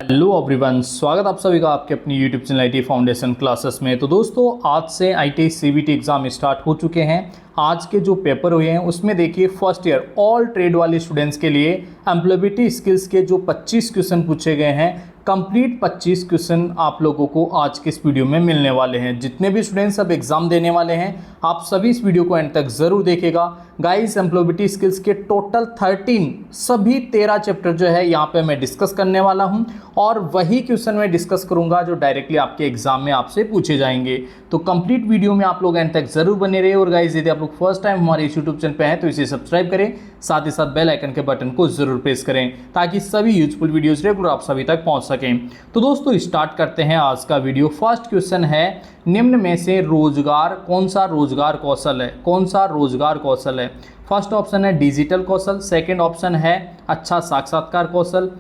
Hello everyone, स्वागत आप सभी का आपके अपनी YouTube channel IT foundation classes में। तो दोस्तों, आज से आईटी सीबीटी एग्ज़ाम स्टार्ट हो चुके हैं। आज के जो पेपर हुए हैं उसमें देखिए फर्स्ट ईयर ऑल ट्रेड वाले स्टूडेंट्स के लिए एम्प्लॉयबिलिटी स्किल्स के जो 25 क्वेश्चन पूछे गए हैं, कंप्लीट 25 क्वेश्चन आप लोगों को आज के इस वीडियो में मिलने वाले हैं। जितने भी स्टूडेंट्स अब एग्जाम देने वाले हैं, आप सभी इस वीडियो को एंड तक ज़रूर देखिएगा। गाइस, एम्प्लॉयबिलिटी स्किल्स के टोटल 13 सभी 13 चैप्टर जो है यहाँ पे मैं डिस्कस करने वाला हूँ और वही क्वेश्चन मैं डिस्कस करूँगा जो डायरेक्टली आपके एग्जाम में आपसे पूछे जाएंगे। तो कंप्लीट वीडियो में आप लोग एंड तक ज़रूर बने रहिए। और गाइस, यदि आप लोग फर्स्ट टाइम हमारे इस यूट्यूब चैनल पे हैं तो इसे सब्सक्राइब करें, साथ ही साथ बेल आइकन के बटन को जरूर प्रेस करें ताकि सभी यूजफुल वीडियोस रेगुलर आप सभी तक पहुंच सकें। तो दोस्तों, स्टार्ट करते हैं आज का वीडियो। फर्स्ट क्वेश्चन है, निम्न में से रोजगार कौन सा रोजगार कौशल है? कौन सा रोजगार कौशल है? फर्स्ट ऑप्शन है डिजिटल कौशल, सेकंड ऑप्शन है अच्छा साक्षात्कार कौशल,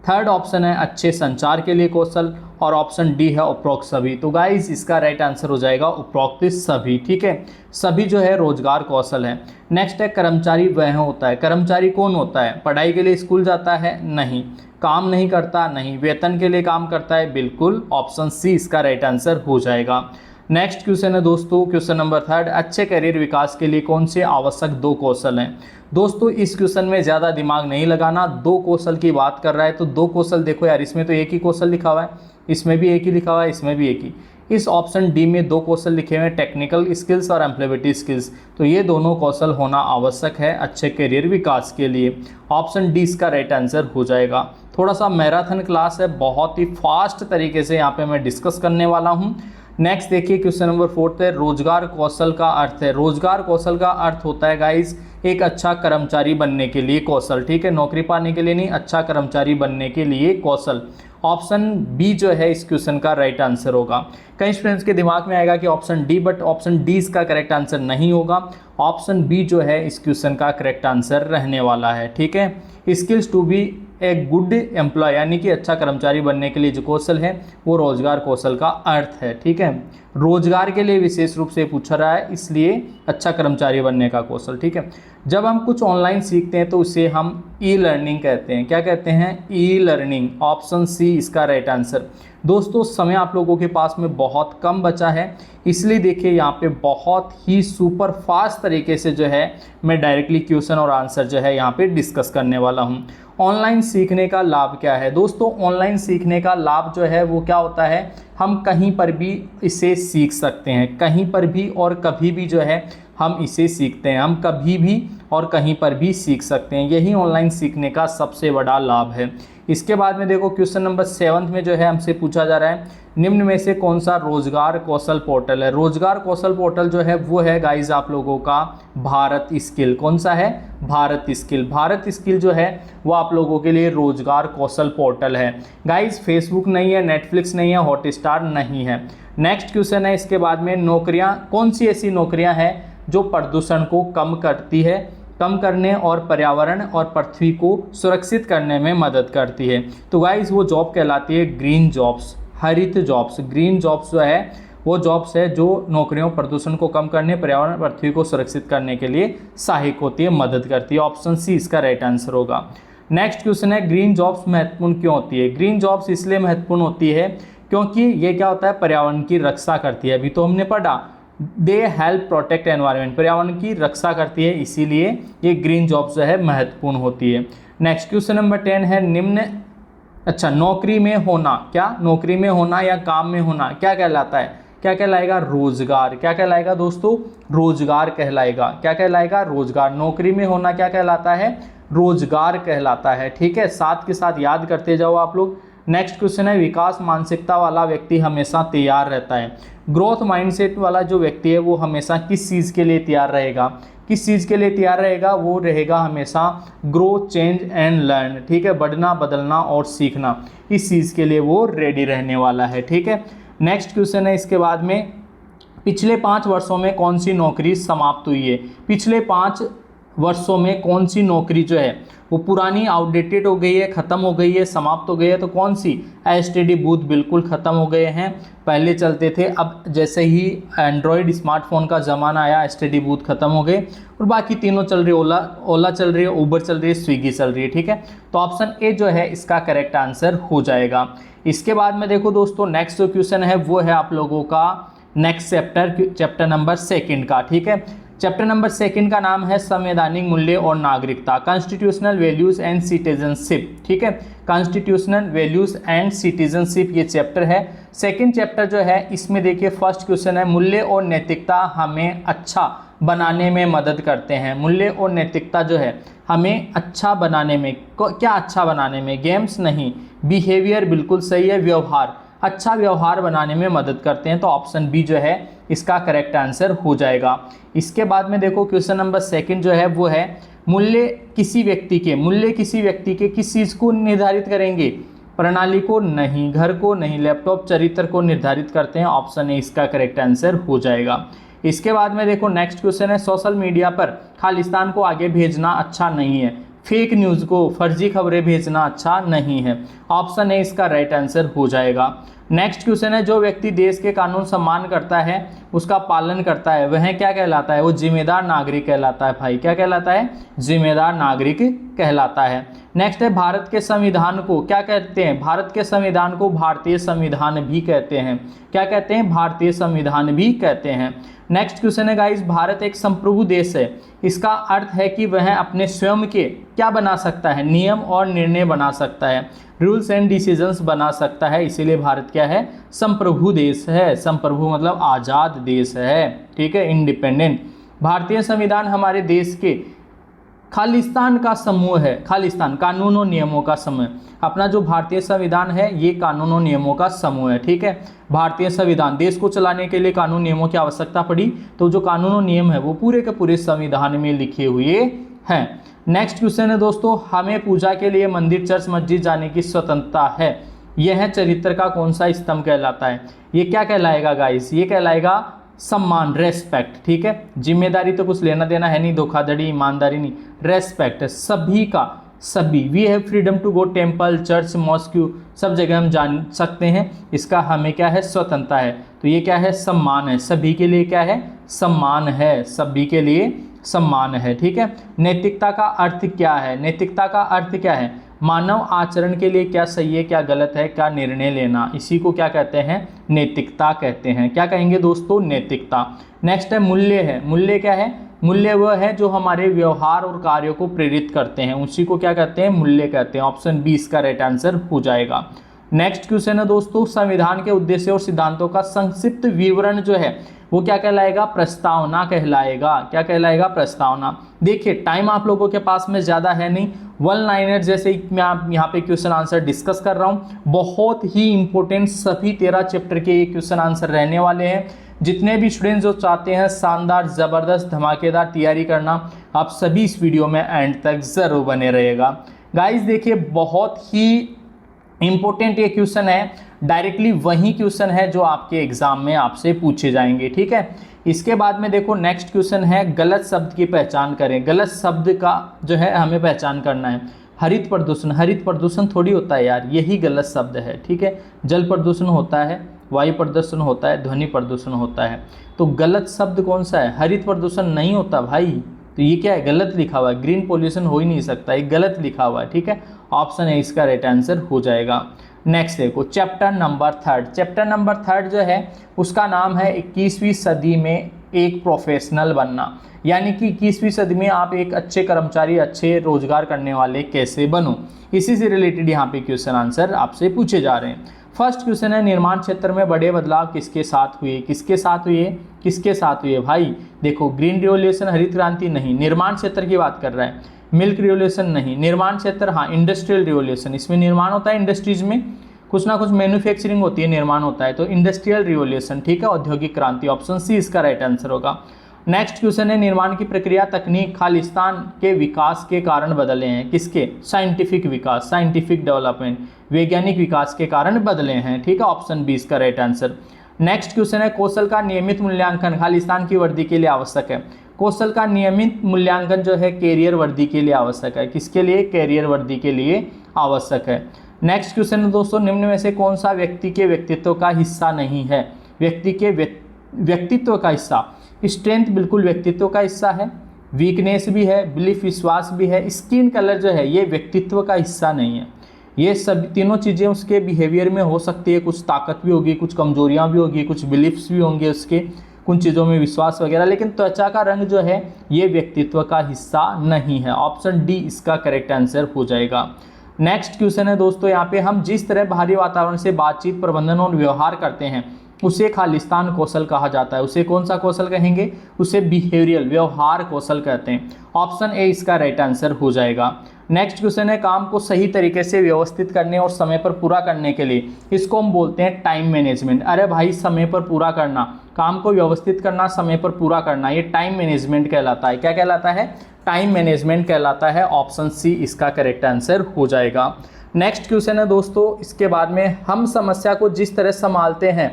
थर्ड ऑप्शन है अच्छे संचार के लिए कौशल और ऑप्शन डी है उपरोक्त सभी। तो गाइस, इसका राइट आंसर हो जाएगा उपरोक्त सभी। ठीक है, सभी जो है रोजगार कौशल है। नेक्स्ट है कर्मचारी वह होता है। कर्मचारी कौन होता है? पढ़ाई के लिए स्कूल जाता है? नहीं। काम नहीं करता? नहीं। वेतन के लिए काम करता है? बिल्कुल। ऑप्शन सी इसका राइट आंसर हो जाएगा। नेक्स्ट क्वेश्चन है दोस्तों, क्वेश्चन नंबर थर्ड, अच्छे करियर विकास के लिए कौन से आवश्यक 2 कौशल हैं? दोस्तों, इस क्वेश्चन में ज़्यादा दिमाग नहीं लगाना। 2 कौशल की बात कर रहा है तो 2 कौशल देखो यार, इसमें तो एक ही कौशल लिखा हुआ है, इसमें भी एक ही लिखा हुआ है, इसमें भी एक ही। इस ऑप्शन डी में 2 कौशल लिखे हुए हैं, टेक्निकल स्किल्स और एम्प्लॉयबिलिटी स्किल्स। तो ये दोनों कौशल होना आवश्यक है अच्छे करियर विकास के लिए। ऑप्शन डी इसका राइट आंसर हो जाएगा। थोड़ा सा मैराथन क्लास है, बहुत ही फास्ट तरीके से यहाँ पे मैं डिस्कस करने वाला हूँ। नेक्स्ट देखिए, क्वेश्चन नंबर 4 है, रोजगार कौशल का अर्थ है। रोजगार कौशल का अर्थ होता है गाइस एक अच्छा कर्मचारी बनने के लिए कौशल। ठीक है, नौकरी पाने के लिए नहीं, अच्छा कर्मचारी बनने के लिए कौशल। ऑप्शन बी जो है इस क्वेश्चन का राइट आंसर होगा। कई स्टूडेंट्स के दिमाग में आएगा कि option D, but option D इसका करेक्ट आंसर नहीं होगा। ऑप्शन बी जो है इस क्वेश्चन का करेक्ट आंसर रहने वाला है। ठीक है, skills to be a good employee, यानी कि अच्छा कर्मचारी बनने के लिए जो कौशल है वो रोजगार कौशल का अर्थ है। ठीक है, रोजगार के लिए विशेष रूप से पूछा रहा है, इसलिए अच्छा कर्मचारी बनने का कौशल। ठीक है, जब हम कुछ ऑनलाइन सीखते हैं तो उसे हम ई लर्निंग कहते हैं। क्या कहते हैं? E learning. ऑप्शन सी इसका राइट आंसर। दोस्तों, समय आप लोगों के पास में बहुत कम बचा है, इसलिए देखिए यहाँ पे बहुत ही सुपर फास्ट तरीके से जो है मैं डायरेक्टली क्वेश्चन और आंसर जो है यहाँ पे डिस्कस करने वाला हूँ। ऑनलाइन सीखने का लाभ क्या है? दोस्तों, ऑनलाइन सीखने का लाभ जो है वो क्या होता है, हम कहीं पर भी इसे सीख सकते हैं। कहीं पर भी और कभी भी जो है हम इसे सीखते हैं। हम कभी भी और कहीं पर भी सीख सकते हैं, यही ऑनलाइन सीखने का सबसे बड़ा लाभ है। इसके बाद में देखो, क्वेश्चन नंबर 7 में जो है हमसे पूछा जा रहा है, निम्न में से कौन सा रोजगार कौशल पोर्टल है? रोजगार कौशल पोर्टल जो है वो है गाइज आप लोगों का भारत स्किल। कौन सा है? भारत स्किल। भारत स्किल जो है वो आप लोगों के लिए रोजगार कौशल पोर्टल है। गाइज, फेसबुक नहीं है, नेटफ्लिक्स नहीं है, हॉटस्टार नहीं है। नेक्स्ट क्वेश्चन है इसके बाद में, नौकरियां कौन सी ऐसी नौकरियां हैं जो प्रदूषण को कम करती है, कम करने और पर्यावरण और पृथ्वी को सुरक्षित करने में मदद करती है? तो गाइस, वो जॉब कहलाती है ग्रीन जॉब्स, हरित जॉब्स। ग्रीन जॉब्स जो है वो जॉब्स है जो नौकरियों प्रदूषण को कम करने, पर्यावरण पृथ्वी को सुरक्षित करने के लिए सहायक होती है, मदद करती है। ऑप्शन सी इसका राइट आंसर होगा। नेक्स्ट क्वेश्चन है, ग्रीन जॉब्स महत्वपूर्ण क्यों होती है? ग्रीन जॉब्स इसलिए महत्वपूर्ण होती है क्योंकि ये क्या होता है, पर्यावरण की रक्षा करती है। अभी तो हमने पढ़ा, दे हेल्प प्रोटेक्ट एनवायरनमेंट, पर्यावरण की रक्षा करती है, इसीलिए ये ग्रीन जॉब्स जो है महत्वपूर्ण होती है। नेक्स्ट क्वेश्चन नंबर 10 है, निम्न नौकरी में होना, क्या नौकरी में होना या काम में होना क्या कहलाता है? क्या कहलाएगा? रोजगार। क्या कहलाएगा दोस्तों? रोजगार कहलाएगा। क्या कहलाएगा? रोजगार। नौकरी में होना क्या कहलाता है? रोजगार कहलाता है। ठीक है, साथ के साथ याद करते जाओ आप लोग। नेक्स्ट क्वेश्चन है, विकास मानसिकता वाला व्यक्ति हमेशा तैयार रहता है। ग्रोथ माइंडसेट वाला जो व्यक्ति है वो हमेशा किस चीज़ के लिए तैयार रहेगा? किस चीज़ के लिए तैयार रहेगा? वो रहेगा हमेशा ग्रो, चेंज एंड लर्न। ठीक है, बढ़ना, बदलना और सीखना, इस चीज़ के लिए वो रेडी रहने वाला है। ठीक है, नेक्स्ट क्वेश्चन है इसके बाद में, पिछले 5 वर्षों में कौन सी नौकरी समाप्त हुई है? पिछले 5 वर्षों में कौन सी नौकरी जो है वो पुरानी आउटडेटेड हो गई है, ख़त्म हो गई है, समाप्त हो गई है, तो कौन सी? एसटीडी बूथ बिल्कुल ख़त्म हो गए हैं। पहले चलते थे, अब जैसे ही एंड्रॉयड स्मार्टफोन का ज़माना आया एसटीडी बूथ ख़त्म हो गए और बाकी तीनों चल रही है, ओला चल रही है, उबर चल रही है, स्विगी चल रही है। ठीक है, तो ऑप्शन ए जो है इसका करेक्ट आंसर हो जाएगा। इसके बाद में देखो दोस्तों नेक्स्ट जो क्वेश्चन है वो है आप लोगों का नेक्स्ट चैप्टर नंबर 2 का। ठीक है, चैप्टर नंबर 2 का नाम है संवैधानिक मूल्य और नागरिकता, कॉन्स्टिट्यूशनल वैल्यूज एंड सिटीजनशिप। ठीक है, कॉन्स्टिट्यूशनल वैल्यूज एंड सिटीजनशिप ये चैप्टर है। सेकंड चैप्टर जो है इसमें देखिए फर्स्ट क्वेश्चन है मूल्य और नैतिकता हमें अच्छा बनाने में मदद करते हैं। मूल्य और नैतिकता जो है हमें अच्छा बनाने में, क्या अच्छा बनाने में? गेम्स नहीं, बिहेवियर बिल्कुल सही है, व्यवहार, अच्छा व्यवहार बनाने में मदद करते हैं। तो ऑप्शन बी जो है इसका करेक्ट आंसर हो जाएगा। इसके बाद में देखो क्वेश्चन नंबर 2 जो है वो है मूल्य किसी व्यक्ति के किस चीज़ को निर्धारित करेंगे? प्रणाली को नहीं, घर को नहीं, लैपटॉप, चरित्र को निर्धारित करते हैं। ऑप्शन ए इसका करेक्ट आंसर हो जाएगा। इसके बाद में देखो नेक्स्ट क्वेश्चन है सोशल मीडिया पर खालिस्तान को आगे भेजना अच्छा नहीं है, फेक न्यूज़ को, फर्जी खबरें भेजना अच्छा नहीं है। ऑप्शन ए इसका राइट आंसर हो जाएगा। नेक्स्ट क्वेश्चन है जो व्यक्ति देश के कानून सम्मान करता है, उसका पालन करता है, वह क्या कहलाता है? वो जिम्मेदार नागरिक कहलाता है भाई। क्या कहलाता है? जिम्मेदार नागरिक कहलाता है। नेक्स्ट है भारत के संविधान को क्या कहते हैं? भारत के संविधान को भारतीय संविधान भी कहते हैं। क्या कहते हैं? भारतीय संविधान भी कहते हैं। नेक्स्ट क्वेश्चन है गाइस भारत एक संप्रभु देश है, इसका अर्थ है कि वह अपने स्वयं के क्या बना सकता है? नियम और निर्णय बना सकता है, रूल्स एंड डिसीजंस बना सकता है, इसीलिए भारत क्या है? संप्रभु देश है। संप्रभु मतलब आज़ाद देश है। ठीक है, इंडिपेंडेंट। भारतीय संविधान हमारे देश के खालिस्तान का समूह है, खालिस्तान कानूनों नियमों का समूह। अपना जो भारतीय संविधान है ये कानूनों नियमों का समूह है। ठीक है, भारतीय संविधान, देश को चलाने के लिए कानून नियमों की आवश्यकता पड़ी तो जो कानूनों नियम है वो पूरे के पूरे संविधान में लिखे हुए हैं। नेक्स्ट क्वेश्चन है दोस्तों हमें पूजा के लिए मंदिर, चर्च, मस्जिद जाने की स्वतंत्रता है, यह चरित्र का कौन सा स्तंभ कहलाता है? ये क्या कहलाएगा गाइस? ये कहलाएगा सम्मान, रेस्पेक्ट। ठीक है, जिम्मेदारी तो कुछ लेना देना है नहीं, धोखाधड़ी, ईमानदारी नहीं, रेस्पेक्ट सभी का सभी। We have freedom to go temple, church, mosque, सब जगह हम जान सकते हैं, इसका हमें क्या है? स्वतंत्रता है। तो ये क्या है? सम्मान है, सभी के लिए क्या है? सम्मान है, सभी के लिए सम्मान है। ठीक है, नैतिकता का अर्थ क्या है? नैतिकता का अर्थ क्या है? मानव आचरण के लिए क्या सही है, क्या गलत है, क्या निर्णय लेना, इसी को क्या कहते हैं? नैतिकता कहते हैं। क्या कहेंगे दोस्तों? नैतिकता। नेक्स्ट है मूल्य है। मूल्य क्या है? मूल्य वह है जो हमारे व्यवहार और कार्यों को प्रेरित करते हैं, उसी को क्या कहते हैं? मूल्य कहते हैं। ऑप्शन बी इसका राइट आंसर हो जाएगा। नेक्स्ट क्वेश्चन है दोस्तों संविधान के उद्देश्य और सिद्धांतों का संक्षिप्त विवरण जो है वो क्या कहलाएगा? प्रस्तावना कहलाएगा। क्या कहलाएगा? प्रस्तावना। देखिए टाइम आप लोगों के पास में ज़्यादा है नहीं, 1 लाइनर जैसे मैं आप यहाँ पे क्वेश्चन आंसर डिस्कस कर रहा हूँ, बहुत ही इंपॉर्टेंट सभी 13 चैप्टर के ये क्वेश्चन आंसर रहने वाले हैं। जितने भी स्टूडेंट्स जो चाहते हैं शानदार, ज़बरदस्त, धमाकेदार तैयारी करना, आप सभी इस वीडियो में एंड तक ज़रूर बने रहेगा। गाइस देखिए बहुत ही इंपॉर्टेंट ये क्वेश्चन है, डायरेक्टली वही क्वेश्चन है जो आपके एग्जाम में आपसे पूछे जाएंगे। ठीक है, इसके बाद में देखो नेक्स्ट क्वेश्चन है गलत शब्द की पहचान करें। गलत शब्द का जो है हमें पहचान करना है। हरित प्रदूषण, हरित प्रदूषण थोड़ी होता है यार, यही गलत शब्द है। ठीक है, जल प्रदूषण होता है, वायु प्रदूषण होता है, ध्वनि प्रदूषण होता है, तो गलत शब्द कौन सा है? हरित प्रदूषण नहीं होता भाई, तो ये क्या है? गलत लिखा हुआ है। ग्रीन पोल्यूशन हो ही नहीं सकता, ये गलत लिखा हुआ है। ठीक है, ऑप्शन है इसका राइट आंसर हो जाएगा। नेक्स्ट देखो चैप्टर नंबर 3। चैप्टर नंबर 3 जो है उसका नाम है 21वीं सदी में एक प्रोफेशनल बनना, यानी कि 21वीं सदी में आप एक अच्छे कर्मचारी, अच्छे रोजगार करने वाले कैसे बनो, इसी से रिलेटेड यहाँ पे क्वेश्चन आंसर आपसे पूछे जा रहे हैं। फर्स्ट क्वेश्चन है निर्माण क्षेत्र में बड़े बदलाव किसके साथ हुए? किसके साथ हुए? किसके साथ हुए भाई? देखो ग्रीन रिवोल्यूशन, हरित क्रांति नहीं, निर्माण क्षेत्र की बात कर रहा है। मिल्क रिवोल्यूशन नहीं, निर्माण क्षेत्र हाँ, इंडस्ट्रियल रिवोल्यूशन, इसमें निर्माण होता है, इंडस्ट्रीज में कुछ ना कुछ मैन्युफैक्चरिंग होती है, निर्माण होता है, तो इंडस्ट्रियल रिवोल्यूशन। ठीक है, औद्योगिक क्रांति, ऑप्शन सी इसका राइट आंसर होगा। नेक्स्ट क्वेश्चन है निर्माण की प्रक्रिया, तकनीक खालिस्तान के विकास के कारण बदले हैं। किसके? साइंटिफिक विकास, साइंटिफिक डेवलपमेंट, वैज्ञानिक विकास के कारण बदले हैं। ठीक है, ऑप्शन बी इसका राइट आंसर। नेक्स्ट क्वेश्चन है कौशल का नियमित मूल्यांकन खालिस्तान की वर्दी के लिए आवश्यक है। कौशल का नियमित मूल्यांकन जो है कैरियर वर्दी के लिए आवश्यक है। किसके लिए? कैरियर वर्दी के लिए आवश्यक है। नेक्स्ट क्वेश्चन है दोस्तों, निम्न में से कौन सा व्यक्ति के व्यक्तित्व का हिस्सा नहीं है? व्यक्ति के व्यक्तित्व का हिस्सा, स्ट्रेंथ बिल्कुल व्यक्तित्व का हिस्सा है, वीकनेस भी है, बिलीफ विश्वास भी है, स्किन कलर जो है ये व्यक्तित्व का हिस्सा नहीं है। ये सभी तीनों चीज़ें उसके बिहेवियर में हो सकती है, कुछ ताकत भी होगी, कुछ कमजोरियां भी होगी, कुछ बिलीफ्स भी होंगे उसके, कुछ चीज़ों में विश्वास वगैरह, लेकिन त्वचा का रंग जो है ये व्यक्तित्व का हिस्सा नहीं है। ऑप्शन डी इसका करेक्ट आंसर हो जाएगा। नेक्स्ट क्वेश्चन है दोस्तों, यहाँ पे हम जिस तरह बाहरी वातावरण से बातचीत, प्रबंधन और व्यवहार करते हैं उसे खालिस्तान कौशल कहा जाता है। उसे कौन सा कौशल कहेंगे? उसे बिहेवियरल, व्यवहार कौशल कहते हैं। ऑप्शन ए इसका राइट आंसर हो जाएगा। नेक्स्ट क्वेश्चन है काम को सही तरीके से व्यवस्थित करने और समय पर पूरा करने के लिए, इसको हम बोलते हैं टाइम मैनेजमेंट। अरे भाई, समय पर पूरा करना, काम को व्यवस्थित करना, समय पर पूरा करना, ये टाइम मैनेजमेंट कहलाता है। क्या कहलाता है? टाइम मैनेजमेंट कहलाता है। ऑप्शन सी इसका करेक्ट आंसर हो जाएगा। नेक्स्ट क्वेश्चन है दोस्तों, इसके बाद में हम समस्या को जिस तरह संभालते हैं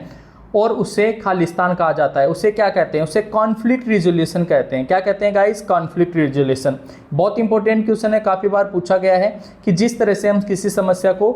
और उसे खालिस्तान कहा जाता है, उसे क्या कहते हैं? उसे कॉन्फ्लिक्ट रिजोल्यूशन कहते हैं। क्या कहते हैं गाइस? Conflict resolution. बहुत इंपॉर्टेंट क्वेश्चन है, काफ़ी बार पूछा गया है कि जिस तरह से हम किसी समस्या को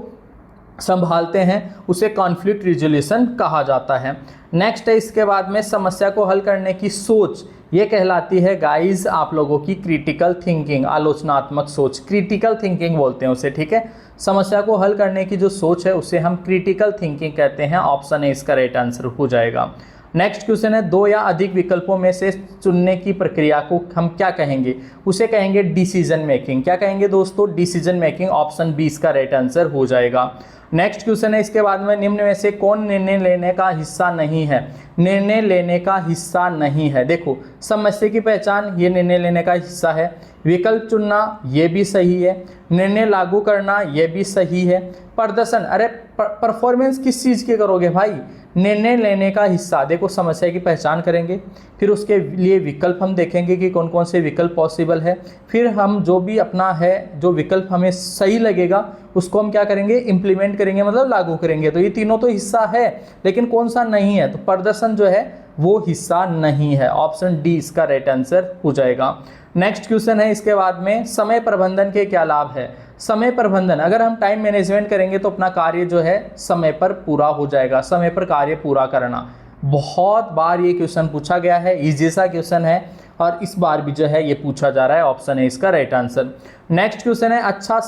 संभालते हैं उसे कॉन्फ्लिक्ट रिजोल्यूशन कहा जाता है। नेक्स्ट है इसके बाद में समस्या को हल करने की सोच, ये कहलाती है गाइस आप लोगों की क्रिटिकल थिंकिंग, आलोचनात्मक सोच, क्रिटिकल थिंकिंग बोलते हैं उसे, ठीक है। समस्या को हल करने की जो सोच है उसे हम क्रिटिकल थिंकिंग कहते हैं। ऑप्शन ए इसका राइट आंसर हो जाएगा। नेक्स्ट क्वेश्चन है दो या अधिक विकल्पों में से चुनने की प्रक्रिया को हम क्या कहेंगे? उसे कहेंगे डिसीजन मेकिंग। क्या कहेंगे दोस्तों? Decision making. ऑप्शन बी इसका राइट आंसर हो जाएगा। नेक्स्ट क्वेश्चन है इसके बाद में निम्न में से कौन निर्णय लेने का हिस्सा नहीं है? निर्णय लेने का हिस्सा नहीं है। देखो, समस्या की पहचान ये निर्णय लेने का हिस्सा है, विकल्प चुनना ये भी सही है, निर्णय लागू करना ये भी सही है, प्रदर्शन, अरे परफॉर्मेंस किस चीज़ की करोगे भाई? निर्णय लेने का हिस्सा। देखो, समस्या की पहचान करेंगे, फिर उसके लिए विकल्प हम देखेंगे कि कौन कौन से विकल्प पॉसिबल है, फिर हम जो भी अपना है, जो विकल्प हमें सही लगेगा उसको हम क्या करेंगे? इम्प्लीमेंट करेंगे, मतलब लागू करेंगे। तो ये तीनों तो हिस्सा है, लेकिन कौन सा नहीं है? तो प्रदर्शन जो है वो हिस्सा नहीं है। ऑप्शन डी इसका राइट आंसर हो जाएगा। नेक्स्ट क्वेश्चन है इसके बाद में समय प्रबंधन के क्या लाभ है? समय प्रबंधन, अगर हम टाइम मैनेजमेंट करेंगे तो अपना कार्य जो है समय पर पूरा हो जाएगा। समय पर कार्य पूरा करना, बहुत बार ये क्वेश्चन पूछा गया है, इजी सा क्वेश्चन है और इस बार भी जो है ये पूछा जा रहा है। ऑप्शन है इसका राइट आंसर। नेक्स्ट क्वेश्चन है अच्छा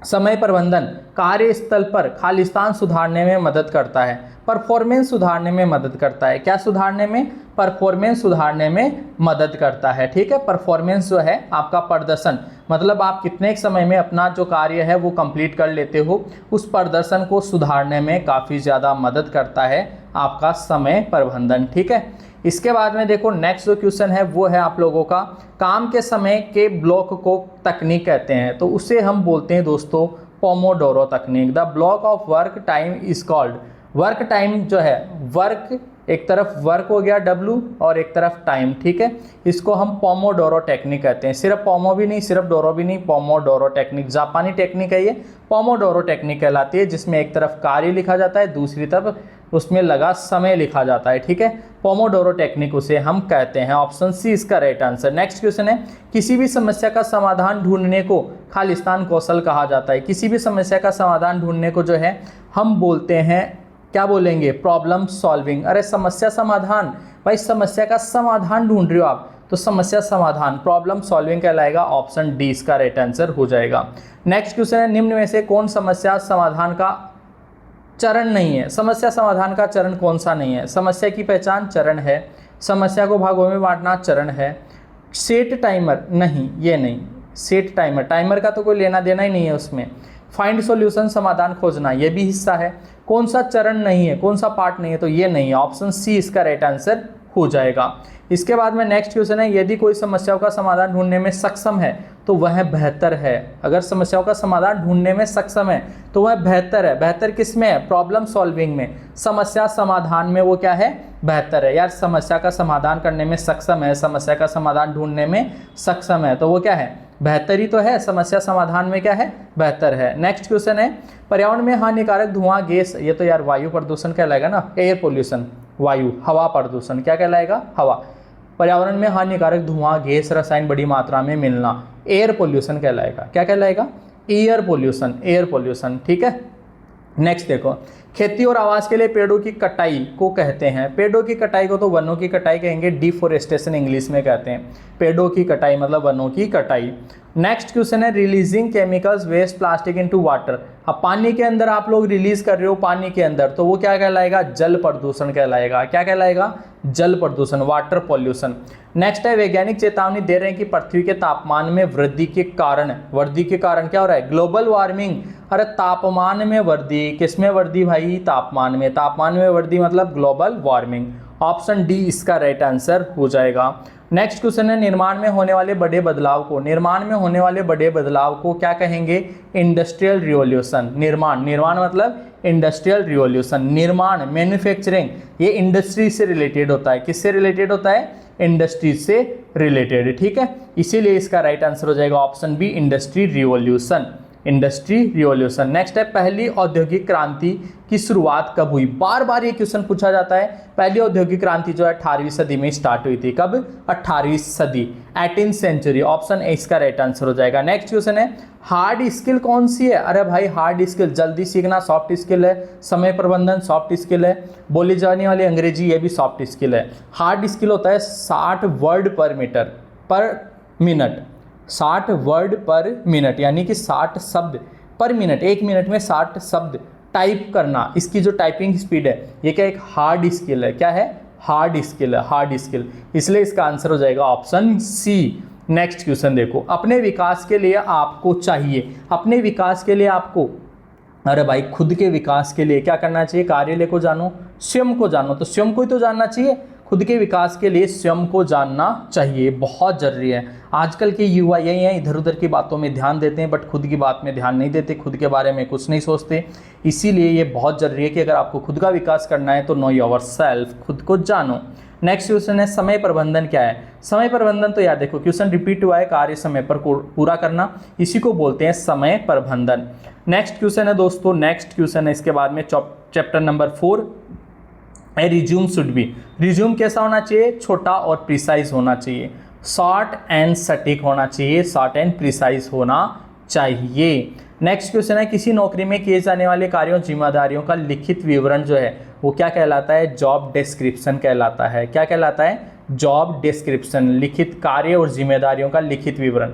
समय प्रबंधन कार्यस्थल पर खालिस्तान सुधारने में मदद करता है, परफॉर्मेंस सुधारने में मदद करता है। क्या सुधारने में? परफॉर्मेंस सुधारने में मदद करता है, ठीक है। परफॉर्मेंस जो है आपका प्रदर्शन, मतलब आप कितने समय में अपना जो कार्य है वो कंप्लीट कर लेते हो, उस प्रदर्शन को सुधारने में काफ़ी ज़्यादा मदद करता है आपका समय प्रबंधन, ठीक है। इसके बाद में देखो, नेक्स्ट जो क्वेश्चन है वो है आप लोगों का काम के समय के ब्लॉक को तकनीक कहते हैं, तो उसे हम बोलते हैं दोस्तों पोमोडोरो तकनीक। The block of work time is called, work time जो है, वर्क एक तरफ वर्क हो गया W और एक तरफ टाइम, ठीक है, इसको हम पोमोडोरो टेक्निक कहते हैं। सिर्फ पोमो भी नहीं, सिर्फ डोरो भी नहीं, पोमोडोरो टेक्निक, जापानी टेक्निक है ये, पोमोडोरो टेक्निक कहलाती है, जिसमें एक तरफ कार्य लिखा जाता है, दूसरी तरफ उसमें लगा समय लिखा जाता है, ठीक है। पोमोडोरो टेक्निक उसे हम कहते हैं। ऑप्शन सी इसका राइट आंसर। नेक्स्ट क्वेश्चन है किसी भी समस्या का समाधान ढूंढने को खालिस्तान कौशल कहा जाता है। किसी भी समस्या का समाधान ढूंढने को जो है हम बोलते हैं, क्या बोलेंगे? Problem solving. अरे समस्या समाधान, भाई समस्या का समाधान ढूंढ रहे हो आप तो समस्या समाधान, प्रॉब्लम सॉल्विंग कहलाएगा। ऑप्शन डी इसका राइट आंसर हो जाएगा। नेक्स्ट क्वेश्चन है निम्न में से कौन समस्या समाधान का चरण नहीं है? समस्या समाधान का चरण कौन सा नहीं है? समस्या की पहचान चरण है, समस्या को भागों में बांटना चरण है, सेट टाइमर नहीं, ये नहीं, सेट टाइमर, टाइमर का तो कोई लेना देना ही नहीं है उसमें, फाइंड सॉल्यूशन समाधान खोजना ये भी हिस्सा है। कौन सा चरण नहीं है, कौन सा पार्ट नहीं है? तो ये नहीं है। ऑप्शन सी इसका राइट आंसर हो जाएगा। इसके बाद में नेक्स्ट क्वेश्चन है यदि कोई समस्याओं का समाधान ढूंढने में सक्षम है तो वह बेहतर है। अगर समस्याओं का समाधान ढूंढने में सक्षम है तो वह बेहतर है। बेहतर किस में है? प्रॉब्लम सॉल्विंग में, समस्या समाधान में वो क्या है? बेहतर है। यार समस्या का समाधान करने में सक्षम है, समस्या का समाधान ढूंढने में सक्षम है, तो वो क्या है? बेहतर ही तो है, समस्या समाधान में क्या है, बेहतर है। नेक्स्ट क्वेश्चन है पर्यावरण में हानिकारक धुआं गैस, ये तो यार वायु प्रदूषण कहलाएगा ना, एयर पोल्यूशन, वायु हवा प्रदूषण क्या कहलाएगा, हवा। पर्यावरण में हानिकारक धुआं गैस रसायन बड़ी मात्रा में मिलना एयर पोल्यूशन कहलाएगा, क्या कहलाएगा, एयर पोल्यूशन, एयर पोल्यूशन, ठीक है। नेक्स्ट देखो, खेती और आवास के लिए पेड़ों की कटाई को कहते हैं, पेड़ों की कटाई को तो वनों की कटाई कहेंगे, डिफोरेस्टेशन इंग्लिश में कहते हैं, पेड़ों की कटाई मतलब वनों की कटाई। नेक्स्ट क्वेश्चन है releasing chemicals waste plastic into water, अब पानी के अंदर आप लोग रिलीज कर रहे हो पानी के अंदर, तो वो क्या कहलाएगा, जल प्रदूषण कहलाएगा, क्या कहलाएगा, जल प्रदूषण, वाटर पॉल्यूशन। नेक्स्ट है वैज्ञानिक चेतावनी दे रहे हैं कि पृथ्वी के तापमान में वृद्धि के कारण क्या हो रहा है, ग्लोबल वार्मिंग। अरे तापमान में वृद्धि, किसमें वृद्धि भाई, तापमान में वृद्धि मतलब ग्लोबल वार्मिंग। ऑप्शन डी इसका राइट आंसर हो जाएगा। नेक्स्ट क्वेश्चन है निर्माण में होने वाले बड़े बदलाव को क्या कहेंगे, इंडस्ट्रियल रिवॉल्यूशन। निर्माण मतलब इंडस्ट्रियल रिवॉल्यूशन, निर्माण मैन्युफैक्चरिंग, ये इंडस्ट्री से रिलेटेड होता है, किससे रिलेटेड होता है, इंडस्ट्री से रिलेटेड, ठीक है। इसीलिए इसका राइट आंसर हो जाएगा option B, industry revolution. Next है पहली औद्योगिक क्रांति की शुरुआत कब हुई, बार बार ये क्वेश्चन पूछा जाता है। पहली औद्योगिक क्रांति जो है 18वीं सदी में स्टार्ट हुई थी, कब, 18वीं सदी, 18th सेंचुरी, ऑप्शन ए इसका राइट आंसर हो जाएगा। नेक्स्ट क्वेश्चन है हार्ड स्किल कौन सी है, अरे भाई हार्ड स्किल जल्दी सीखना सॉफ्ट स्किल है, समय प्रबंधन सॉफ्ट स्किल है, बोली जाने वाली अंग्रेजी ये भी सॉफ्ट स्किल है। हार्ड स्किल होता है 60 वर्ड पर मिनट, 60 वर्ड पर मिनट यानी कि 60 शब्द पर मिनट, एक मिनट में 60 शब्द टाइप करना, इसकी जो टाइपिंग स्पीड है ये क्या एक हार्ड स्किल है, क्या है, हार्ड स्किल, इसलिए इसका आंसर हो जाएगा ऑप्शन सी। नेक्स्ट क्वेश्चन देखो, अपने विकास के लिए आपको, अरे भाई खुद के विकास के लिए क्या करना चाहिए, कार्यालय को जानो, स्वयं को जानो, तो स्वयं को ही तो जानना चाहिए, खुद के विकास के लिए स्वयं को जानना चाहिए, बहुत जरूरी है। आजकल के युवा यही हैं, इधर उधर की बातों में ध्यान देते हैं बट खुद की बात में ध्यान नहीं देते, खुद के बारे में कुछ नहीं सोचते, इसीलिए ये बहुत जरूरी है कि अगर आपको खुद का विकास करना है तो नो योरसेल्फ, खुद को जानो। नेक्स्ट क्वेश्चन है समय प्रबंधन क्या है, समय प्रबंधन तो याद देखो क्वेश्चन रिपीट हुआ है, कार्य समय पर पूरा करना, इसी को बोलते हैं समय प्रबंधन। नेक्स्ट क्वेश्चन है दोस्तों, इसके बाद में chapter number 4, resume should be, resume कैसा होना चाहिए, छोटा और प्रिसाइज होना चाहिए, शॉर्ट एंड सटीक होना चाहिए, शॉर्ट एंड प्रिसाइज होना चाहिए। नेक्स्ट क्वेश्चन है किसी नौकरी में किए जाने वाले कार्यों जिम्मेदारियों का लिखित विवरण जो है वो क्या कहलाता है, जॉब डिस्क्रिप्शन कहलाता है, क्या कहलाता है, जॉब डिस्क्रिप्शन, लिखित कार्य और जिम्मेदारियों का लिखित विवरण,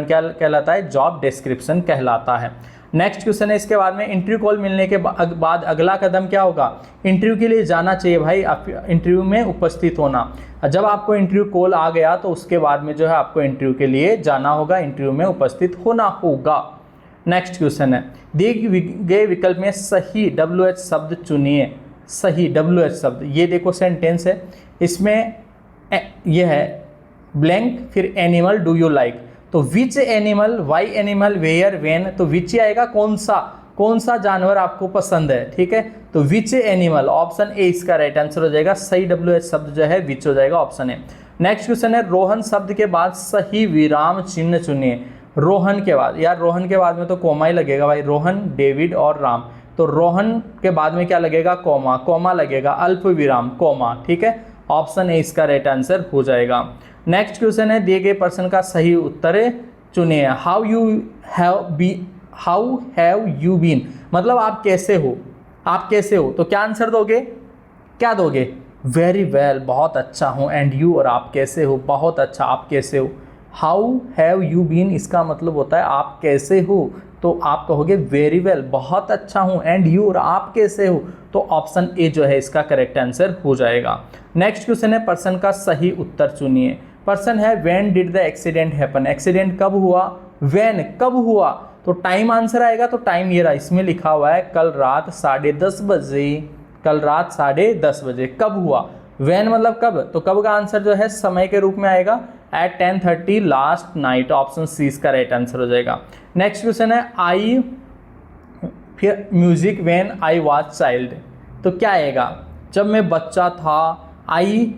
क्या कहलाता है, जॉब डिस्क्रिप्शन कहलाता है। नेक्स्ट क्वेश्चन है इसके बाद में इंटरव्यू कॉल मिलने के बाद अगला कदम क्या होगा, इंटरव्यू के लिए जाना चाहिए भाई, इंटरव्यू में उपस्थित होना। जब आपको इंटरव्यू कॉल आ गया तो उसके बाद में जो है आपको इंटरव्यू के लिए जाना होगा, इंटरव्यू में उपस्थित होना होगा। नेक्स्ट क्वेश्चन है दिए गए विकल्प में सही WH शब्द चुनिए, सही WH शब्द, ये देखो सेंटेंस है, इसमें ये है ब्लैंक, फिर एनिमल डू यू लाइक, तो which animal, why animal, where, when, तो विच आएगा, कौन सा जानवर आपको पसंद है, ठीक है, तो विच एनिमल, ऑप्शन ए इसका राइट आंसर हो जाएगा, सही WH शब्द जो है विच हो जाएगा, ऑप्शन ए। नेक्स्ट क्वेश्चन है रोहन शब्द के बाद सही विराम चिन्ह चुनिए, रोहन के बाद, यार रोहन के बाद में तो कोमा ही लगेगा भाई, रोहन, डेविड और राम, तो रोहन के बाद में क्या लगेगा, कोमा लगेगा, अल्प विराम, कोमा, ठीक है, ऑप्शन ए इसका राइट आंसर हो जाएगा। नेक्स्ट क्वेश्चन है दिए गए प्रश्न का सही उत्तर चुनिए, हाउ हैव यू बीन, मतलब आप कैसे हो, तो क्या आंसर दोगे, क्या दोगे, वेरी वेल, बहुत अच्छा हूँ, एंड यू, और आप कैसे हो, बहुत अच्छा, आप कैसे हो। हाउ हैव यू बीन इसका मतलब होता है आप कैसे हो, तो आप कहोगे वेरी वेल, बहुत अच्छा हूँ, एंड यू, और आप कैसे हो, तो ऑप्शन ए जो है इसका करेक्ट आंसर हो जाएगा। नेक्स्ट क्वेश्चन है प्रश्न का सही उत्तर चुनिए, प्रश्न है when did the accident happen, accident कब हुआ, व्हेन कब हुआ, तो टाइम आंसर आएगा, तो टाइम ये रहा, इसमें लिखा हुआ है कल रात 10:30 बजे, कब हुआ, व्हेन मतलब कब, तो कब का आंसर जो है समय के रूप में आएगा, at 10:30 last night, option C इसका राइट आंसर हो जाएगा। नेक्स्ट क्वेश्चन है आई, फिर music when I was child, तो क्या आएगा, जब मैं बच्चा था, आई,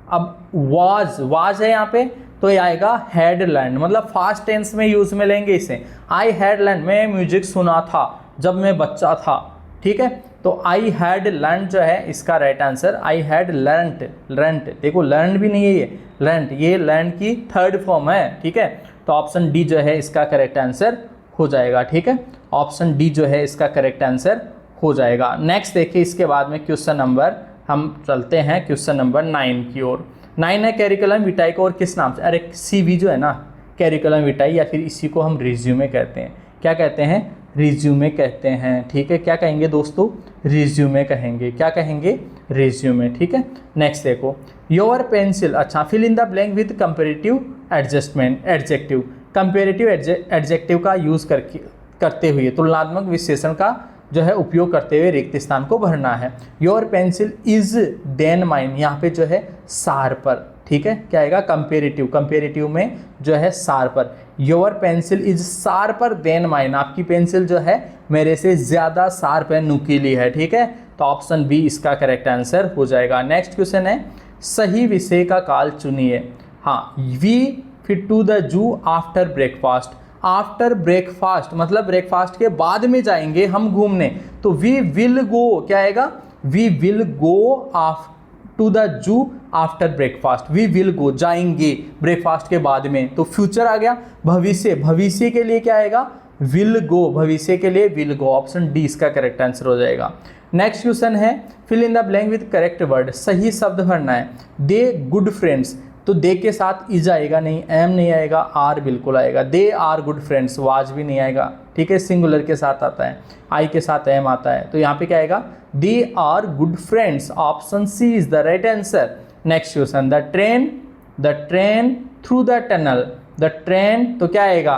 अब वाज है यहाँ पे, तो ये आएगा हैड लर्न, मतलब फास्ट टेंस में यूज में लेंगे इसे। आई हैड लर्न, मैं म्यूजिक सुना था जब मैं बच्चा था, ठीक है। तो आई हैड लर्न जो है इसका right answer, I had learned, learned, देखो लर्न भी नहीं है ये, लर्नड, ये लर्न की थर्ड फॉर्म है, ठीक है। तो ऑप्शन डी जो है इसका करेक्ट आंसर हो जाएगा, ठीक है। ऑप्शन डी जो है इसका करेक्ट आंसर हो जाएगा। नेक्स्ट देखिए, इसके बाद में क्वेश्चन नंबर, हम चलते हैं क्वेश्चन नंबर 9 की ओर। 9 है कैरिकुलम विटाई को और किस नाम से, अरे CV जो है ना, कैरिकुलम विटाई, या फिर इसी को हम रिज्यूमे कहते हैं। क्या कहते हैं? रिज्यूमे कहते हैं, ठीक है। क्या कहेंगे दोस्तों? रिज्यूमे कहेंगे। क्या कहेंगे? रिज्यूमे, ठीक है। नेक्स्ट देखो, योर पेंसिल, अच्छा, fill in the blank with comparative adjustment adjective, comparative adjective का यूज़ करते हुए, तुलनात्मक विशेषण का जो है उपयोग करते हुए रिक्त स्थान को भरना है। Your pencil is then mine, यहाँ पे जो है शार्पर, ठीक है। क्या आएगा? कंपेरेटिव, कंपेरेटिव में जो है sharper. Your pencil is sharper then mine, आपकी पेंसिल जो है मेरे से ज़्यादा शार्प है, नुकीली है, ठीक है। तो ऑप्शन बी इसका करेक्ट आंसर हो जाएगा। नेक्स्ट क्वेश्चन है, सही विषय का काल चुनिए। हाँ, we fit to the zoo after breakfast, after breakfast मतलब ब्रेकफास्ट के बाद में जाएंगे हम घूमने, तो वी विल गो, क्या आएगा? We will go to the zoo after breakfast, we will go, जाएंगे ब्रेकफास्ट के बाद में, तो फ्यूचर आ गया। भविष्य, भविष्य के लिए क्या आएगा? विल गो, भविष्य के लिए विल गो। ऑप्शन डी इसका करेक्ट आंसर हो जाएगा। नेक्स्ट क्वेश्चन है, fill in the blank with correct word, सही शब्द भरना है। दे गुड फ्रेंड्स, तो दे के साथ इज आएगा नहीं, एम नहीं आएगा, आर बिल्कुल आएगा। They are good friends, was भी नहीं आएगा, ठीक है, सिंगुलर के साथ आता है, आई के साथ एम आता है, तो यहाँ पे क्या आएगा? They are good friends. Option C is the right answer. Next question, the train through the tunnel, the train, तो क्या आएगा?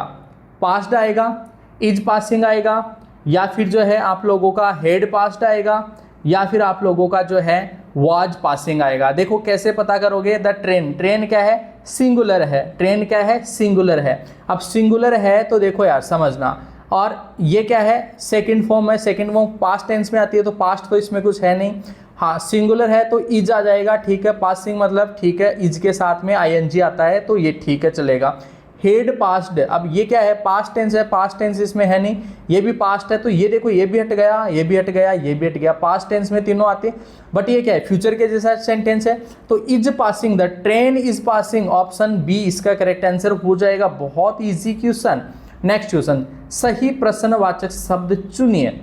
पास्ड आएगा, इज पासिंग आएगा, या फिर जो है आप लोगों का हेड पास्ड आएगा, या फिर आप लोगों का जो है वाज पासिंग आएगा। देखो कैसे पता करोगे? द ट्रेन, ट्रेन क्या है? सिंगुलर है, ट्रेन क्या है? सिंगुलर है। अब सिंगुलर है तो देखो यार समझना, और ये क्या है? सेकंड फॉर्म है, सेकंड फॉर्म पास्ट टेंस में आती है, तो पास्ट तो इसमें कुछ है नहीं। हाँ, सिंगुलर है तो इज आ जाएगा, ठीक है, पासिंग मतलब ठीक है, इज के साथ में ing आता है, तो ये ठीक है, चलेगा। हेड पास्ड, अब ये क्या है? पास्ट टेंस है, पास्ट टेंस इसमें है नहीं, ये भी पास्ट है, तो ये देखो ये भी हट गया, ये भी हट गया, ये भी हट गया, पास्ट टेंस में तीनों आते, बट ये क्या है? फ्यूचर के जैसा सेंटेंस है, तो is passing, the train is passing. Option B इसका करेक्ट आंसर हो जाएगा। बहुत ईजी क्वेश्चन। नेक्स्ट क्वेश्चन, सही प्रश्नवाचक शब्द चुनिए।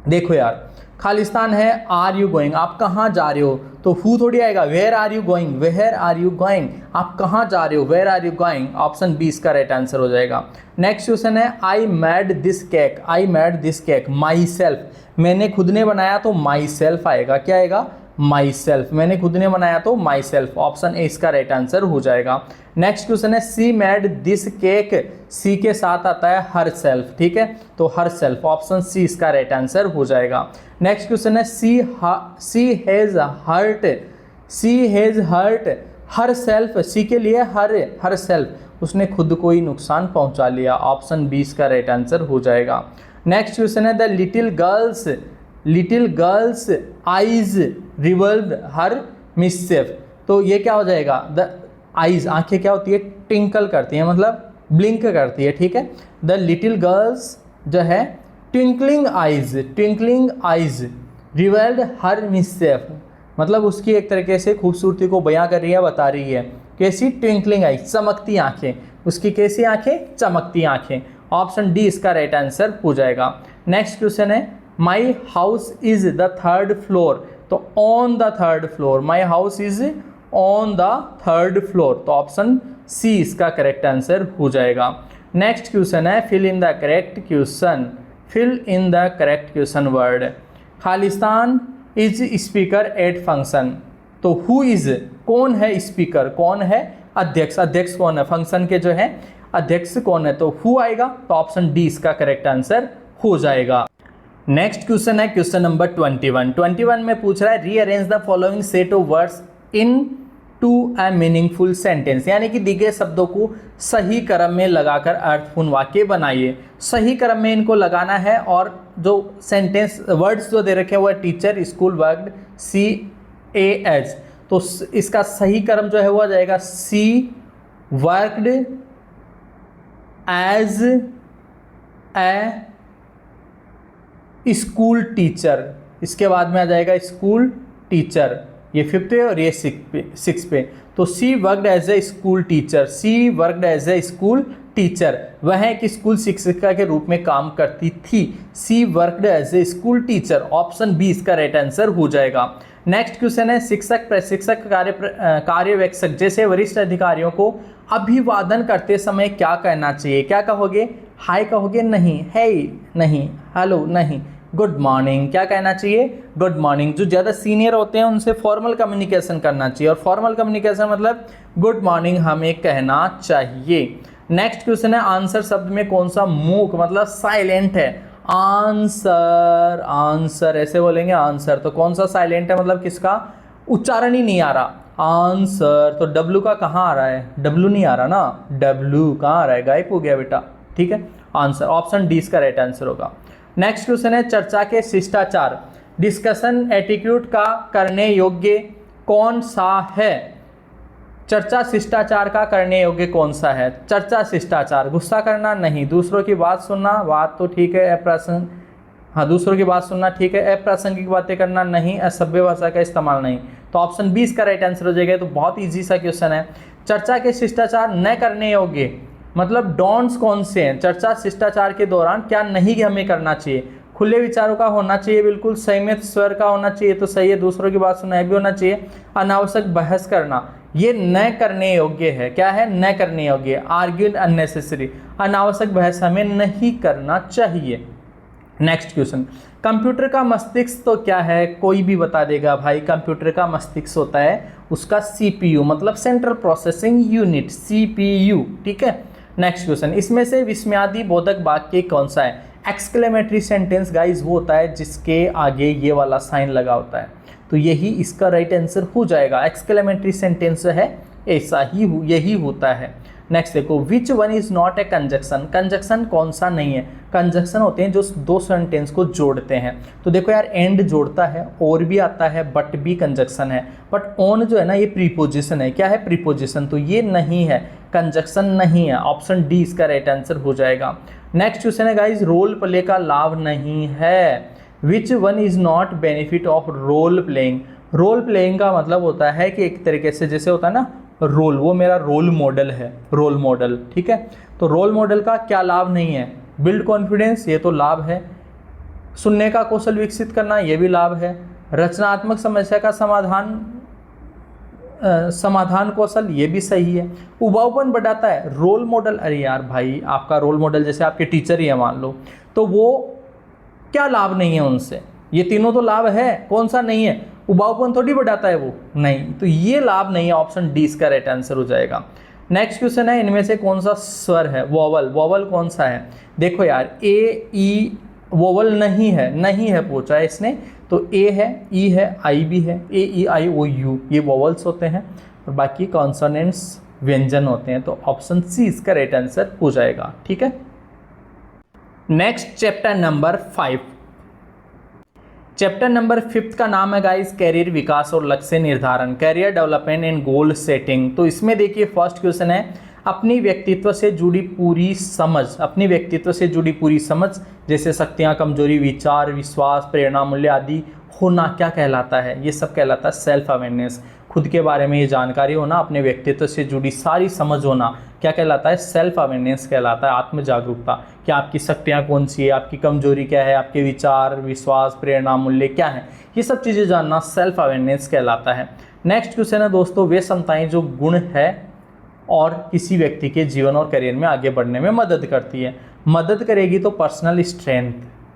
देखो यार, खालिस्तान है, आर यू गोइंग, आप कहाँ जा रहे हो, तो हु थोड़ी आएगा, where are you going, where are you going, आप कहाँ जा रहे हो, where are you going. Option B इसका राइट आंसर हो जाएगा। नेक्स्ट क्वेश्चन है, I made this cake, I made this cake myself, मैंने खुद ने बनाया, तो माई सेल्फ आएगा। क्या आएगा? माई सेल्फ, मैंने खुद ने बनाया तो माई सेल्फ। ऑप्शन ए इसका राइट आंसर हो जाएगा। नेक्स्ट क्वेश्चन है, सी मेड दिस केक, सी के साथ आता है हर सेल्फ, ठीक है, तो हर सेल्फ। ऑप्शन सी इसका राइट आंसर हो जाएगा। नेक्स्ट क्वेश्चन है, she has hurt, she has hurt her she के लिए हर सेल्फ, उसने खुद को ही नुकसान पहुंचा लिया। ऑप्शन बी इसका राइट आंसर हो जाएगा। नेक्स्ट क्वेश्चन है, द लिटिल गर्ल्स आईज रिवल्व हर मिससेफ, तो ये क्या हो जाएगा? द आईज, आंखें क्या होती है? ट्विंकल करती हैं, मतलब ब्लिंक करती है, ठीक है। द लिटिल गर्ल्स जो है ट्विंकलिंग आईज रिवेल्ड हर मिससेफ, मतलब उसकी एक तरीके से खूबसूरती को बयां कर रही है, बता रही है। कैसी? ट्विंकलिंग आईज, चमकती आंखें, उसकी कैसी आंखें? चमकती आंखें। ऑप्शन डी इसका राइट आंसर हो जाएगा। नेक्स्ट क्वेश्चन है, my house is the third floor, तो on the third floor, my house is on the third floor, तो ऑप्शन सी इसका करेक्ट आंसर हो जाएगा। नेक्स्ट क्वेश्चन है, fill in the correct question word. Khalistan is speaker at function, तो who is, कौन है speaker, कौन है अध्यक्ष, अध्यक्ष कौन है, फंक्शन के जो है अध्यक्ष कौन है, तो हु आएगा, तो ऑप्शन डी इसका करेक्ट आंसर हो जाएगा। नेक्स्ट क्वेश्चन है क्वेश्चन नंबर 21 में पूछ रहा है, rearrange the following set of words into a meaningful sentence, यानी कि दिए गए शब्दों को सही क्रम में लगाकर अर्थपूर्ण वाक्य बनाइए। सही क्रम में इनको लगाना है, और जो सेंटेंस वर्ड्स जो दे रखे हैं वो है टीचर, स्कूल, वर्कड, CAS, तो इसका सही क्रम जो है वो आ जाएगा CWORD, worked as a school teacher, इसके बाद में आ जाएगा स्कूल टीचर, ये 5th पे और ये 6 पे। तो she worked as a school teacher, she worked as a school teacher, वह एक स्कूल शिक्षिका के रूप में काम करती थी। She worked as a school teacher, option B इसका राइट आंसर हो जाएगा। नेक्स्ट क्वेश्चन है, शिक्षक प्रशिक्षक कार्यवेक्षक जैसे वरिष्ठ अधिकारियों को अभिवादन करते समय क्या कहना चाहिए? क्या कहोगे? हाय कहोगे? नहीं, है नहीं, हेलो नहीं, गुड मॉर्निंग। क्या कहना चाहिए? Good morning. जो ज़्यादा सीनियर होते हैं उनसे फॉर्मल कम्युनिकेशन करना चाहिए, और फॉर्मल कम्युनिकेशन मतलब गुड मॉर्निंग हमें कहना चाहिए। नेक्स्ट क्वेश्चन है, आंसर शब्द में कौन सा मूक मतलब साइलेंट है? आंसर, आंसर ऐसे बोलेंगे आंसर, तो कौन सा साइलेंट है मतलब किसका उच्चारण ही नहीं आ रहा? आंसर। तो डब्लू का कहाँ आ रहा है? डब्लू नहीं आ रहा ना, डब्लू कहाँ आ रहा है? गायब हो गया बेटा, ठीक है। आंसर ऑप्शन डी इसका राइट आंसर होगा। नेक्स्ट क्वेश्चन है, चर्चा के शिष्टाचार डिस्कशन एटिट्यूड का करने योग्य कौन सा है? चर्चा शिष्टाचार का करने योग्य कौन सा है? चर्चा शिष्टाचार, गुस्सा करना नहीं, दूसरों की बात सुनना, बात तो ठीक है, अप्रासंगिक, हाँ दूसरों की बात सुनना ठीक है, अप्रासंगिक बातें करना नहीं, असभ्य भाषा का इस्तेमाल नहीं। तो ऑप्शन बी इसका राइट आंसर हो जाएगा। तो बहुत ईजी सा क्वेश्चन है। चर्चा के शिष्टाचार न करने योग्य मतलब डोंट्स कौन से हैं? चर्चा शिष्टाचार के दौरान क्या नहीं हमें करना चाहिए? खुले विचारों का होना चाहिए, बिल्कुल संयमित स्वर का होना चाहिए तो सही है, दूसरों की बात सुनना भी होना चाहिए, अनावश्यक बहस करना ये न करने योग्य है। क्या है? न करने योग्य। आर्ग्यू अननेसेसरी, अनावश्यक बहस हमें नहीं करना चाहिए। नेक्स्ट क्वेश्चन, कंप्यूटर का मस्तिष्क तो क्या है? कोई भी बता देगा भाई। कंप्यूटर का मस्तिष्क होता है उसका सीपीयू मतलब सेंट्रल प्रोसेसिंग यूनिट, सीपीयू, ठीक है। नेक्स्ट क्वेश्चन, इसमें से विस्मयादि बोधक वाक्य कौन सा है? एक्सक्लेमेटरी सेंटेंस गाइज वो होता है जिसके आगे ये वाला साइन लगा होता है, तो यही इसका राइट आंसर हो जाएगा। एक्सक्लेमेटरी सेंटेंस है ऐसा ही यही होता है। नेक्स्ट देखो, विच one is not A conjunction, conjunction कौन सा नहीं है? कंजक्शन होते हैं जो दो सेंटेंस को जोड़ते हैं। तो देखो यार, एंड जोड़ता है, और भी आता है, बट भी कंजक्शन है, बट ऑन जो है ना ये प्रीपोजिशन है। क्या है? प्रीपोजिशन, तो ये नहीं है, कंजक्शन नहीं है। ऑप्शन डी इसका राइट आंसर हो जाएगा। नेक्स्ट क्वेश्चन है गाइज, रोल प्ले का लाभ नहीं है। Which one is not benefit of role playing, role playing का मतलब होता है कि एक तरीके से जैसे होता है ना रोल, वो मेरा रोल मॉडल है, रोल मॉडल, ठीक है। तो रोल मॉडल का क्या लाभ नहीं है? बिल्ड कॉन्फिडेंस, ये तो लाभ है। सुनने का कौशल विकसित करना, ये भी लाभ है। रचनात्मक समस्या का समाधान कौशल, ये भी सही है। उबाऊपन बढ़ाता है, रोल मॉडल, अरे यार भाई आपका रोल मॉडल जैसे आपके टीचर ही है मान लो, तो वो क्या लाभ नहीं है उनसे? ये तीनों तो लाभ है, कौन सा नहीं है? उबाऊपन थोड़ी बढ़ाता है वो, नहीं, तो ये लाभ नहीं है। ऑप्शन डी इसका राइट आंसर हो जाएगा। नेक्स्ट क्वेश्चन है, इनमें से कौन सा स्वर है? वोवल, वोवल कौन सा है? देखो यार, ए ई वोवल नहीं है, नहीं है पूछा है इसने, तो ए है, ई है, आई भी है, ए ई आई ओ यू ये वोवल्स होते हैं, और बाकी कॉन्सोनेंट्स व्यंजन होते हैं। तो ऑप्शन सी इसका राइट आंसर हो जाएगा, ठीक है। Next chapter number 5, chapter number 5 का नाम है गाइस कैरियर विकास और लक्ष्य निर्धारण, career development and goal setting. तो इसमें देखिए फर्स्ट क्वेश्चन है, अपनी व्यक्तित्व से जुड़ी पूरी समझ, अपनी व्यक्तित्व से जुड़ी पूरी समझ जैसे शक्तियाँ, कमजोरी, विचार, विश्वास, प्रेरणा, मूल्य आदि होना क्या कहलाता है? ये सब कहलाता है सेल्फ अवेयरनेस। खुद के बारे में ये जानकारी होना, अपने व्यक्तित्व से जुड़ी सारी समझ होना क्या कहलाता है? सेल्फ अवेयरनेस कहलाता है, आत्म जागरूकता। क्या आपकी शक्तियाँ कौन सी है, आपकी कमजोरी क्या है, आपके विचार, विश्वास, प्रेरणा, मूल्य क्या है, ये सब चीज़ें जानना सेल्फ अवेयरनेस कहलाता है। नेक्स्ट क्वेश्चन है दोस्तों, वे क्षमताएं जो गुण है और किसी व्यक्ति के जीवन और करियर में आगे बढ़ने में मदद करती है। मदद करेगी तो पर्सनल स्ट्रेंथ,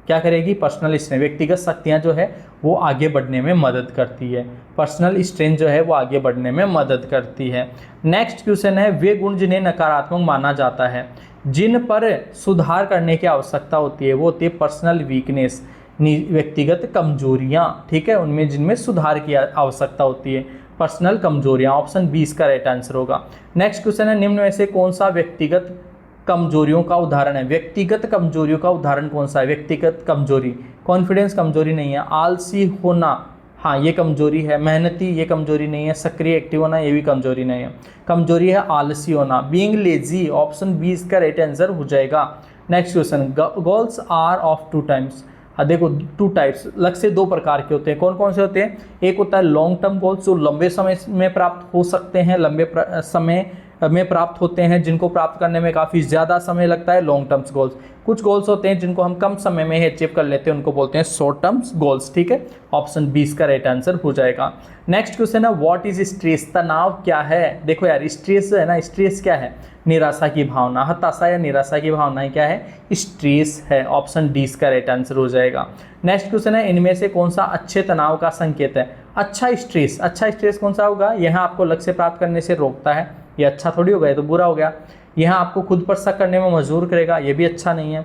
क्या करेगी? पर्सनल स्ट्रेंथ, व्यक्तिगत शक्तियाँ जो है वो आगे बढ़ने में मदद करती है, पर्सनल स्ट्रेंथ जो है वो आगे बढ़ने में मदद करती है। नेक्स्ट क्वेश्चन है, वे गुण जिन्हें नकारात्मक माना जाता है, जिन पर सुधार करने की आवश्यकता होती है, वो होती है पर्सनल वीकनेस, व्यक्तिगत कमजोरियाँ, ठीक है, उनमें जिनमें सुधार की आवश्यकता होती है, पर्सनल कमजोरियाँ। ऑप्शन बी इसका राइट आंसर होगा। नेक्स्ट क्वेश्चन है, निम्न में से कौन सा व्यक्तिगत कमजोरियों का उदाहरण है? व्यक्तिगत कमजोरियों का उदाहरण कौन सा है? व्यक्तिगत कमजोरी, कॉन्फिडेंस कमजोरी नहीं है, आलसी होना हाँ ये कमजोरी है। मेहनती ये कमजोरी नहीं है। सक्रिय एक्टिव होना ये भी कमजोरी नहीं है। कमजोरी है आलसी होना, बीइंग लेजी। ऑप्शन बी इसका राइट आंसर हो जाएगा। Next question, goals are of two times. देखो टू टाइप्स, लक्ष्य दो प्रकार के होते हैं। कौन कौन से होते हैं? एक होता है लॉन्ग टर्म गोल्स जो लंबे समय में प्राप्त हो सकते हैं, लंबे समय में प्राप्त होते हैं, जिनको प्राप्त करने में काफ़ी ज़्यादा समय लगता है, लॉन्ग टर्म्स गोल्स। कुछ गोल्स होते हैं जिनको हम कम समय में ही अचीव कर लेते हैं, उनको बोलते हैं शॉर्ट टर्म्स गोल्स। ठीक है, ऑप्शन 20 का राइट आंसर हो जाएगा। नेक्स्ट क्वेश्चन है व्हाट इज स्ट्रेस। तनाव क्या है? देखो यार स्ट्रेस जो है ना, स्ट्रेस क्या है? निराशा की भावना, हताशा या निराशा की भावना क्या है? स्ट्रेस है। ऑप्शन डी का राइट आंसर हो जाएगा। नेक्स्ट क्वेश्चन है इनमें से कौन सा अच्छे तनाव का संकेत है? अच्छा स्ट्रेस कौन सा होगा? यहाँ आपको लक्ष्य प्राप्त करने से रोकता है, ये अच्छा थोड़ी होगा, ये तो बुरा हो गया। यहाँ आपको खुद पर शक करने में मजबूर करेगा, ये भी अच्छा नहीं है।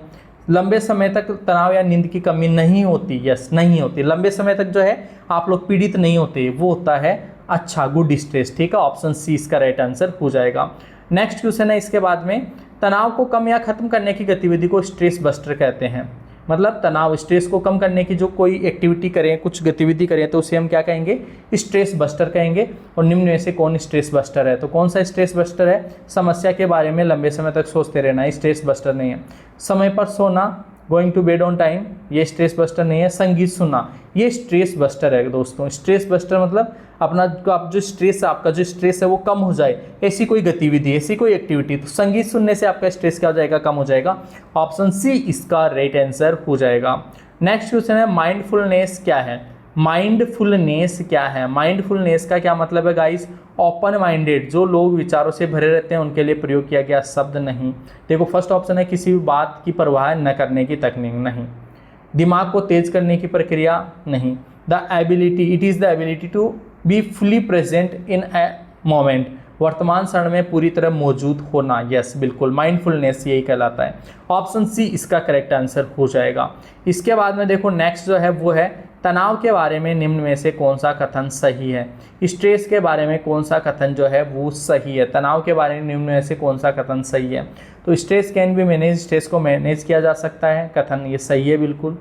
लंबे समय तक तनाव या नींद की कमी नहीं होती, यस नहीं होती। लंबे समय तक जो है आप लोग पीड़ित नहीं होते, वो होता है अच्छा गुड स्ट्रेस। ठीक है, ऑप्शन सी इसका राइट आंसर हो जाएगा। नेक्स्ट क्वेश्चन है इसके बाद में, तनाव को कम या खत्म करने की गतिविधि को स्ट्रेस बस्टर कहते हैं। मतलब तनाव स्ट्रेस को कम करने की जो कोई एक्टिविटी करें, कुछ गतिविधि करें, तो उसे हम क्या कहेंगे? स्ट्रेस बस्टर कहेंगे। और निम्न में से कौन स्ट्रेस बस्टर है? तो कौन सा स्ट्रेस बस्टर है? समस्या के बारे में लंबे समय तक सोचते रहना, स्ट्रेस बस्टर नहीं है। समय पर सोना, going to bed on time, ये स्ट्रेस बस्टर नहीं है। संगीत सुनना, ये स्ट्रेस बस्टर है दोस्तों। स्ट्रेस बस्टर मतलब अपना आप जो स्ट्रेस है, आपका जो स्ट्रेस है वो कम हो जाए, ऐसी कोई गतिविधि, ऐसी कोई एक्टिविटी। तो संगीत सुनने से आपका स्ट्रेस क्या हो जाएगा? कम हो जाएगा। ऑप्शन सी इसका राइट आंसर हो जाएगा। नेक्स्ट क्वेश्चन है माइंडफुलनेस क्या है? माइंडफुलनेस क्या है? माइंडफुलनेस का क्या मतलब है गाइस? ओपन माइंडेड, जो लोग विचारों से भरे रहते हैं उनके लिए प्रयोग किया गया शब्द नहीं। देखो फर्स्ट ऑप्शन है किसी भी बात की परवाह न करने की तकनीक, नहीं। दिमाग को तेज करने की प्रक्रिया, नहीं। The ability, it is the ability to be fully present in a moment, वर्तमान क्षण में पूरी तरह मौजूद होना, यस बिल्कुल माइंडफुलनेस यही कहलाता है। ऑप्शन सी इसका करेक्ट आंसर हो जाएगा। इसके बाद में देखो नेक्स्ट जो है वो है तनाव के बारे में निम्न में से कौन सा कथन सही है? स्ट्रेस के बारे में कौन सा कथन जो है वो सही है? तनाव के बारे में निम्न में से कौन सा कथन सही है? तो stress can be manage, stress को मैनेज किया जा सकता है, कथन ये सही है बिल्कुल।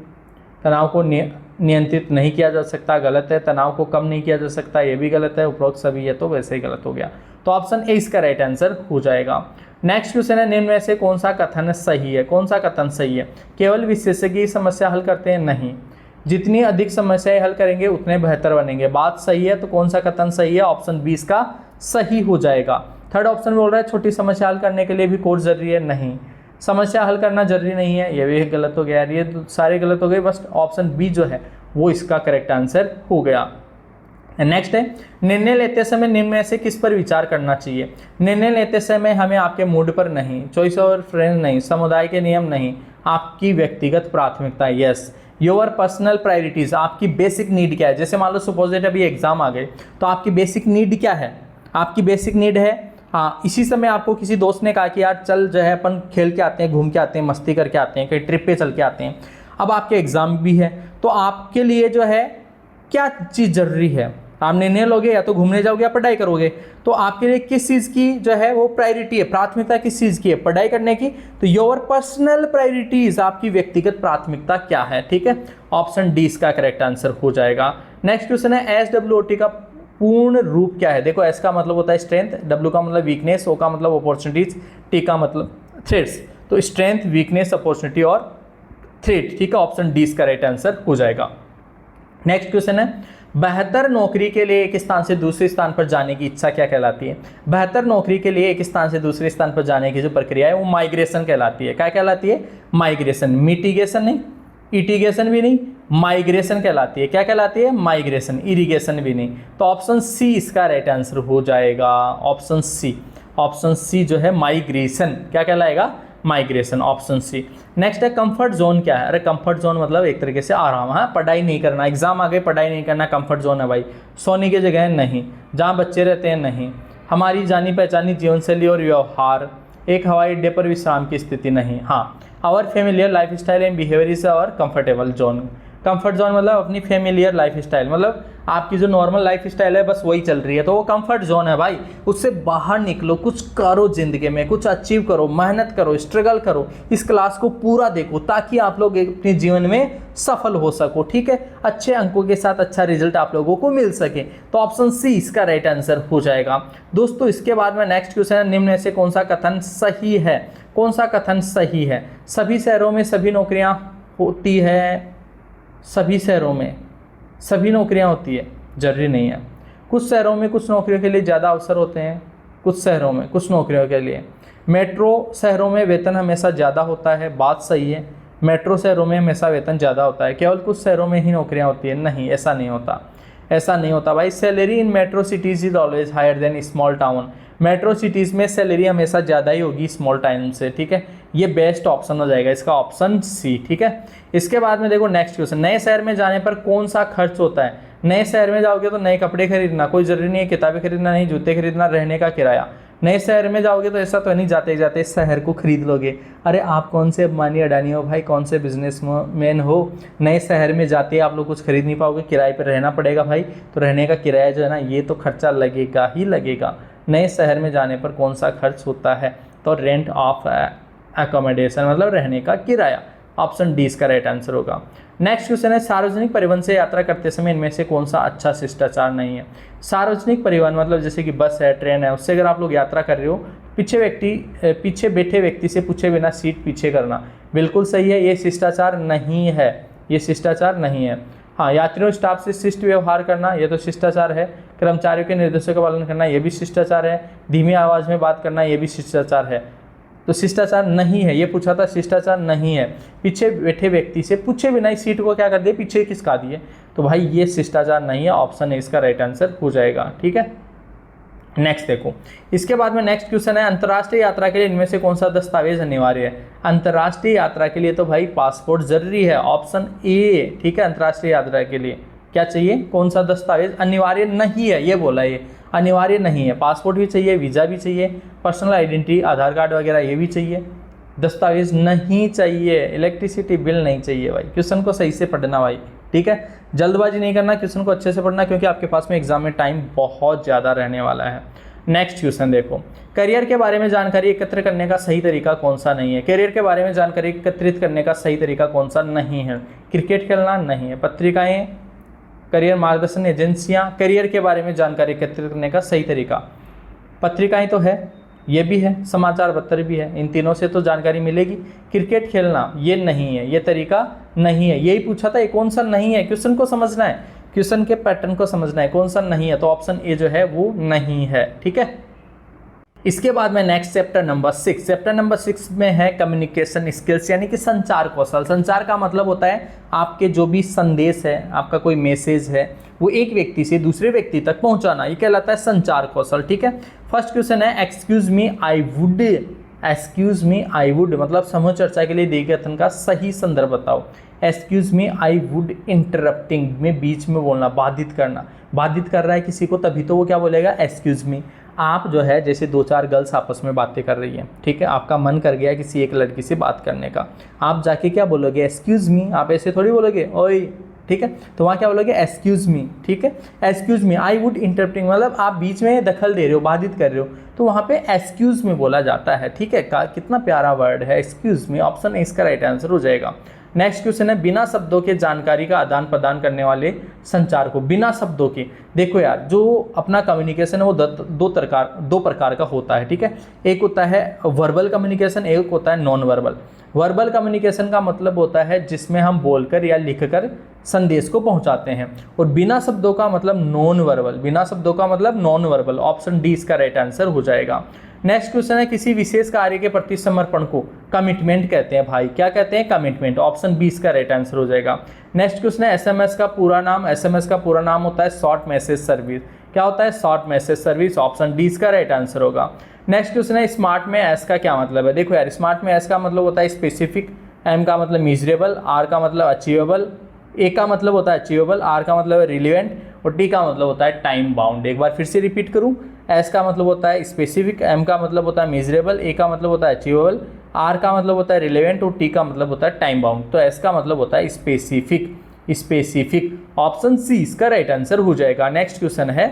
तनाव को नियंत्रित नहीं किया जा सकता, गलत है। तनाव को कम नहीं किया जा सकता, ये भी गलत है। उपरोक्त सभी है तो वैसे ही गलत हो गया। तो ऑप्शन ए इसका राइट आंसर हो जाएगा। नेक्स्ट क्वेश्चन है निम्न में से कौन सा कथन सही है? कौन सा कथन सही है? केवल विशेषज्ञ समस्या हल करते हैं, नहीं। जितनी अधिक समस्याएं हल करेंगे उतने बेहतर बनेंगे, बात सही है। तो कौन सा कथन सही है? ऑप्शन 20 का सही हो जाएगा। थर्ड ऑप्शन बोल रहा है छोटी समस्या हल करने के लिए भी कोर्स जरूरी है, नहीं। समस्या हल करना जरूरी नहीं है, ये भी गलत हो गया। ये सारे गलत हो गए, बस ऑप्शन बी जो है वो इसका करेक्ट आंसर हो गया। नेक्स्ट है निर्णय लेते समय निम्न में से किस पर विचार करना चाहिए? निर्णय लेते समय हमें आपके मूड पर नहीं, चॉइस और फ्रेंड नहीं, समुदाय के नियम नहीं, आपकी व्यक्तिगत प्राथमिकता, यस योर पर्सनल प्रायोरिटीज, आपकी बेसिक नीड क्या है? जैसे मान लो सपोजिट अभी एग्जाम आ गए, तो आपकी बेसिक नीड क्या है? आपकी बेसिक नीड है हाँ, इसी समय आपको किसी दोस्त ने कहा कि यार चल जो है अपन खेल के आते हैं, घूम के आते हैं, मस्ती करके आते हैं, कहीं ट्रिप पे चल के आते हैं। अब आपके एग्जाम भी है, तो आपके लिए जो है क्या चीज़ जरूरी है? आप निर्णय लोगे, या तो घूमने जाओगे या पढ़ाई करोगे। तो आपके लिए किस चीज़ की जो है वो प्रायोरिटी है, प्राथमिकता किस चीज़ की है? पढ़ाई करने की। तो योर पर्सनल प्रायोरिटीज, आपकी व्यक्तिगत प्राथमिकता क्या है? ठीक है, ऑप्शन डी इसका करेक्ट आंसर हो जाएगा। नेक्स्ट क्वेश्चन है SWOT का पूर्ण रूप क्या है? देखो एस का मतलब होता है स्ट्रेंथ, डब्ल्यू का मतलब वीकनेस, ओ का मतलब अपॉर्चुनिटीज, टी का मतलब थ्रेट्स। तो स्ट्रेंथ, वीकनेस, अपॉर्चुनिटी और थ्रेट। ठीक है, ऑप्शन डी इसका राइट आंसर हो जाएगा। नेक्स्ट क्वेश्चन है बेहतर नौकरी के लिए एक स्थान से दूसरे स्थान पर जाने की इच्छा क्या कहलाती है? बेहतर नौकरी के लिए एक स्थान से दूसरे स्थान पर जाने की जो प्रक्रिया है वो माइग्रेशन कहलाती है। क्या कहलाती है? माइग्रेशन, मिटिगेशन नहीं, इटिगेशन भी नहीं, माइग्रेशन कहलाती है। क्या कहलाती है? माइग्रेशन, इरिगेशन भी नहीं। तो ऑप्शन सी इसका राइट आंसर हो जाएगा। ऑप्शन सी जो है माइग्रेशन, क्या कहलाएगा? Migration, option C. नेक्स्ट है कंफर्ट जोन क्या है? अरे कंफर्ट जोन मतलब एक तरीके से आराम, है पढ़ाई नहीं करना, एग्जाम आ गए पढ़ाई नहीं करना, कंफर्ट जोन है भाई। सोने की जगह नहीं, जहाँ बच्चे रहते हैं नहीं, हमारी जानी पहचानी जीवनशैली और व्यवहार, एक हवाई अड्डे पर विश्राम की स्थिति नहीं। हाँ, our familiar life style and behaviour is our comfortable zone. Comfort zone मतलब अपनी फेमिलियर लाइफ स्टाइल, मतलब आपकी जो नॉर्मल लाइफ स्टाइल है बस वही चल रही है, तो वो कंफर्ट जोन है भाई। उससे बाहर निकलो, कुछ करो जिंदगी में, कुछ अचीव करो, मेहनत करो, स्ट्रगल करो, इस क्लास को पूरा देखो ताकि आप लोग अपने जीवन में सफल हो सको, ठीक है, अच्छे अंकों के साथ अच्छा रिजल्ट आप लोगों को मिल सके। तो ऑप्शन सी इसका राइट आंसर हो जाएगा। दोस्तों इसके बाद में नेक्स्ट क्वेश्चन है, निम्न में से कौन सा कथन सही है? कौन सा कथन सही है? सभी शहरों में सभी नौकरियां होती है? सभी शहरों में सभी नौकरियां होती है? जरूरी नहीं है। कुछ शहरों में कुछ नौकरियों के लिए ज़्यादा अवसर होते हैं, कुछ शहरों में कुछ नौकरियों के लिए। मेट्रो शहरों में वेतन हमेशा ज़्यादा होता है, बात सही है। मेट्रो शहरों में हमेशा वेतन ज़्यादा होता है, केवल कुछ शहरों में ही नौकरियां होती है? नहीं, ऐसा नहीं होता, ऐसा नहीं होता भाई। Salary in metro cities is always higher than small town. Metro cities में सैलरी हमेशा ज़्यादा ही होगी स्मॉल टाउन से, ठीक है। ये बेस्ट ऑप्शन हो जाएगा, इसका ऑप्शन सी, ठीक है। इसके बाद में देखो नेक्स्ट क्वेश्चन, नए शहर में जाने पर कौन सा खर्च होता है? नए शहर में जाओगे तो नए कपड़े खरीदना, कोई ज़रूरी नहीं है किताबें खरीदना, नहीं जूते खरीदना, रहने का किराया। नए शहर में जाओगे तो ऐसा तो नहीं जाते जाते शहर को खरीद लोगे। अरे आप कौन से अंबानी अडानी हो भाई, कौन से बिजनेसमैन हो, नए शहर में जाते आप लोग कुछ खरीद नहीं पाओगे, किराए पर रहना पड़ेगा भाई। तो रहने का किराया जो है ना, ये तो खर्चा लगेगा ही लगेगा। नए शहर में जाने पर कौन सा खर्च होता है? तो रेंट ऑफ अकोमोडेशन, मतलब रहने का किराया। ऑप्शन डी इसका राइट आंसर होगा। नेक्स्ट क्वेश्चन है, सार्वजनिक परिवहन से यात्रा करते समय इनमें से कौन सा अच्छा शिष्टाचार नहीं है? सार्वजनिक परिवहन मतलब जैसे कि बस है, ट्रेन है, उससे अगर आप लोग यात्रा कर रहे हो, पीछे बैठे व्यक्ति से पूछे बिना सीट पीछे करना, बिल्कुल सही है, ये शिष्टाचार नहीं है, ये शिष्टाचार नहीं है। हाँ, यात्रियों स्टाफ से शिष्ट व्यवहार करना, ये तो शिष्टाचार है। कर्मचारियों के निर्देशों का पालन करना, ये भी शिष्टाचार है। धीमी आवाज़ में बात करना, ये भी शिष्टाचार है। तो शिष्टाचार नहीं है, ये पूछा था, शिष्टाचार नहीं है। पीछे बैठे व्यक्ति से पूछे बिना इस सीट को क्या कर दिए, पीछे खिसका दिए, तो भाई ये शिष्टाचार नहीं है। ऑप्शन ए इसका राइट आंसर हो जाएगा, ठीक है। नेक्स्ट देखो, इसके बाद में नेक्स्ट क्वेश्चन है, अंतर्राष्ट्रीय यात्रा के लिए इनमें से कौन सा दस्तावेज अनिवार्य है? अंतर्राष्ट्रीय यात्रा के लिए तो भाई पासपोर्ट जरूरी है, ऑप्शन ए, ठीक है। अंतर्राष्ट्रीय यात्रा के लिए क्या चाहिए, कौन सा दस्तावेज अनिवार्य नहीं है, ये बोला, ये अनिवार्य नहीं है। पासपोर्ट भी चाहिए, वीज़ा भी चाहिए, पर्सनल आइडेंटिटी, आधार कार्ड वगैरह ये भी चाहिए, दस्तावेज नहीं चाहिए, इलेक्ट्रिसिटी बिल नहीं चाहिए। भाई क्वेश्चन को सही से पढ़ना भाई, ठीक है, जल्दबाजी नहीं करना, क्वेश्चन को अच्छे से पढ़ना, क्योंकि आपके पास में एग्जाम में टाइम बहुत ज़्यादा रहने वाला है। नेक्स्ट क्वेश्चन देखो, करियर के बारे में जानकारी एकत्र करने का सही तरीका कौन सा नहीं है? करियर के बारे में जानकारी एकत्रित करने का सही तरीका कौन सा नहीं है? क्रिकेट खेलना नहीं है। पत्रिकाएं, करियर मार्गदर्शन एजेंसियां, करियर के बारे में जानकारी एकत्रित करने का सही तरीका, पत्रिकाएं तो है, ये भी है, समाचार पत्र भी है, इन तीनों से तो जानकारी मिलेगी। क्रिकेट खेलना ये नहीं है, ये तरीका नहीं है, यही पूछा था, ये कौन सा नहीं है? क्वेश्चन को समझना है, क्वेश्चन के पैटर्न को समझना है, कौन सा नहीं है, तो ऑप्शन ए जो है वो नहीं है, ठीक है। इसके बाद में next chapter number 6, chapter number 6 में है कम्युनिकेशन स्किल्स, यानी कि संचार कौशल। संचार का मतलब होता है आपके जो भी संदेश है, आपका कोई मैसेज है, वो एक व्यक्ति से दूसरे व्यक्ति तक पहुंचाना, ये कहलाता है संचार कौशल, ठीक है। फर्स्ट क्वेश्चन है, excuse me I would, excuse me I would मतलब समूह चर्चा के लिए दिए गए कथन का सही संदर्भ बताओ। Excuse me I would, interrupting में बीच में बोलना, बाधित करना, बाधित कर रहा है किसी को तभी तो वो क्या बोलेगा, एक्सक्यूज मी। आप जो है जैसे 2-4 गर्ल्स आपस में बातें कर रही हैं, ठीक है, आपका मन कर गया किसी एक लड़की से बात करने का, आप जाके क्या बोलोगे, एक्सक्यूज मी। आप ऐसे थोड़ी बोलोगे ओए, ठीक है, तो वहाँ क्या बोलोगे, एक्सक्यूज मी, ठीक है। Excuse me I would interrupting मतलब आप बीच में दखल दे रहे हो, बाधित कर रहे हो, तो वहाँ पे एक्सक्यूज मी बोला जाता है, ठीक है। कितना प्यारा वर्ड है एक्सक्यूज मी, ऑप्शन ए इसका राइट आंसर हो जाएगा। नेक्स्ट क्वेश्चन है, बिना शब्दों के जानकारी का आदान प्रदान करने वाले संचार को, बिना शब्दों के, देखो यार जो अपना कम्युनिकेशन है वो दो प्रकार का होता है, ठीक है। एक होता है वर्बल कम्युनिकेशन, एक होता है नॉन वर्बल। वर्बल कम्युनिकेशन का मतलब होता है जिसमें हम बोलकर या लिखकर संदेश को पहुंचाते हैं, और बिना शब्दों का मतलब नॉन वर्बल, बिना शब्दों का मतलब नॉन वर्बल, ऑप्शन डी इसका राइट आंसर हो जाएगा। नेक्स्ट क्वेश्चन है, किसी विशेष कार्य के प्रति समर्पण को कमिटमेंट कहते हैं। भाई क्या कहते हैं, कमिटमेंट, ऑप्शन बी इसका राइट आंसर हो जाएगा। नेक्स्ट क्वेश्चन है, एसएमएस का पूरा नाम, एसएमएस का पूरा नाम होता है शॉर्ट मैसेज सर्विस। क्या होता है, short message service, option D इसका राइट आंसर होगा। नेक्स्ट क्वेश्चन है, स्मार्ट में एस का क्या मतलब है। देखो यार, स्मार्ट में एस का मतलब होता है स्पेसिफिक, एम का मतलब मीजरेबल, आर का मतलब अचीवेबल, ए का मतलब होता है अचीवेबल, आर का मतलब है रिलेवेंट, और टी का मतलब होता है टाइम बाउंड। एक बार फिर से रिपीट करूं, एस का मतलब होता है स्पेसिफिक, एम का मतलब होता है मेजरेबल, ए का मतलब होता है अचीवेबल, आर का मतलब होता है रिलेवेंट, और टी का मतलब होता है टाइम बाउंड। तो एस का मतलब होता है स्पेसिफिक, स्पेसिफिक। ऑप्शन सी इसका राइट आंसर हो जाएगा। नेक्स्ट क्वेश्चन है,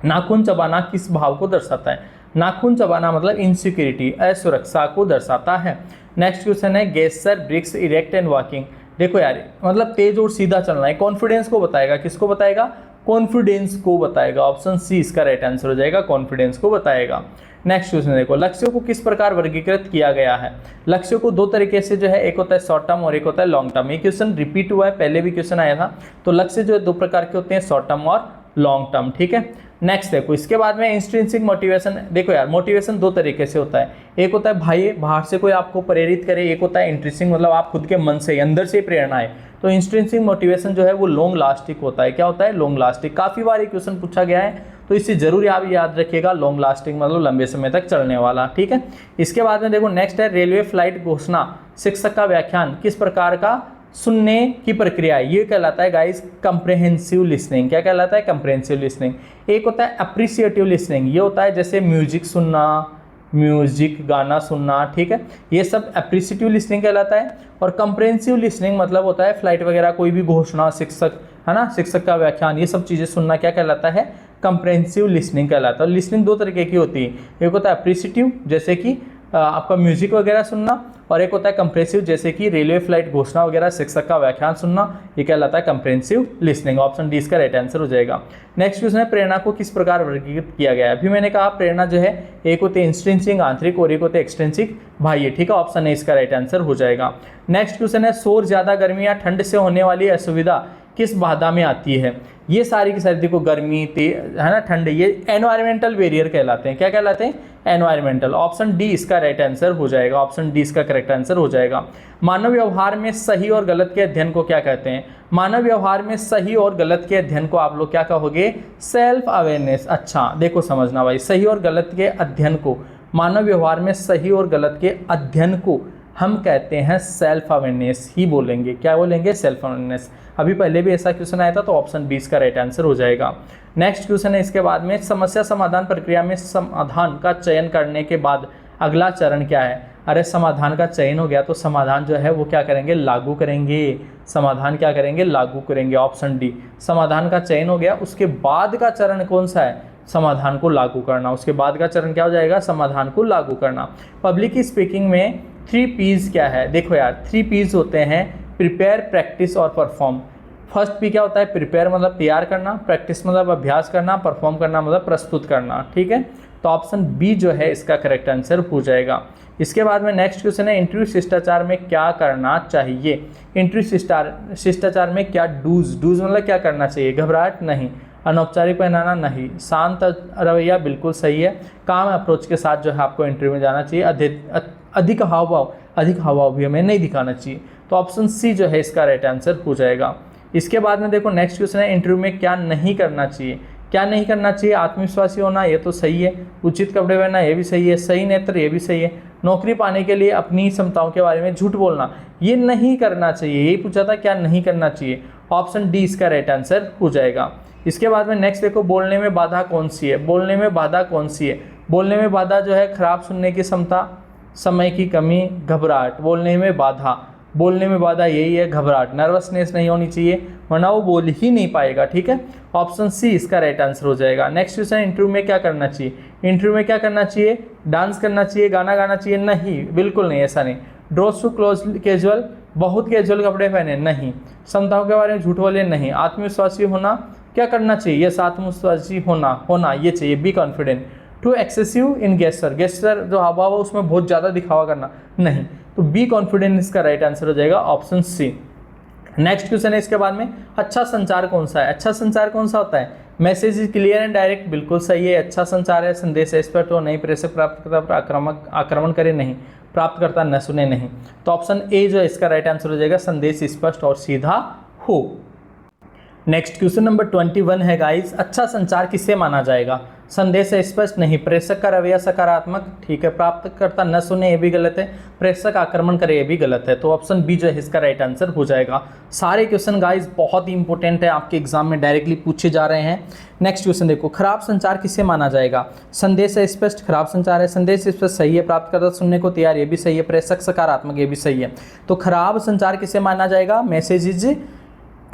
नाखून चबाना किस भाव को दर्शाता है? नाखून चबाना मतलब इनसिक्योरिटी, असुरक्षा को दर्शाता है। नेक्स्ट क्वेश्चन है, gesture brisk erect and walking. देखो यार, मतलब तेज और सीधा चलना है, कॉन्फिडेंस को बताएगा। किसको बताएगा? कॉन्फिडेंस को बताएगा। ऑप्शन सी इसका राइट आंसर हो जाएगा, कॉन्फिडेंस को बताएगा। नेक्स्ट क्वेश्चन देखो, लक्ष्यों को किस प्रकार वर्गीकृत किया गया है? लक्ष्यों को दो तरीके से जो है, एक होता है शॉर्ट टर्म और एक होता है लॉन्ग टर्म। ये क्वेश्चन रिपीट हुआ है, पहले भी क्वेश्चन आया था। तो लक्ष्य जो है दो प्रकार के होते हैं, शॉर्ट टर्म और लॉन्ग टर्म, ठीक है। नेक्स्ट देखो, इसके बाद में इंस्ट्रिंसिक मोटिवेशन। देखो यार, मोटिवेशन दो तरीके से होता है, एक होता है बाहर से कोई आपको प्रेरित करे, एक होता है इंट्रिंसिक, मतलब आप खुद के मन से अंदर से प्रेरणा है। तो इंस्ट्रिंसिक मोटिवेशन जो है वो लॉन्ग लास्टिक होता है। क्या होता है? Long lasting. काफ़ी बार ये क्वेश्चन पूछा गया है, तो इससे जरूर आप याद रखिएगा, लॉन्ग लास्टिंग मतलब लंबे समय तक चलने वाला, ठीक है। इसके बाद में देखो नेक्स्ट है, रेलवे फ्लाइट घोषणा शिक्षक का व्याख्यान किस प्रकार का सुनने की प्रक्रिया है? ये कहलाता है गाइस कंप्रेहेंसिव लिसनिंग। क्या कहलाता है? Comprehensive listening. एक होता है अप्रिसिएटिव लिसनिंग, ये होता है जैसे म्यूजिक सुनना, म्यूजिक गाना सुनना, ठीक है, ये सब अप्रिसिएटिव लिसनिंग कहलाता है। और कंप्रेहेंसिव लिसनिंग मतलब होता है फ्लाइट वगैरह, कोई भी घोषणा, शिक्षक है ना, शिक्षक का व्याख्यान, ये सब चीज़ें सुनना क्या कहलाता है? कंप्रेहेंसिव लिसनिंग कहलाता है। और लिसनिंग दो तरीके की होती है, एक होता है अप्रिसिएटिव जैसे कि आपका म्यूजिक वगैरह सुनना, और एक होता है कंप्रेसिव जैसे कि रेलवे फ्लाइट घोषणा वगैरह, शिक्षक का व्याख्यान सुनना, ये कहलाता है कंप्रेहेंसिव लिसनिंग। ऑप्शन डी इसका राइट आंसर हो जाएगा। नेक्स्ट क्वेश्चन है, प्रेरणा को किस प्रकार वर्गीकृत किया गया है? अभी मैंने कहा प्रेरणा जो है एक होते हैं इंस्ट्रिंसिक आंतरिक और एक होते हैं एक्सट्रिंसिक बाह्य, ठीक है। ऑप्शन ए इसका राइट आंसर हो जाएगा। नेक्स्ट क्वेश्चन है, शोर, ज्यादा गर्मी या ठंड से होने वाली असुविधा किस बाधा में आती है? ये सारी की सारी देखो, गर्मी है ना, ठंड, ये एनवायरमेंटल बैरियर कहलाते हैं। क्या कहलाते हैं? एनवायरमेंटल। ऑप्शन डी इसका राइट आंसर हो जाएगा। ऑप्शन डी इसका करेक्ट आंसर हो जाएगा। मानव व्यवहार में सही और गलत के अध्ययन को क्या कहते हैं? मानव व्यवहार में सही और गलत के अध्ययन को आप लोग क्या कहोगे? Self awareness. अच्छा देखो समझना भाई, सही और गलत के अध्ययन को, मानव व्यवहार में सही और गलत के अध्ययन को हम कहते हैं सेल्फ अवेयरनेस ही बोलेंगे। क्या बोलेंगे? Self awareness. अभी पहले भी ऐसा क्वेश्चन आया था, तो ऑप्शन बी इसका राइट आंसर हो जाएगा। नेक्स्ट क्वेश्चन है इसके बाद में, समस्या समाधान प्रक्रिया में समाधान का चयन करने के बाद अगला चरण क्या है? अरे समाधान का चयन हो गया तो समाधान जो है वो क्या करेंगे? लागू करेंगे। समाधान क्या करेंगे? लागू करेंगे। ऑप्शन डी, समाधान का चयन हो गया, उसके बाद का चरण कौन सा है? समाधान को लागू करना। उसके बाद का चरण क्या हो जाएगा? समाधान को लागू करना। पब्लिक स्पीकिंग में 3 P's क्या है? देखो यार, 3 P's होते हैं, प्रिपेयर, प्रैक्टिस और परफॉर्म। फर्स्ट पी क्या होता है? प्रिपेयर मतलब तैयार करना, प्रैक्टिस मतलब अभ्यास करना, परफॉर्म करना मतलब प्रस्तुत करना, ठीक है। तो ऑप्शन बी जो है इसका करेक्ट आंसर हो जाएगा। इसके बाद में नेक्स्ट क्वेश्चन है, इंटरव्यू शिष्टाचार में क्या करना चाहिए? इंटरव्यू शिष्टाचार में क्या डूज मतलब क्या करना चाहिए? घबराहट नहीं, अनौपचारिक पहनाना नहीं, शांत रवैया बिल्कुल सही है, काम अप्रोच के साथ जो है आपको इंटरव्यू में जाना चाहिए, अधिक हाव भी हमें नहीं दिखाना चाहिए। तो ऑप्शन सी जो है इसका राइट आंसर हो जाएगा। इसके बाद में देखो नेक्स्ट क्वेश्चन है, इंटरव्यू में क्या नहीं करना चाहिए? क्या नहीं करना चाहिए? आत्मविश्वासी होना, ये तो सही है। उचित कपड़े पहनना, ये भी सही है। सही नेत्र, ये भी सही है। नौकरी पाने के लिए अपनी क्षमताओं के बारे में झूठ बोलना, ये नहीं करना चाहिए। यही पूछा था, क्या नहीं करना चाहिए। ऑप्शन डी इसका राइट आंसर हो जाएगा। इसके बाद में नेक्स्ट देखो, बोलने में बाधा कौन सी है? बोलने में बाधा कौन सी है? बोलने में बाधा जो है खराब सुनने की क्षमता, समय की कमी, घबराहट। बोलने में बाधा यही है, घबराहट, नर्वसनेस नहीं होनी चाहिए, वरना वो बोल ही नहीं पाएगा, ठीक है। ऑप्शन सी इसका राइट आंसर हो जाएगा। नेक्स्ट क्वेश्चन, इंटरव्यू में क्या करना चाहिए? इंटरव्यू में क्या करना चाहिए? डांस करना चाहिए, गाना गाना चाहिए? नहीं, बिल्कुल नहीं, ऐसा नहीं। ड्रेस टू क्लोज कैजुअल, बहुत कैजुअल कपड़े पहने? नहीं। क्षमताओं के बारे में झूठ बोले? नहीं। आत्मविश्वासी होना, क्या करना चाहिए? यस, आत्मविश्वासी होना ये चाहिए, be confident. Too excessive in gesture जो हाव भाव उसमें बहुत ज़्यादा दिखावा करना? नहीं। तो बी कॉन्फिडेंट इसका राइट आंसर हो जाएगा, ऑप्शन सी। नेक्स्ट क्वेश्चन है इसके बाद में, अच्छा संचार कौन सा है? अच्छा संचार कौन सा होता है? Message is clear and direct, बिल्कुल सही है, अच्छा संचार है। संदेश स्पष्ट हो, नहीं प्रेषक प्राप्तकर्ता पर आक्रमण करे, नहीं। प्राप्तकर्ता न सुने, नहीं। तो ऑप्शन ए जो है इसका राइट आंसर हो जाएगा, संदेश स्पष्ट और सीधा हो। नेक्स्ट क्वेश्चन नंबर 21 है गाइस, अच्छा संचार किसे माना जाएगा? संदेश स्पष्ट, नहीं। प्रेषक का रवैया सकारात्मक, ठीक है। प्राप्तकर्ता न सुने, ये भी गलत है। प्रेषक आक्रमण करे, ये भी गलत है। तो ऑप्शन बी जो है इसका राइट आंसर हो जाएगा। सारे क्वेश्चन गाइस बहुत ही इंपॉर्टेंट है, आपके एग्जाम में डायरेक्टली पूछे जा रहे हैं। नेक्स्ट क्वेश्चन देखो, खराब संचार किसे माना जाएगा? संदेश स्पष्ट खराब संचार है, संदेश स्पष्ट सही है, प्राप्तकर्ता सुनने को तैयार, ये भी सही है, प्रेषक सकारात्मक, ये भी सही है। तो खराब संचार किसे माना जाएगा? मैसेज इज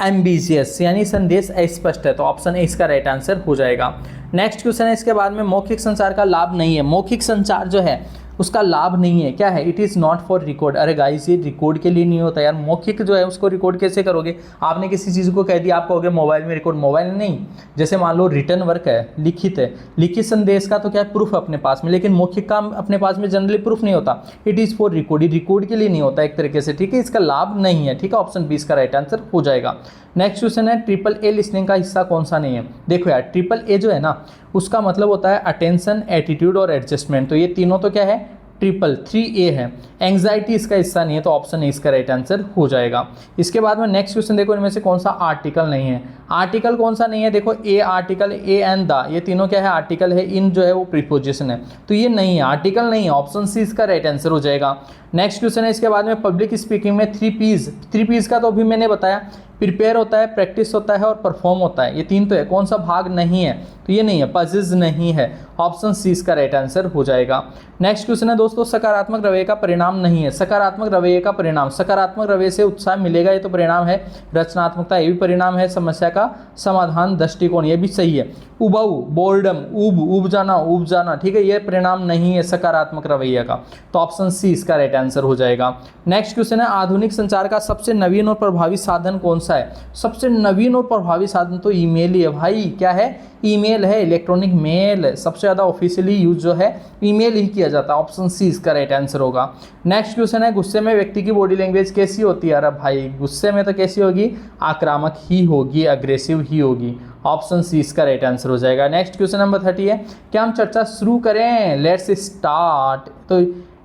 एम्बिजियस यानी संदेश अस्पष्ट है, तो ऑप्शन ए इसका राइट आंसर हो जाएगा। नेक्स्ट क्वेश्चन है इसके बाद में, मौखिक संचार का लाभ नहीं है। मौखिक संचार जो है उसका लाभ नहीं है, क्या है? It is not for record. अरे गाइस ये रिकॉर्ड के लिए नहीं होता यार, मौखिक जो है उसको रिकॉर्ड कैसे करोगे? आपने किसी चीज़ को कह दिया, आप कहोगे मोबाइल में रिकॉर्ड, मोबाइल नहीं। जैसे मान लो रिटर्न वर्क है, लिखित है, लिखित संदेश का तो क्या है, प्रूफ अपने पास में, लेकिन मौखिक का अपने पास में जनरली प्रूफ नहीं होता। It is for record, record के लिए नहीं होता एक तरीके से, ठीक है, इसका लाभ नहीं है, ठीक है, ऑप्शन बी इसका राइट आंसर हो जाएगा। नेक्स्ट क्वेश्चन है, ट्रिपल ए लिसनिंग का हिस्सा कौन सा नहीं है? देखो यार, ट्रिपल ए जो है ना उसका मतलब होता है अटेंशन, एटीट्यूड और एडजस्टमेंट, तो ये तीनों तो क्या है, ट्रिपल 3A है। एंग्जाइटी इसका हिस्सा नहीं है, तो ऑप्शन ए इसका राइट आंसर हो जाएगा। इसके बाद में नेक्स्ट क्वेश्चन देखो, इनमें से कौन सा आर्टिकल नहीं है? आर्टिकल कौन सा नहीं है? देखो ए आर्टिकल, ए एंड द, ये तीनों क्या है, आर्टिकल है, इन जो है वो प्रीपोजिशन है, तो ये नहीं है, आर्टिकल नहीं है, ऑप्शन सी इसका राइट आंसर हो जाएगा। नेक्स्ट क्वेश्चन है इसके बाद में, पब्लिक स्पीकिंग में 3Ps का तो अभी मैंने बताया, प्रिपेयर होता है, प्रैक्टिस होता है और परफॉर्म होता है, ये तीन तो है, कौन सा भाग नहीं है? तो ये नहीं है, पजेज नहीं है, ऑप्शन सी इसका राइट आंसर हो जाएगा। नेक्स्ट क्वेश्चन है दोस्तों, सकारात्मक रवैये का परिणाम नहीं है। सकारात्मक रवैये का परिणाम, सकारात्मक रवैये से उत्साह मिलेगा, ये तो परिणाम है। रचनात्मकता, ये भी परिणाम है। समस्या का समाधान, दृष्टिकोण, ये भी सही है। उबाऊ, बोर्डम, उब जाना, ठीक है, ये परिणाम नहीं है सकारात्मक रवैया का, तो ऑप्शन सी इसका राइट आंसर हो जाएगा। नेक्स्ट क्वेश्चन है, आधुनिक संचार का सबसे नवीन और प्रभावी साधन कौन सा है? सबसे नवीन और प्रभावी साधन तो ईमेल ही है भाई, क्या है? ईमेल है, इलेक्ट्रॉनिक मेल, सबसे ज़्यादा ऑफिशियली यूज जो है ईमेल ही किया जाता है, ऑप्शन सी इसका राइट आंसर होगा। नेक्स्ट क्वेश्चन है, गुस्से में व्यक्ति की बॉडी लैंग्वेज कैसी होती है? अरे भाई गुस्से में तो कैसी होगी, आक्रामक ही होगी, अग्रेसिव ही होगी, ऑप्शन सी इसका राइट आंसर हो जाएगा। नेक्स्ट क्वेश्चन नंबर 30 है, क्या हम चर्चा शुरू करें? लेट्स स्टार्ट, तो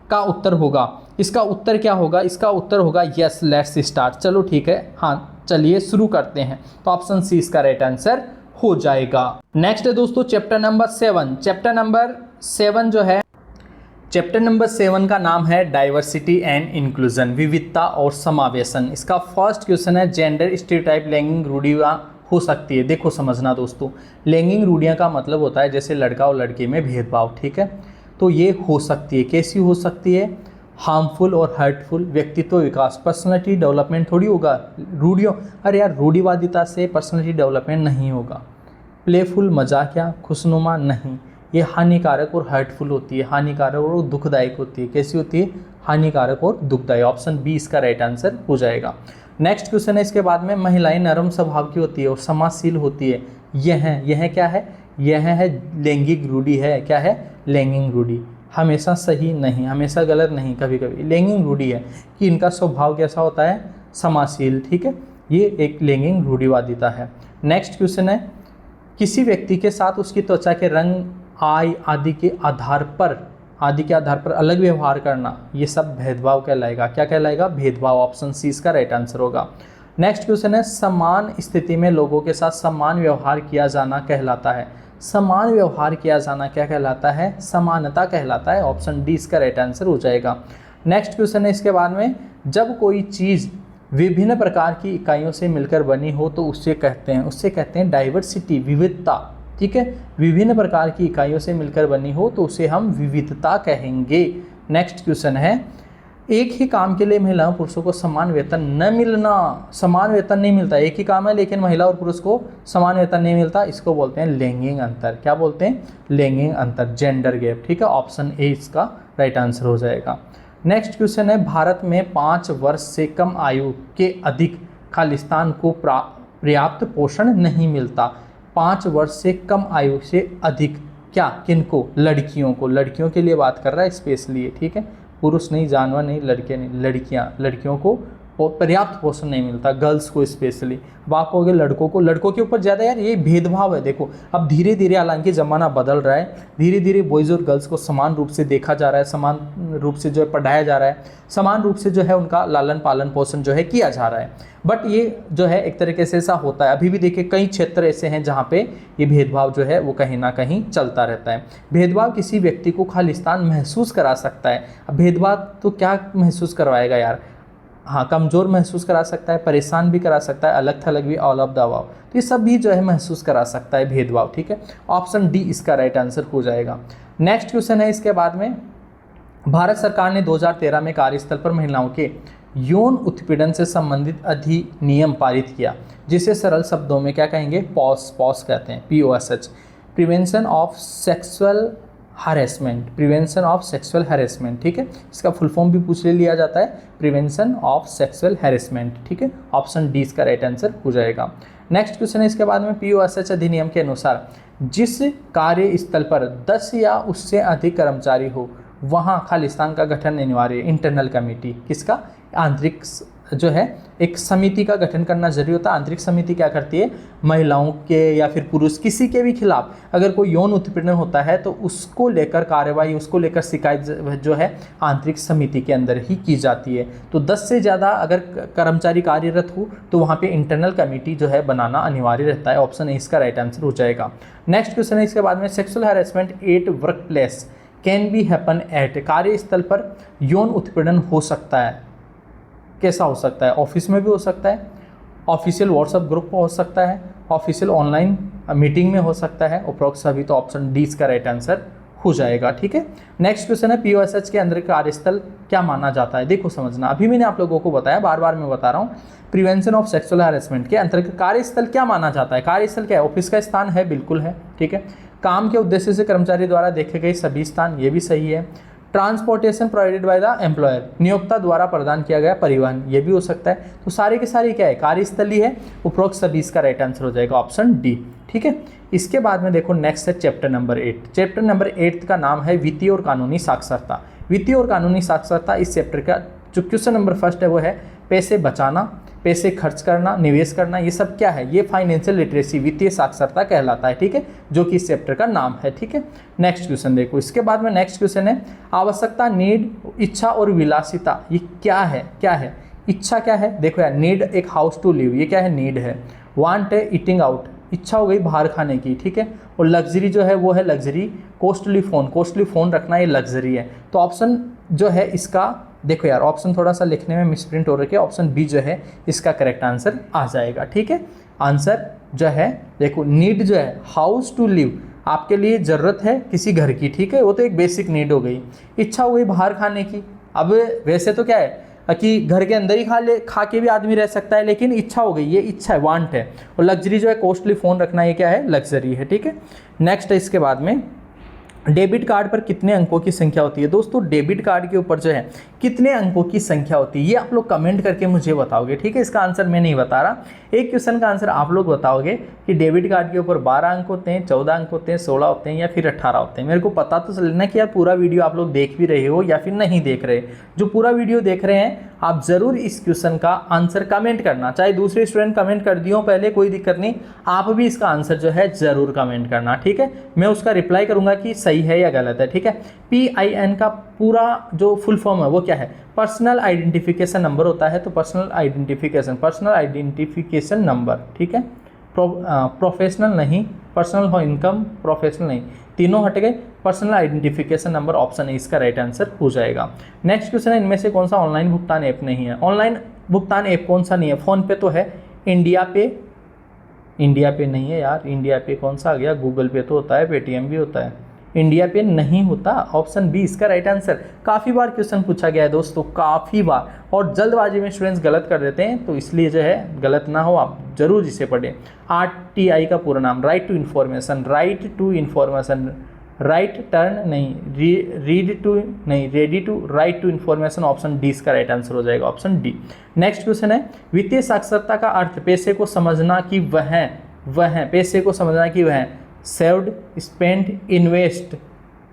का उत्तर होगा, इसका उत्तर क्या होगा? इसका उत्तर होगा यस, लेट्स स्टार्ट। चलो ठीक है, हाँ चलिए शुरू करते हैं, तो ऑप्शन सी इसका राइट आंसर हो जाएगा। नेक्स्ट है दोस्तों चैप्टर नंबर 7। चैप्टर नंबर 7 जो है, चैप्टर नंबर 7 का नाम है डाइवर्सिटी एंड इंक्लूजन, विविधता और समावेशन। इसका फर्स्ट क्वेश्चन है, जेंडर स्टीरियोटाइप लैंगिक रूढ़ियाँ हो सकती है। देखो समझना दोस्तों, लैंगिक रूढ़ियाँ का मतलब होता है जैसे लड़का और लड़की में भेदभाव, ठीक है, तो ये हो सकती है। कैसी हो सकती है? हार्मफुल और हर्टफुल, व्यक्तित्व विकास, पर्सनैलिटी डेवलपमेंट थोड़ी होगा रूढ़ियों, अरे यार रूढ़िवादिता से पर्सनैलिटी डेवलपमेंट नहीं होगा। प्लेफुल, मजाकिया, खुशनुमा, नहीं, ये हानिकारक और हर्टफुल होती है, हानिकारक और दुखदायक होती है। कैसी होती है? हानिकारक और दुखदायक, ऑप्शन बी इसका राइट आंसर हो जाएगा। नेक्स्ट क्वेश्चन है इसके बाद में, महिलाएं नरम स्वभाव की होती है और समाजशील होती है, यह क्या है? यह है लैंगिक रूढ़ी है, क्या है? लैंगिक रूढ़ी, हमेशा सही नहीं, हमेशा गलत नहीं, कभी कभी लैंगिक रूढ़ी है कि इनका स्वभाव कैसा होता है? समाजशील, ठीक है, ये एक लैंगिक रूढ़िवादिता है। नेक्स्ट क्वेश्चन है, किसी व्यक्ति के साथ उसकी त्वचा के रंग, आय आदि के आधार पर अलग व्यवहार करना, ये सब भेदभाव कहलाएगा। क्या कहलाएगा? भेदभाव, ऑप्शन सी इसका राइट आंसर होगा। नेक्स्ट क्वेश्चन है, समान स्थिति में लोगों के साथ समान व्यवहार किया जाना कहलाता है। समान व्यवहार किया जाना क्या कहलाता है? समानता कहलाता है, ऑप्शन डी इसका राइट आंसर हो जाएगा। नेक्स्ट क्वेश्चन है इसके बाद में, जब कोई चीज़ विभिन्न प्रकार की इकाइयों से मिलकर बनी हो तो उससे कहते हैं डाइवर्सिटी, विविधता, ठीक है, विभिन्न प्रकार की इकाइयों से मिलकर बनी हो तो उसे हम विविधता कहेंगे। नेक्स्ट क्वेश्चन है, एक ही काम के लिए महिलाओं पुरुषों को समान वेतन न मिलना, समान वेतन नहीं मिलता, एक ही काम है लेकिन महिला और पुरुष को समान वेतन नहीं मिलता, इसको बोलते हैं लैंगिक अंतर। क्या बोलते हैं? लैंगिक अंतर, जेंडर गैप, ठीक है, ऑप्शन ए इसका राइट आंसर हो जाएगा। नेक्स्ट क्वेश्चन है, भारत में 5 वर्ष से कम आयु के अधिक खालिस्तान को पर्याप्त पोषण नहीं मिलता। 5 वर्ष से कम आयु से अधिक, क्या, किनको? लड़कियों को, लड़कियों के लिए बात कर रहा है स्पेशली, ठीक है, पुरुष नहीं, जानवर नहीं, लड़के नहीं, लड़कियों को पर्याप्त पोषण नहीं मिलता, गर्ल्स को स्पेशली। बात हो गए लड़कों को, लड़कों के ऊपर ज़्यादा यार ये भेदभाव है। देखो अब धीरे धीरे हालांकि ज़माना बदल रहा है, धीरे धीरे बॉयज़ और गर्ल्स को समान रूप से देखा जा रहा है, समान रूप से जो है पढ़ाया जा रहा है, समान रूप से जो है उनका लालन पालन पोषण जो है किया जा रहा है। बट ये जो है एक तरीके से ऐसा होता है, अभी भी देखिए कई क्षेत्र ऐसे हैं जहाँ पे ये भेदभाव जो है वो कहीं ना कहीं चलता रहता है। भेदभाव किसी व्यक्ति को खालिस्तान महसूस करा सकता है। अब भेदभाव तो क्या महसूस करवाएगा यार? हाँ, कमज़ोर महसूस करा सकता है, परेशान भी करा सकता है, अलग थलग भी, ऑल ऑफ द अबव, तो ये सब भी जो है महसूस करा सकता है भेदभाव, ठीक है, ऑप्शन डी इसका राइट आंसर हो जाएगा। नेक्स्ट क्वेश्चन है इसके बाद में, भारत सरकार ने 2013 में कार्यस्थल पर महिलाओं के यौन उत्पीड़न से संबंधित अधिनियम पारित किया, जिसे सरल शब्दों में क्या कहेंगे, पॉस कहते हैं, POSH, prevention of sexual harassment, prevention of sexual harassment, ठीक है। इसका फुल फॉर्म भी पूछ लिया जाता है, प्रिवेंशन ऑफ सेक्सुअल हरेसमेंट, ठीक है। ऑप्शन डी इसका राइट आंसर हो जाएगा। नेक्स्ट क्वेश्चन है इसके बाद में, POSH अधिनियम के अनुसार जिस कार्यस्थल पर 10 या उससे अधिक कर्मचारी हो वहाँ खालिस्तान का गठन अनिवार्य, इंटरनल कमेटी, किसका, आंतरिक जो है एक समिति का गठन करना जरूरी होता है। आंतरिक समिति क्या करती है, महिलाओं के या फिर पुरुष किसी के भी खिलाफ अगर कोई यौन उत्पीड़न होता है तो उसको लेकर कार्रवाई, उसको लेकर शिकायत जो है आंतरिक समिति के अंदर ही की जाती है। तो 10 से ज़्यादा अगर कर्मचारी कार्यरत हो तो वहाँ पे इंटरनल कमेटी जो है बनाना अनिवार्य रहता है। ऑप्शन ए इसका राइट आंसर हो जाएगा। नेक्स्ट क्वेश्चन है इसके बाद में, sexual harassment at work place can be happen at, कार्यस्थल पर यौन उत्पीड़न हो सकता है, कैसा हो सकता है, ऑफिस में भी हो सकता है, ऑफिशियल व्हाट्सएप ग्रुप पर हो सकता है, ऑफिशियल ऑनलाइन मीटिंग में हो सकता है, उपरोक्त सभी। तो ऑप्शन डी इसका राइट आंसर हो जाएगा, ठीक है। नेक्स्ट क्वेश्चन है, POSH के अंदर कार्यस्थल क्या माना जाता है। देखो समझना, अभी मैंने आप लोगों को बताया, बार बार मैं बता रहा हूँ, प्रिवेंशन ऑफ सेक्सुअल हैरेसमेंट के अंतर्गत कार्यस्थल क्या माना जाता है। कार्यस्थल क्या है, ऑफिस का स्थान है, बिल्कुल है, ठीक है। काम के उद्देश्य से कर्मचारी द्वारा देखे गए सभी स्थान, ये भी सही है। Transportation provided by the employer, नियोक्ता द्वारा प्रदान किया गया परिवहन, ये भी हो सकता है। तो सारे के सारे क्या है, कार्यस्थली है, उपरोक्त सभी इसका राइट आंसर हो जाएगा, ऑप्शन डी, ठीक है। इसके बाद में देखो नेक्स्ट है चैप्टर नंबर 8। चैप्टर नंबर 8 का नाम है वित्तीय और कानूनी साक्षरता। वित्तीय और कानूनी साक्षरता इस चैप्टर का जो क्वेश्चन नंबर फर्स्ट है वो है पैसे बचाना, पैसे खर्च करना, निवेश करना, ये सब क्या है, ये फाइनेंशियल लिटरेसी, वित्तीय साक्षरता कहलाता है, ठीक है, जो कि इस चैप्टर का नाम है, ठीक है। नेक्स्ट क्वेश्चन देखो, इसके बाद में नेक्स्ट क्वेश्चन है, आवश्यकता, नीड, इच्छा और विलासिता, ये क्या है, क्या है, इच्छा क्या है, देखो यार, नीड एक हाउस टू लिव, ये क्या है, नीड है। वांट है ईटिंग आउट, इच्छा हो गई बाहर खाने की, ठीक है। और लग्जरी जो है वो है लग्जरी, कॉस्टली फ़ोन रखना, ये लग्जरी है। तो ऑप्शन जो है इसका, देखो यार ऑप्शन थोड़ा सा लिखने में मिसप्रिंट हो रखी है, ऑप्शन बी जो है इसका करेक्ट आंसर आ जाएगा, ठीक है। आंसर जो है देखो, नीड जो है हाउस टू लिव, आपके लिए ज़रूरत है किसी घर की, ठीक है, वो तो एक बेसिक नीड हो गई। इच्छा हो गई बाहर खाने की, अब वैसे तो क्या है कि घर के अंदर ही खा के भी आदमी रह सकता है, लेकिन इच्छा हो गई, ये इच्छा है, वांट है। और लग्जरी जो है कॉस्टली फ़ोन रखना, ये क्या है, लग्जरी है, ठीक है। नेक्स्ट है इसके बाद में, डेबिट कार्ड पर कितने अंकों की संख्या होती है। दोस्तों डेबिट कार्ड के ऊपर जो है कितने अंकों की संख्या होती है, ये आप लोग कमेंट करके मुझे बताओगे, ठीक है। इसका आंसर मैं नहीं बता रहा, एक क्वेश्चन का आंसर आप लोग बताओगे कि डेबिट कार्ड के ऊपर 12 अंक होते हैं, 14 अंक होते हैं, 16 होते हैं या फिर 18 होते हैं। मेरे को पता तो चलना कि यार पूरा वीडियो आप लोग देख भी रहे हो या फिर नहीं देख रहे। जो पूरा वीडियो देख रहे हैं आप ज़रूर इस क्वेश्चन का आंसर कमेंट करना, चाहे दूसरे स्टूडेंट कमेंट कर दियो पहले, कोई दिक्कत नहीं, आप भी इसका आंसर जो है ज़रूर कमेंट करना, ठीक है। मैं उसका रिप्लाई करूँगा कि सही है या गलत है, ठीक है। PIN का पूरा जो फुल फॉर्म है वो क्या है, पर्सनल आइडेंटिफिकेशन नंबर होता है। तो पर्सनल आइडेंटिफिकेशन नंबर, ठीक है। प्रोफेशनल नहीं, पर्सनल हो इनकम, प्रोफेशनल नहीं, तीनों हट गए, personal identification number, option A इसका राइट आंसर हो जाएगा। नेक्स्ट क्वेश्चन है, इनमें से कौन सा ऑनलाइन भुगतान ऐप नहीं है। ऑनलाइन भुगतान ऐप कौन सा नहीं है, फ़ोन पे तो है, इंडिया पे नहीं है यार, इंडिया पे कौन सा आ गया, गूगल पे तो होता है, पेटीएम भी होता है, इंडिया पे नहीं होता, ऑप्शन बी इसका राइट आंसर। काफ़ी बार क्वेश्चन पूछा गया है दोस्तों, काफ़ी बार, और जल्दबाजी में स्टूडेंट्स गलत कर देते हैं, तो इसलिए जो है गलत ना हो, आप जरूर इसे पढ़ें। RTI का पूरा नाम, right to information, right turn नहीं, ready to right to information, option D इसका राइट आंसर हो जाएगा, ऑप्शन डी। नेक्स्ट क्वेश्चन है, वित्तीय साक्षरता का अर्थ पैसे को समझना कि पैसे को समझना कि वह saved, spend, invest,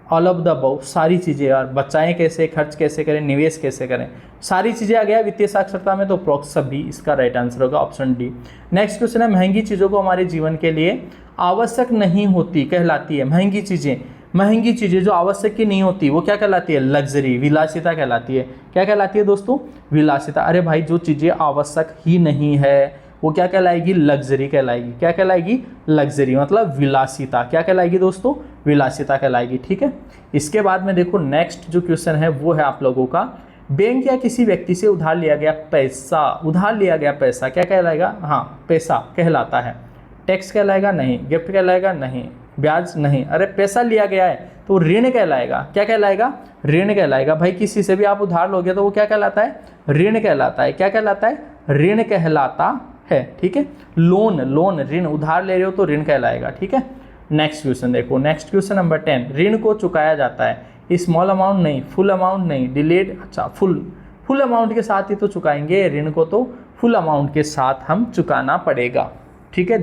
all of the above, सारी चीज़ें यार, बचाएं कैसे, खर्च कैसे करें, निवेश कैसे करें, सारी चीज़ें आ गया वित्तीय साक्षरता में, तो प्रोक्त सभी इसका राइट आंसर होगा, ऑप्शन डी। नेक्स्ट क्वेश्चन है, महंगी चीज़ों को हमारे जीवन के लिए आवश्यक नहीं होती कहलाती है। महंगी चीज़ें जो आवश्यक की नहीं होती वो क्या कहलाती है, लग्जरी, विलासिता कहलाती है। क्या कहलाती है दोस्तों, विलासिता। अरे भाई जो चीज़ें आवश्यक ही नहीं है वो क्या कहलाएगी, लग्जरी कहलाएगी। क्या कहलाएगी, लग्जरी, मतलब विलासिता। क्या कहलाएगी दोस्तों, विलासिता कहलाएगी, ठीक है। इसके बाद में देखो नेक्स्ट जो क्वेश्चन है वो है आप लोगों का, बैंक या किसी व्यक्ति से उधार लिया गया पैसा क्या कहलाएगा, हाँ पैसा कहलाता है। टैक्स कहलाएगा नहीं, गिफ्ट कहलाएगा नहीं, ब्याज नहीं। अरे पैसा लिया गया है तो ऋण कहलाएगा। क्या कहलाएगा? ऋण कहलाएगा। भाई किसी से भी आप उधार लोगे तो वो क्या कहलाता है? ऋण कहलाता है। क्या कहलाता है? ऋण कहलाता है। ठीक है, लोन, लोन ऋण, उधार ले रहे हो तो ऋण कहलाएगा। ठीक है, नेक्स्ट क्वेश्चन देखो, नेक्स्ट क्वेश्चन नंबर 10, ऋण को चुकाया जाता है स्मॉल अमाउंट नहीं, फुल अमाउंट नहीं, डिलेड, अच्छा फुल अमाउंट के साथ ही तो चुकाएंगे ऋण को, तो फुल अमाउंट के साथ हम चुकाना पड़ेगा। ठीक है,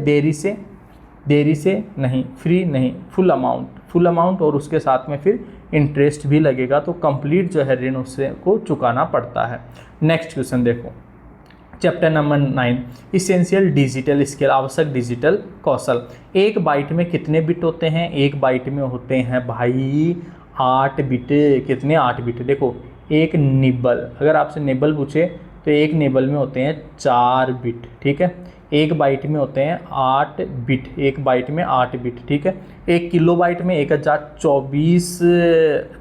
देरी से नहीं, फ्री नहीं, फुल अमाउंट और उसके साथ में फिर इंटरेस्ट भी लगेगा, तो कंप्लीट जो है ऋण उससे को चुकाना पड़ता है। नेक्स्ट क्वेश्चन देखो, chapter number 9, essential digital skill, आवश्यक डिजिटल कौशल। एक बाइट में कितने बिट होते हैं? एक बाइट में होते हैं भाई 8 बिट। कितने? 8 बिट। देखो एक निबल, अगर आपसे निबल पूछे तो एक निबल में होते हैं 4 बिट। ठीक है, एक बाइट में होते हैं 8 बिट, एक बाइट में 8 बिट। ठीक है, एक किलो बाइट में 1024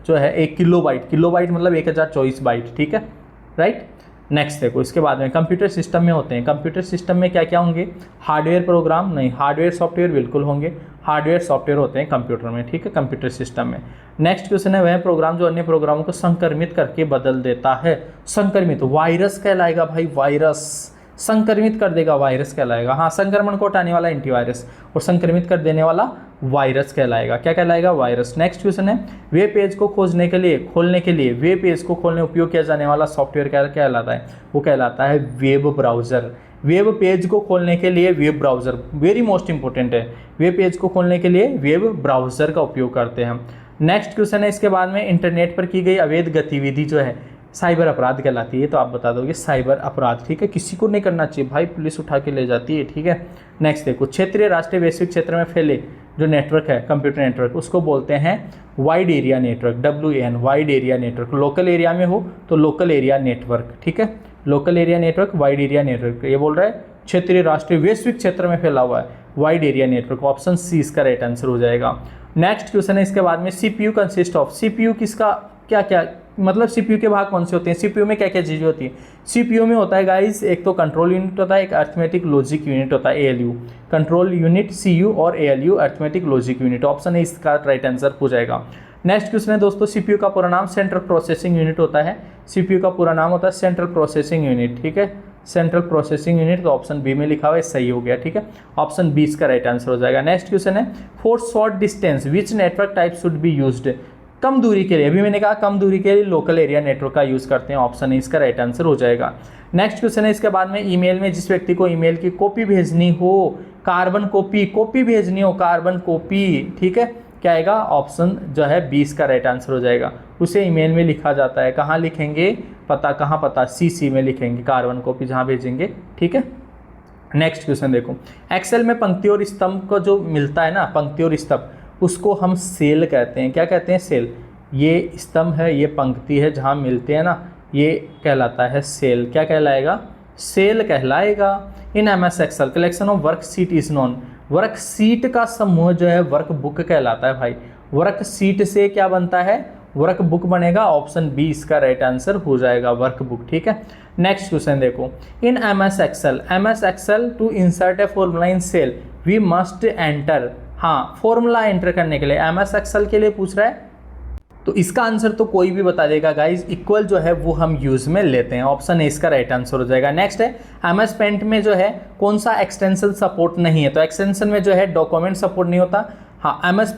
जो है, एक किलो बाइट मतलब 1024 बाइट। ठीक है, राइट। नेक्स्ट देखो, इसके बाद में कंप्यूटर सिस्टम में होते हैं। कंप्यूटर सिस्टम में क्या क्या होंगे? हार्डवेयर प्रोग्राम नहीं, हार्डवेयर सॉफ्टवेयर बिल्कुल होंगे। हार्डवेयर सॉफ्टवेयर होते हैं कंप्यूटर में। ठीक है, कंप्यूटर सिस्टम में। नेक्स्ट क्वेश्चन है, वह प्रोग्राम जो अन्य प्रोग्रामों को संक्रमित करके बदल देता है। संक्रमित, वायरस कहलाएगा भाई, वायरस संक्रमित कर देगा, वायरस कहलाएगा। हाँ, संक्रमण को हटाने वाला एंटीवायरस और संक्रमित कर देने वाला वायरस कहलाएगा। क्या कहलाएगा? वायरस। नेक्स्ट क्वेश्चन है, वेब पेज को खोलने के लिए वेब पेज को खोलने उपयोग किया जाने वाला सॉफ्टवेयर क्या कहलाता है? वो कहलाता है वेब ब्राउजर। वेब पेज को खोलने के लिए web browser very most important है। वेब पेज को खोलने के लिए वेब ब्राउजर का उपयोग करते हैं हम। नेक्स्ट क्वेश्चन है, इसके बाद में इंटरनेट पर की गई अवैध गतिविधि जो है साइबर अपराध कहलाती है। तो आप बता दोगे साइबर अपराध। ठीक है, किसी को नहीं करना चाहिए भाई, पुलिस उठा के ले जाती है। ठीक है, नेक्स्ट देखो, क्षेत्रीय, राष्ट्रीय, वैश्विक क्षेत्र में फैले जो नेटवर्क है, कंप्यूटर नेटवर्क, उसको बोलते हैं wide area network, WAN, wide area network. Local area में हो तो लोकल एरिया नेटवर्क। ठीक है, local area network, wide area network. ये बोल रहा है क्षेत्रीय, राष्ट्रीय, वैश्विक क्षेत्र में फैला हुआ है, wide area network. Option C इसका राइट आंसर हो जाएगा। नेक्स्ट क्वेश्चन है, इसके बाद में CPU कंसिस्ट ऑफ, CPU किसका क्या क्या मतलब CPU के भाग कौन से होते हैं? CPU में क्या क्या चीज़ें होती है? CPU में होता है गाइस, एक तो कंट्रोल यूनिट होता है, एक अर्थमेटिक लॉजिक यूनिट होता है, ALU, कंट्रोल यूनिट CU और ALU arithmetic logic unit. Option A इसका राइट आंसर हो जाएगा। नेक्स्ट क्वेश्चन है दोस्तों, CPU का पूरा नाम सेंट्रल प्रोसेसिंग यूनिट होता है। CPU का पूरा नाम होता है सेंट्रल प्रोसेसिंग यूनिट। ठीक है, सेंट्रल प्रोसेसिंग यूनिट, तो ऑप्शन बी में लिखा हुआ है, सही हो गया। ठीक है, ऑप्शन बी इसका राइट आंसर हो जाएगा। नेक्स्ट क्वेश्चन है, for short distance which network type should be used, कम दूरी के लिए, अभी मैंने कहा कम दूरी के लिए लोकल एरिया नेटवर्क का यूज़ करते हैं। ऑप्शन ए इसका राइट आंसर हो जाएगा। नेक्स्ट क्वेश्चन है, इसके बाद में ईमेल में जिस व्यक्ति को ईमेल की कॉपी भेजनी हो, कार्बन कॉपी भेजनी हो, कार्बन कॉपी। ठीक है, क्या आएगा? ऑप्शन जो है 20 का राइट आंसर हो जाएगा। उसे ईमेल में लिखा जाता है, कहाँ लिखेंगे? कहाँ पता? CC में लिखेंगे, कार्बन कॉपी जहाँ भेजेंगे। ठीक है, नेक्स्ट क्वेश्चन देखो, एक्सेल में पंक्ति और स्तंभ को जो मिलता है ना, पंक्ति और स्तंभ, उसको हम सेल कहते हैं। क्या कहते हैं? सेल। ये स्तंभ है, ये पंक्ति है, जहाँ मिलते हैं ना, ये कहलाता है सेल। क्या कहलाएगा? सेल कहलाएगा। In MS excel collection of worksheet is known, worksheet का समूह जो है वर्क बुक कहलाता है भाई। वर्कशीट से क्या बनता है? वर्क बुक बनेगा। ऑप्शन बी इसका राइट आंसर हो जाएगा, वर्क बुक। ठीक है, नेक्स्ट क्वेश्चन देखो, in MS excel to insert a formula in cell we must enter. हाँ, फॉर्मूला एंटर करने के लिए MS एक्सेल के लिए पूछ रहा है, तो इसका आंसर तो कोई भी बता देगा गाइज। इक्वल जो है वो हम यूज़ में लेते हैं। ऑप्शन ए इसका राइट आंसर हो जाएगा। नेक्स्ट है, MS पेंट में जो है कौन सा एक्सटेंशन सपोर्ट नहीं है? तो एक्सटेंशन में जो है डॉक्यूमेंट सपोर्ट नहीं होता। हाँ, MS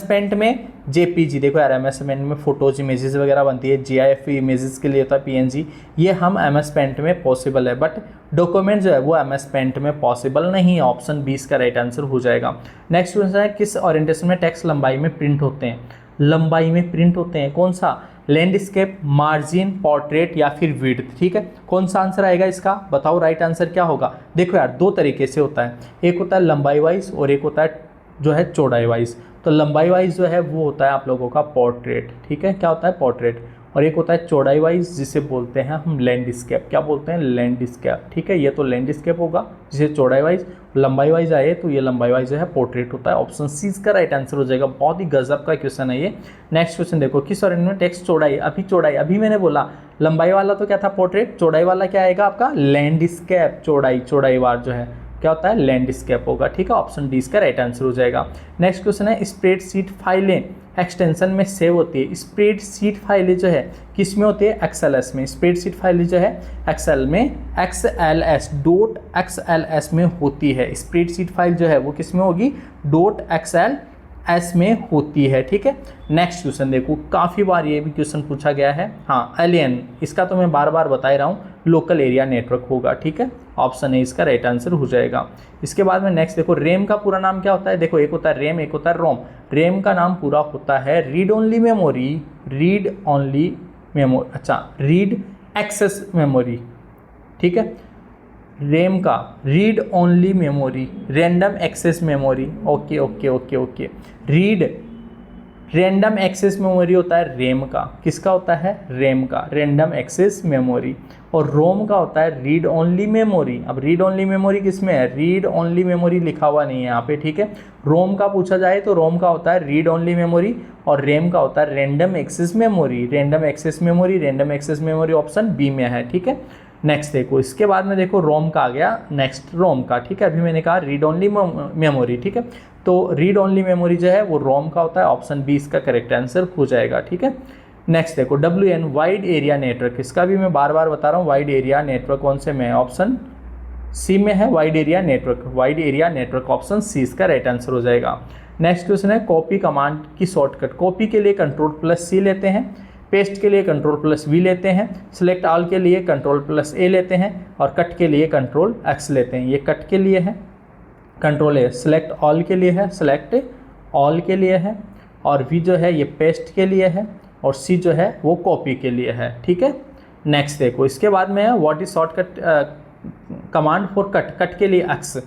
पेंट में JPG, देखो यार MS पेंट में फोटोज इमेजेस वगैरह बनती है, GIF इमेजेस के लिए होता है PNG, ये हम MS पेंट में पॉसिबल है, बट डॉक्यूमेंट जो है वो MS पेंट में पॉसिबल नहीं है। ऑप्शन 20 का राइट आंसर हो जाएगा। नेक्स्ट क्वेश्चन है, किस ओरिएंटेशन में टेक्स्ट लंबाई में प्रिंट होते हैं? लंबाई में प्रिंट होते हैं, कौन सा? लैंडस्केप, मार्जिन, पोर्ट्रेट या फिर विड्थ। ठीक है, कौन सा आंसर आएगा इसका? बताओ राइट आंसर क्या होगा? देखो यार, दो तरीके से होता है, एक होता है लंबाई वाइज और एक होता है जो है चौड़ाई वाइज। तो लंबाई वाइज जो है वो होता है आप लोगों का पोर्ट्रेट। ठीक है, क्या होता है? पोर्ट्रेट। और एक होता है चौड़ाई वाइज, जिसे बोलते हैं हम लैंडस्केप। क्या बोलते हैं? लैंडस्केप। ठीक है, ये तो लैंडस्केप होगा जिसे चौड़ाई वाइज, लंबाई वाइज आए तो ये लंबाई वाइज जो है पोर्ट्रेट होता है। ऑप्शन सी का राइट आंसर हो जाएगा। बहुत ही गजब का क्वेश्चन है ये। नेक्स्ट क्वेश्चन देखो, किस ओरिएंटेशन में टेक्स्ट चौड़ाई, अभी मैंने बोला लंबाई वाला तो क्या था? पोर्ट्रेट। चौड़ाई वाला क्या आएगा आपका? लैंडस्केप। चौड़ाई वार जो है क्या होता है, लैंडस्केप होगा। ठीक है, ऑप्शन डी इसका राइट आंसर हो जाएगा। नेक्स्ट क्वेश्चन है, स्प्रेडशीट फाइलें एक्सटेंशन में सेव होती है। स्प्रेडशीट फाइलें जो है किस में होती है, एक्सएलएस में। स्प्रेडशीट फाइलें जो है एक्सेल में एक्सएलएस .xls में होती है। स्प्रेडशीट फाइल जो है वो किस में होगी, .xls में होती है। ठीक है, नेक्स्ट क्वेश्चन देखो, काफ़ी बार ये भी क्वेश्चन पूछा गया है। हाँ, एलियन, इसका तो मैं बार बार बता ही रहा हूँ, लोकल एरिया नेटवर्क होगा। ठीक है, ऑप्शन ए इसका राइट आंसर हो जाएगा। इसके बाद में नेक्स्ट देखो, रेम का पूरा नाम क्या होता है। देखो, एक होता है रेम, एक होता है रोम। रेम का नाम पूरा होता है read only memory, read access memory. ठीक है, रेम का read only memory, random access memory. Okay okay okay okay, read random access memory होता है रेम का। किसका होता है, रेम का, रैंडम एक्सेस मेमोरी। और रोम का होता है रीड ओनली मेमोरी। अब रीड ओनली मेमोरी किस में है, रीड ओनली मेमोरी लिखा हुआ नहीं है यहाँ पे। ठीक है, रोम का पूछा जाए तो रोम का होता है रीड ओनली मेमोरी और रेम का होता है random access memory. Random access memory, random access memory option B में है। ठीक है, नेक्स्ट देखो, इसके बाद में देखो रोम का आ गया, नेक्स्ट रोम का। ठीक है, अभी मैंने कहा रीड ओनली मेमोरी। ठीक है, तो रीड ओनली मेमोरी जो है वो रोम का होता है, ऑप्शन बी इसका करेक्ट आंसर हो जाएगा। ठीक है, नेक्स्ट देखो, WN वाइड एरिया नेटवर्क, इसका भी मैं बार बार बता रहा हूँ, वाइड एरिया नेटवर्क कौन से में है, ऑप्शन सी में है, wide area network. Wide area network option C इसका राइट आंसर हो जाएगा। नेक्स्ट क्वेश्चन है, कॉपी कमांड की शॉर्टकट। कॉपी के लिए Ctrl+C लेते हैं, पेस्ट के लिए Ctrl+V लेते हैं, सिलेक्ट ऑल के लिए Ctrl+A लेते हैं और कट के लिए Ctrl+X लेते हैं। ये कट के लिए है, Ctrl+A, सिलेक्ट ऑल के लिए है, सिलेक्ट ऑल के लिए है, और V जो है ये पेस्ट के लिए है, और C जो है वो कॉपी के लिए है। ठीक है, नेक्स्ट देखो, इसके बाद में है what is shortcut command for cut. Cut के लिए X,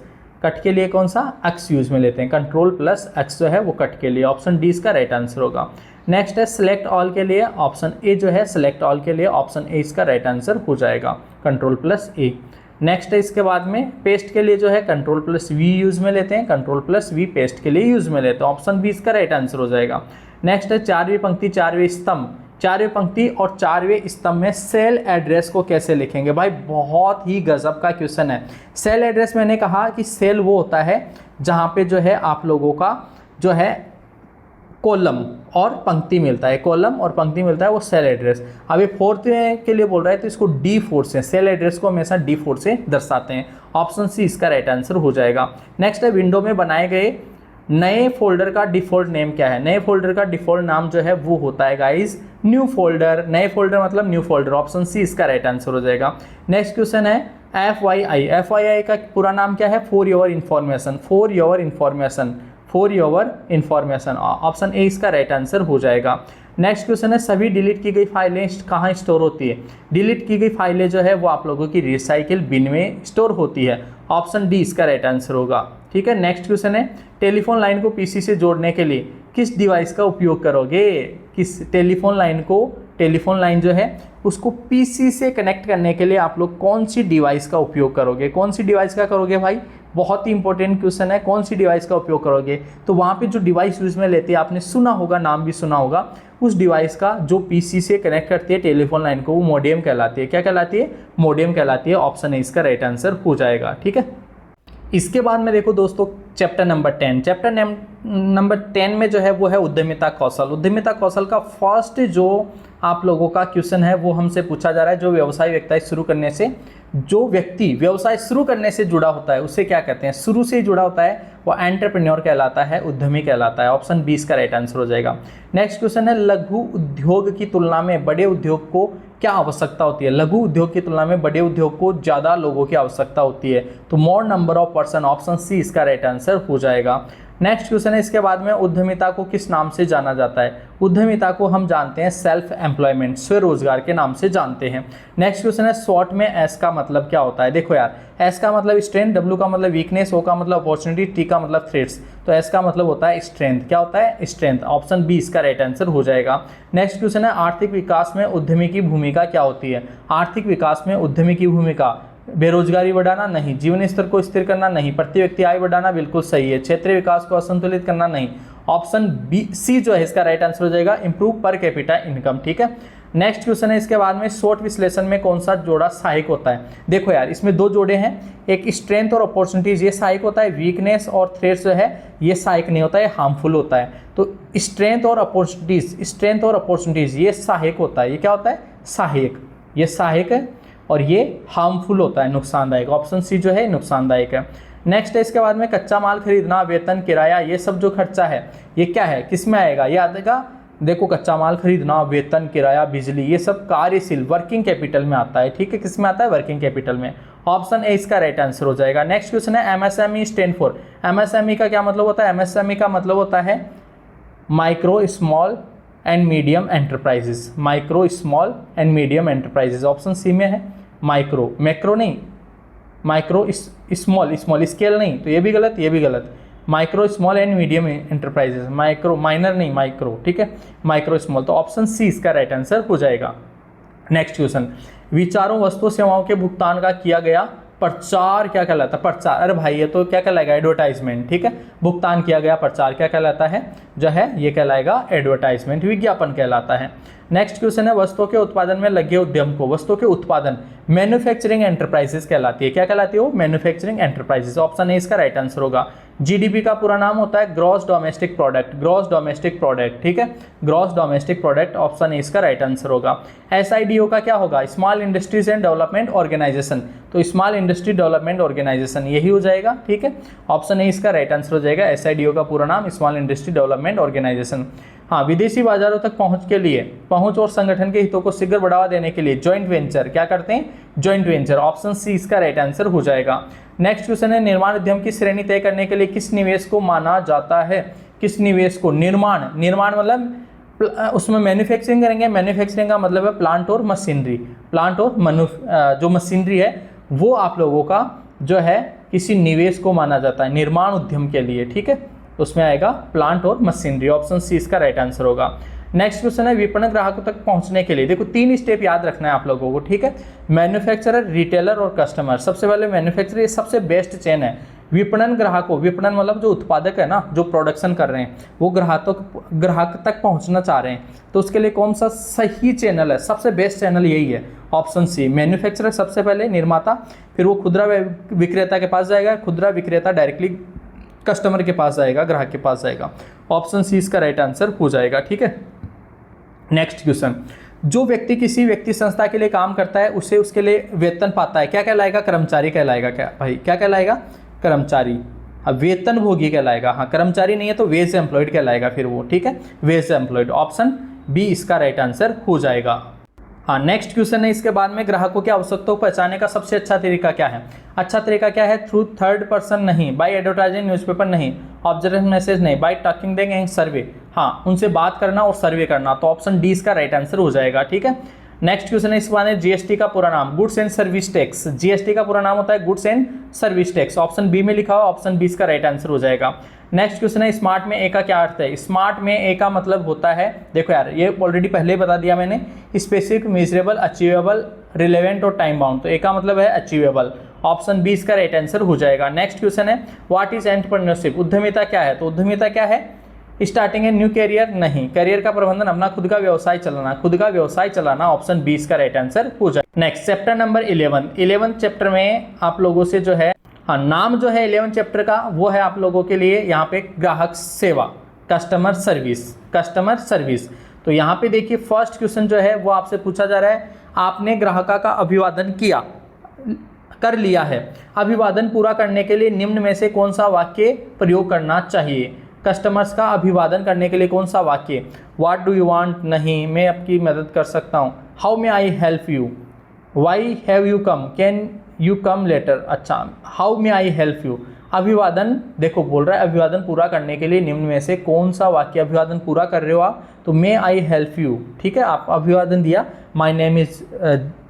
कट के लिए कौन सा, X यूज में लेते हैं। Ctrl+X जो है वो कट के लिए, ऑप्शन डी इसका राइट आंसर होगा। नेक्स्ट है सिलेक्ट ऑल के लिए, ऑप्शन ए जो है सिलेक्ट ऑल के लिए, ऑप्शन ए इसका राइट आंसर हो जाएगा, Ctrl+A। नेक्स्ट है इसके बाद में पेस्ट के लिए जो है Ctrl+V यूज़ में लेते हैं, Ctrl+V पेस्ट के लिए यूज़ में लेते हैं, ऑप्शन बी इसका राइट आंसर हो जाएगा। नेक्स्ट है चारवीं पंक्ति चारवें स्तंभ। चारवें पंक्ति और चारवें स्तंभ में सेल एड्रेस को कैसे लिखेंगे। भाई बहुत ही गजब का क्वेश्चन है। सेल एड्रेस मैंने कहा कि सेल वो होता है जहाँ पे जो है आप लोगों का जो है कॉलम और पंक्ति मिलता है, कॉलम और पंक्ति मिलता है, वो सेल एड्रेस। अब ये फोर्थ के लिए बोल रहा है तो इसको D4 से, सेल एड्रेस को हमेशा D4 से दर्शाते हैं, ऑप्शन सी इसका राइट आंसर हो जाएगा। नेक्स्ट है विंडो में बनाए गए नए फोल्डर का डिफ़ॉल्ट नेम क्या है। नए फोल्डर का डिफ़ॉल्ट नाम जो है वो होता है गाइज न्यू फोल्डर। नए फोल्डर मतलब न्यू फोल्डर, ऑप्शन सी इसका राइट आंसर हो जाएगा। नेक्स्ट क्वेश्चन है FYI। FYI का पूरा नाम क्या है, for your information, for your information, for your information, option A इसका राइट आंसर हो जाएगा। नेक्स्ट क्वेश्चन है सभी डिलीट की गई फाइलें कहाँ स्टोर होती है। डिलीट की गई फाइलें जो है वो आप लोगों की रिसाइकिल बिन में स्टोर होती है, ऑप्शन डी इसका राइट आंसर होगा। ठीक है, नेक्स्ट क्वेश्चन है टेलीफोन लाइन को पीसी से जोड़ने के लिए किस डिवाइस का उपयोग करोगे। किस टेलीफोन लाइन को, टेलीफोन लाइन जो है उसको पीसी से कनेक्ट करने के लिए आप लोग कौन सी डिवाइस का उपयोग करोगे। कौन सी डिवाइस का करोगे भाई, बहुत ही इंपॉर्टेंट क्वेश्चन है, कौन सी डिवाइस का उपयोग करोगे। तो वहाँ पे जो डिवाइस यूज में लेते हैं, आपने सुना होगा, नाम भी सुना होगा, उस डिवाइस का जो पीसी से कनेक्ट करती है टेलीफोन लाइन को, वो मॉडेम कहलाती है। क्या कहलाती है, मॉडेम कहलाती है, ऑप्शन ए इसका राइट आंसर हो जाएगा। ठीक है, इसके बाद में देखो दोस्तों चैप्टर नंबर 10। चैप्टर नंबर 10 में जो है वो है उद्यमिता कौशल। उद्यमिता कौशल का फर्स्ट जो आप लोगों का क्वेश्चन है वो हमसे पूछा जा रहा है, जो व्यवसाय शुरू करने से, जो व्यक्ति व्यवसाय शुरू करने से जुड़ा होता है उससे क्या कहते हैं, शुरू से ही जुड़ा होता है, वो एंटरप्रेन्योर कहलाता है, उद्यमी कहलाता है, ऑप्शन बी इसका राइट आंसर हो जाएगा। नेक्स्ट क्वेश्चन है लघु उद्योग की तुलना में बड़े उद्योग को क्या आवश्यकता होती है। लघु उद्योग की तुलना में बड़े उद्योग को ज़्यादा लोगों की आवश्यकता होती है, तो more number of person, option C इसका राइट आंसर हो जाएगा। नेक्स्ट क्वेश्चन है इसके बाद में उद्यमिता को किस नाम से जाना जाता है। उद्यमिता को हम जानते हैं सेल्फ एम्प्लॉयमेंट, स्वरोजगार के नाम से जानते हैं। नेक्स्ट क्वेश्चन है शॉर्ट में एस का मतलब क्या होता है। देखो यार, एस का मतलब स्ट्रेंथ, डब्ल्यू का मतलब वीकनेस, ओ का मतलब अपॉर्चुनिटी, टी का मतलब थ्रेट्स, तो एस का मतलब होता है स्ट्रेंथ। क्या होता है, स्ट्रेंथ, ऑप्शन बी इसका राइट आंसर हो जाएगा। नेक्स्ट क्वेश्चन है आर्थिक विकास में उद्यमी की भूमिका क्या होती है। आर्थिक विकास में उद्यमी की भूमिका बेरोजगारी बढ़ाना नहीं, जीवन स्तर को स्थिर करना नहीं, प्रति व्यक्ति आय बढ़ाना बिल्कुल सही है, क्षेत्रीय विकास को असंतुलित करना नहीं, ऑप्शन बी सी जो है इसका राइट आंसर हो जाएगा, इंप्रूव पर कैपिटा इनकम। ठीक है, नेक्स्ट क्वेश्चन है इसके बाद में, शॉर्ट विश्लेषण में कौन सा जोड़ा सहायक होता है। देखो यार, इसमें दो जोड़े हैं, एक स्ट्रेंथ और अपॉर्चुनिटीज ये सहायक होता है, वीकनेस और थ्रेट्स जो है ये सहायक नहीं होता है, हार्मफुल होता है। तो स्ट्रेंथ और अपॉर्चुनिटीज ये सहायक होता है। ये क्या होता है? सहायक। ये सहायक है और ये हार्मफुल होता है, नुकसानदायक। ऑप्शन सी जो है नुकसानदायक है। नेक्स्ट है इसके बाद में, कच्चा माल खरीदना, वेतन, किराया, ये सब जो खर्चा है ये क्या है, किस में आएगा? ये आएगा, देखो कच्चा माल खरीदना, वेतन, किराया, बिजली, ये सब कार्यशील वर्किंग कैपिटल में आता है। ठीक है, किस में आता है? वर्किंग कैपिटल में। ऑप्शन ए इसका राइट आंसर हो जाएगा। नेक्स्ट क्वेश्चन है, एमएसएमई स्टैंड फॉर। एमएसएमई का क्या मतलब होता है? एमएसएमई का मतलब होता है micro small and medium enterprises. Micro small and medium enterprises, option C में है। माइक्रो, मैक्रो नहीं, माइक्रो स्मॉल, स्मॉल स्केल नहीं, तो ये भी गलत, ये भी गलत। Micro small and medium enterprises, micro minor नहीं, माइक्रो। ठीक है, माइक्रो स्मॉल, तो ऑप्शन सी इसका राइट आंसर हो जाएगा। नेक्स्ट क्वेश्चन, विचारों, वस्तु, सेवाओं के भुगतान का किया गया प्रचार क्या कहलाता है? प्रचार, अरे भाई ये तो क्या कहलाएगा? एडवर्टाइजमेंट। ठीक है, भुगतान किया गया प्रचार क्या कहलाता है? जो है ये कहलाएगा एडवर्टाइजमेंट, विज्ञापन कहलाता है। नेक्स्ट क्वेश्चन है, वस्तुओं के उत्पादन में लगे उद्यम को, वस्तुओं के उत्पादन, मैन्युफैक्चरिंग एंटरप्राइजेस कहलाती है। क्या कहलाती है वो? Manufacturing enterprises. ऑप्शन ए इसका राइट आंसर होगा। जीडीपी का पूरा नाम होता है gross domestic product, gross domestic product. ठीक है, gross domestic product, option A इसका राइट आंसर होगा। एसआईडीओ का क्या होगा? Small industries and development organisation, तो स्मॉल इंडस्ट्री डेवलपमेंट ऑर्गेनाइजेशन यही हो जाएगा। ठीक है, ऑप्शन ए इसका राइट आंसर हो जाएगा। एसआईडीओ का पूरा नाम स्मॉल इंडस्ट्री डेवलपमेंट ऑर्गेनाइजेशन। हाँ, विदेशी बाजारों तक पहुंच के लिए, पहुंच और संगठन के हितों को शीघ्र बढ़ावा देने के लिए जॉइंट वेंचर क्या करते हैं? जॉइंट वेंचर, ऑप्शन सी इसका राइट आंसर हो जाएगा। नेक्स्ट क्वेश्चन है, निर्माण उद्यम की श्रेणी तय करने के लिए किस निवेश को माना जाता है? किस निवेश को? निर्माण, निर्माण मतलब उसमें मैन्युफैक्चरिंग करेंगे। मैन्युफैक्चरिंग का मतलब है प्लांट और मशीनरी, प्लांट और जो मशीनरी है वो आप लोगों का जो है किसी निवेश को माना जाता है निर्माण उद्यम के लिए। ठीक है, उसमें आएगा प्लांट और मशीनरी, ऑप्शन सी इसका राइट आंसर होगा। नेक्स्ट क्वेश्चन है, विपणन ग्राहकों तक पहुंचने के लिए, देखो 3 स्टेप याद रखना है आप लोगों को। ठीक है, मैन्युफैक्चरर, रिटेलर और कस्टमर। सबसे पहले मैन्युफैक्चरर, ये सबसे बेस्ट चेन है। विपणन ग्राहकों, विपणन मतलब जो उत्पादक है ना, जो प्रोडक्शन कर रहे हैं वो ग्राहक तक पहुंचना चाह रहे हैं, तो उसके लिए कौन सा सही चैनल है? सबसे बेस्ट चैनल यही है, ऑप्शन सी। मैन्युफैक्चरर सबसे पहले, निर्माता, फिर वो खुदरा विक्रेता के पास जाएगा, खुदरा विक्रेता डायरेक्टली कस्टमर के पास जाएगा, ग्राहक के पास जाएगा। ऑप्शन सी इसका राइट आंसर हो जाएगा। ठीक है, नेक्स्ट क्वेश्चन, जो व्यक्ति किसी व्यक्ति संस्था के लिए काम करता है उसे उसके लिए वेतन पाता है, क्या कहलाएगा? कर्मचारी कहलाएगा। क्या भाई, क्या कहलाएगा? कर्मचारी। अब वेतन भोगी कहलाएगा। हाँ, कर्मचारी नहीं है तो वेज एम्प्लॉयड कहलाएगा फिर वो। ठीक है, वेज एम्प्लॉयड, ऑप्शन बी इसका राइट आंसर हो जाएगा। हाँ, नेक्स्ट क्वेश्चन है इसके बाद में, ग्राहकों की आवश्यकताओं को पहचानने का सबसे अच्छा तरीका क्या है? अच्छा तरीका क्या है? थ्रू थर्ड पर्सन नहीं, बाय एडवर्टाइजिंग न्यूज़पेपर नहीं, ऑब्जर्वेशन मैसेज नहीं, बाय टॉकिंग देंगे एंड सर्वे। हाँ, उनसे बात करना और सर्वे करना, तो ऑप्शन डी इसका राइट आंसर हो जाएगा। ठीक है, नेक्स्ट क्वेश्चन है इसके बाद में, जीएसटी का पूरा नाम, goods and service tax. GST का पूरा नाम होता है goods and service tax, option B में लिखा हुआ, ऑप्शन बी इसका राइट आंसर हो जाएगा। नेक्स्ट क्वेश्चन है, स्मार्ट में ए का क्या अर्थ है? स्मार्ट में ए का मतलब होता है, देखो यार ये ऑलरेडी पहले ही बता दिया मैंने, स्पेसिफिक, मेजरेबल, अचीवेबल, रिलेवेंट और टाइम बाउंड, तो ए का मतलब है अचीवेबल, ऑप्शन बी इसका राइट आंसर हो जाएगा। नेक्स्ट क्वेश्चन है, व्हाट इज एंटरप्रेन्योरशिप? उद्यमिता क्या है? तो उद्यमिता क्या है? स्टार्टिंग ए न्यू कैरियर नहीं, कैरियर का प्रबंधन, अपना खुद का व्यवसाय चलाना, खुद का व्यवसाय चलाना, ऑप्शन बी इसका राइट आंसर हो जाएगा। नेक्स्ट चैप्टर नंबर 11 चैप्टर में आप लोगों से जो है, हाँ नाम जो है 11 चैप्टर का वो है आप लोगों के लिए यहाँ पे ग्राहक सेवा, कस्टमर सर्विस, कस्टमर सर्विस। तो यहाँ पे देखिए फर्स्ट क्वेश्चन जो है वो आपसे पूछा जा रहा है, आपने ग्राहक का अभिवादन कर लिया है, अभिवादन पूरा करने के लिए निम्न में से कौन सा वाक्य प्रयोग करना चाहिए? कस्टमर्स का अभिवादन करने के लिए कौन सा वाक्य? What do you want? नहीं, मैं आपकी मदद कर सकता हूँ। How may I help you? Why have you come? Can you come later? अच्छा, how may I help you? अभिवादन, देखो बोल रहा है अभिवादन पूरा करने के लिए निम्न में से कौन सा वाक्य, अभिवादन पूरा कर रहे हो आप तो मे आई हेल्प यू, ठीक है, आप अभिवादन दिया, माई नेम इज,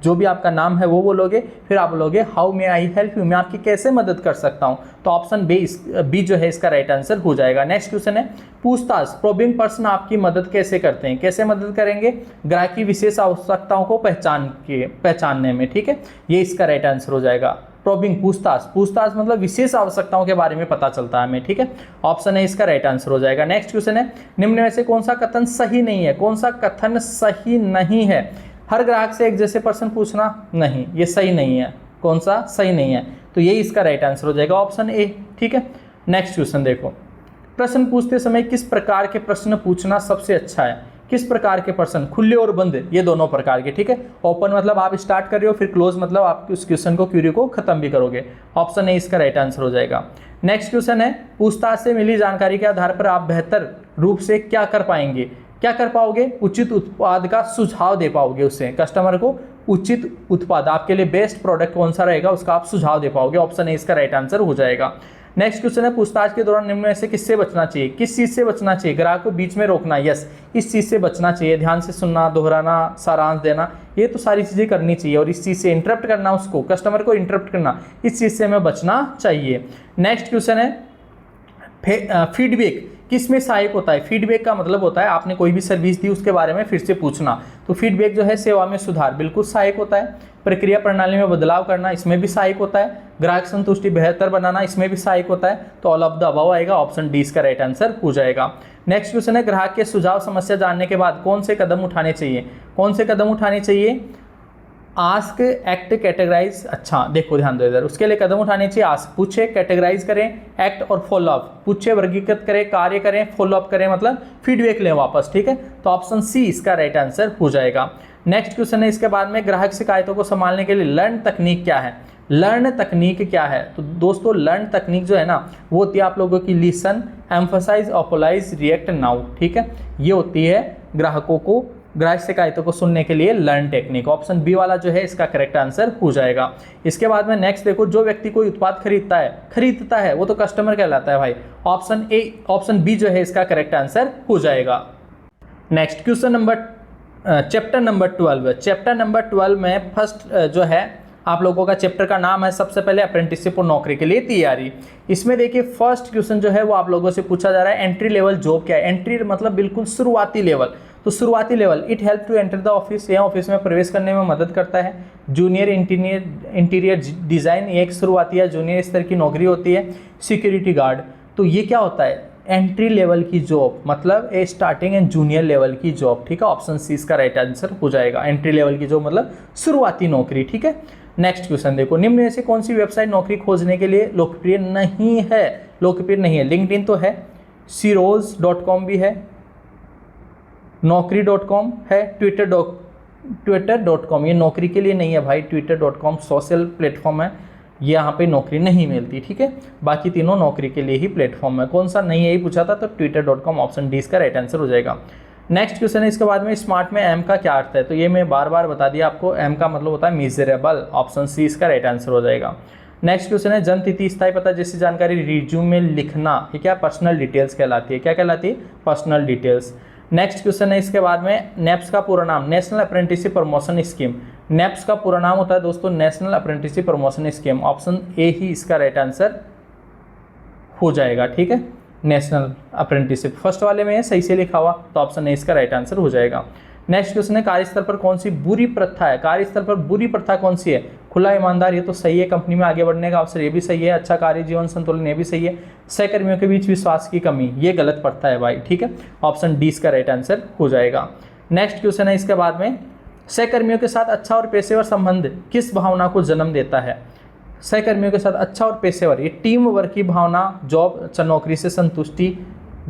जो भी आपका नाम है वो बोलोगे, फिर आप बोलोगे how may I help you, मैं आपकी कैसे मदद कर सकता हूँ, तो ऑप्शन बी जो है इसका राइट आंसर हो जाएगा। नेक्स्ट क्वेश्चन है पूछताछ, प्रोबिंग पर्सन आपकी मदद कैसे करते हैं? कैसे मदद करेंगे? ग्राहक की विशेष आवश्यकताओं को पहचानने में, ठीक है, ये इसका राइट आंसर हो जाएगा। प्रोबिंग पूछताछ, पूछताछ मतलब विशेष आवश्यकताओं के बारे में पता चलता है हमें, ठीक है। ऑप्शन ए इसका राइट आंसर हो जाएगा। नेक्स्ट क्वेश्चन है, निम्न में से कौन सा कथन सही नहीं है? कौन सा कथन सही नहीं है? हर ग्राहक से एक जैसे प्रश्न पूछना, नहीं, ये सही नहीं है। कौन सा सही नहीं है? तो ये इसका राइट आंसर हो जाएगा, ऑप्शन ए, ठीक है। नेक्स्ट क्वेश्चन देखो, प्रश्न पूछते समय किस प्रकार के प्रश्न पूछना सबसे अच्छा है? किस प्रकार के प्रश्न? खुले और बंद, ये दोनों प्रकार के, ठीक है। ओपन मतलब आप स्टार्ट कर रहे हो, फिर क्लोज मतलब आप उस क्वेश्चन को, क्वेरी को खत्म भी करोगे। ऑप्शन ए इसका राइट आंसर हो जाएगा। नेक्स्ट क्वेश्चन है, पूछताछ से मिली जानकारी के आधार पर आप बेहतर रूप से क्या कर पाएंगे? क्या कर पाओगे? उचित उत्पाद का सुझाव दे पाओगे, उससे कस्टमर को उचित उत्पाद, आपके लिए बेस्ट प्रोडक्ट कौन सा रहेगा उसका आप सुझाव दे पाओगे। ऑप्शन ए इसका राइट आंसर हो जाएगा। नेक्स्ट क्वेश्चन है, पूछताछ के दौरान निम्न में से किससे बचना चाहिए? किस चीज से बचना चाहिए? ग्राहक को बीच में रोकना, यस, इस चीज से बचना चाहिए। ध्यान से सुनना, दोहराना, सारांश देना, ये तो सारी चीजें करनी चाहिए। और इस चीज से इंटरप्ट करना, उसको कस्टमर को इंटरप्ट करना, इस चीज से हमें बचना चाहिए। नेक्स्ट क्वेश्चन है, फीडबैक किस में सहायक होता है? फीडबैक का मतलब होता है आपने कोई भी सर्विस दी उसके बारे में फिर से पूछना, तो फीडबैक जो है सेवा में सुधार, बिल्कुल सहायक होता है। प्रक्रिया प्रणाली में बदलाव करना, इसमें भी सहायक होता है। ग्राहक संतुष्टि बेहतर बनाना, इसमें भी सहायक होता है। तो ऑल ऑफ द अबव आएगा, ऑप्शन डी इसका राइट आंसर हो जाएगा। नेक्स्ट क्वेश्चन है, ग्राहक के सुझाव समस्या जानने के बाद कौन से कदम उठाने चाहिए? कौन से कदम उठाने चाहिए? Ask, act, categorise. अच्छा देखो, ध्यान दो इधर, उसके लिए कदम उठाने चाहिए। आस्क पूछे, कैटेगराइज करें, एक्ट और फॉलो अप, पूछे वर्गीकृत करें, कार्य करें, फॉलो अप करें मतलब फीडबैक लें वापस, ठीक है। तो ऑप्शन सी इसका राइट आंसर हो जाएगा। नेक्स्ट क्वेश्चन है, इसके बाद में ग्राहक शिकायतों को संभालने के लिए लर्न तकनीक क्या है? लर्न तकनीक क्या है? तो दोस्तों लर्न तकनीक जो है ना, वो होती है आप लोगों की listen, emphasise, apologise, react, now, ठीक है। ये होती है ग्राहकों को, ग्राहक शिकायतों को सुनने के लिए लर्न टेक्निक। ऑप्शन बी वाला जो है इसका करेक्ट आंसर हो जाएगा। इसके बाद में नेक्स्ट देखो, जो व्यक्ति कोई उत्पाद खरीदता है वो तो कस्टमर कहलाता है भाई। ऑप्शन ए, ऑप्शन बी जो है इसका करेक्ट आंसर हो जाएगा। Next question number, chapter number 12। Chapter number 12 में फर्स्ट जो है आप लोगों का चैप्टर का नाम है सबसे पहले अप्रेंटिसशिप और नौकरी के लिए तैयारी। इसमें देखिए फर्स्ट क्वेश्चन जो है वो आप लोगों से पूछा जा रहा है, एंट्री लेवल जॉब क्या है? एंट्री मतलब बिल्कुल शुरुआती लेवल, तो शुरुआती level, it help to enter the office, यह ऑफिस में प्रवेश करने में मदद करता है। जूनियर इंटीरियर डिज़ाइन, ये एक शुरुआती या जूनियर स्तर की नौकरी होती है। सिक्योरिटी गार्ड, तो ये क्या होता है? एंट्री लेवल की जॉब, मतलब ए स्टार्टिंग एंड जूनियर लेवल की जॉब, ठीक है। ऑप्शन सी इसका राइट आंसर हो जाएगा। एंट्री लेवल की जॉब मतलब शुरुआती नौकरी, ठीक है। नेक्स्ट क्वेश्चन देखो, निम्न में से कौन सी वेबसाइट नौकरी खोजने के लिए लोकप्रिय नहीं है? लोकप्रिय नहीं है, लिंक्डइन तो है, Seroz.com भी है, Naukri.com है, Twitter.com, ये नौकरी के लिए नहीं है भाई। Twitter.com सोशल प्लेटफॉर्म है, ये यहाँ पे नौकरी नहीं मिलती, ठीक है। बाकी तीनों नौकरी के लिए ही प्लेटफॉर्म है। कौन सा नहीं है ये पूछा था, तो Twitter.com, ऑप्शन डी इसका राइट आंसर हो जाएगा। नेक्स्ट क्वेश्चन है, इसके बाद में स्मार्ट में एम का क्या अर्थ है? तो ये मैं बार बार बता दिया आपको, एम का मतलब होता है मेजरेबल, ऑप्शन सी इसका राइट आंसर हो जाएगा। नेक्स्ट क्वेश्चन है, जन्म तिथि, स्थायी पता जैसी जानकारी रिज्यूम में लिखना, ये क्या पर्सनल डिटेल्स कहलाती है? क्या कहलाती है? Personal details. नेक्स्ट क्वेश्चन है, इसके बाद में नेप्स का पूरा नाम, national apprenticeship promotion scheme. NAPS का पूरा नाम होता है दोस्तों national apprenticeship promotion scheme, option A ही इसका राइट आंसर हो जाएगा, ठीक है। नेशनल अप्रेंटिसशिप फर्स्ट वाले में है, सही से लिखा हुआ, तो ऑप्शन ए इसका राइट आंसर हो जाएगा। नेक्स्ट क्वेश्चन है, कार्यस्थल पर कौन सी बुरी प्रथा है? कार्यस्थल पर बुरी प्रथा कौन सी है? खुला ईमानदार, ये तो सही है, कंपनी में आगे बढ़ने का अवसर, ये भी सही है। अच्छा कार्य जीवन संतुलन, ये भी सही है। सहकर्मियों के बीच विश्वास की कमी, ये गलत प्रथा है भाई, ठीक है। ऑप्शन डी इसका राइट आंसर हो जाएगा। नेक्स्ट क्वेश्चन है, इसके बाद में सहकर्मियों के साथ अच्छा और पेशेवर संबंध किस भावना को जन्म देता है? सहकर्मियों के साथ अच्छा और पेशेवर, ये टीम वर्क की भावना, जॉब, नौकरी से संतुष्टि,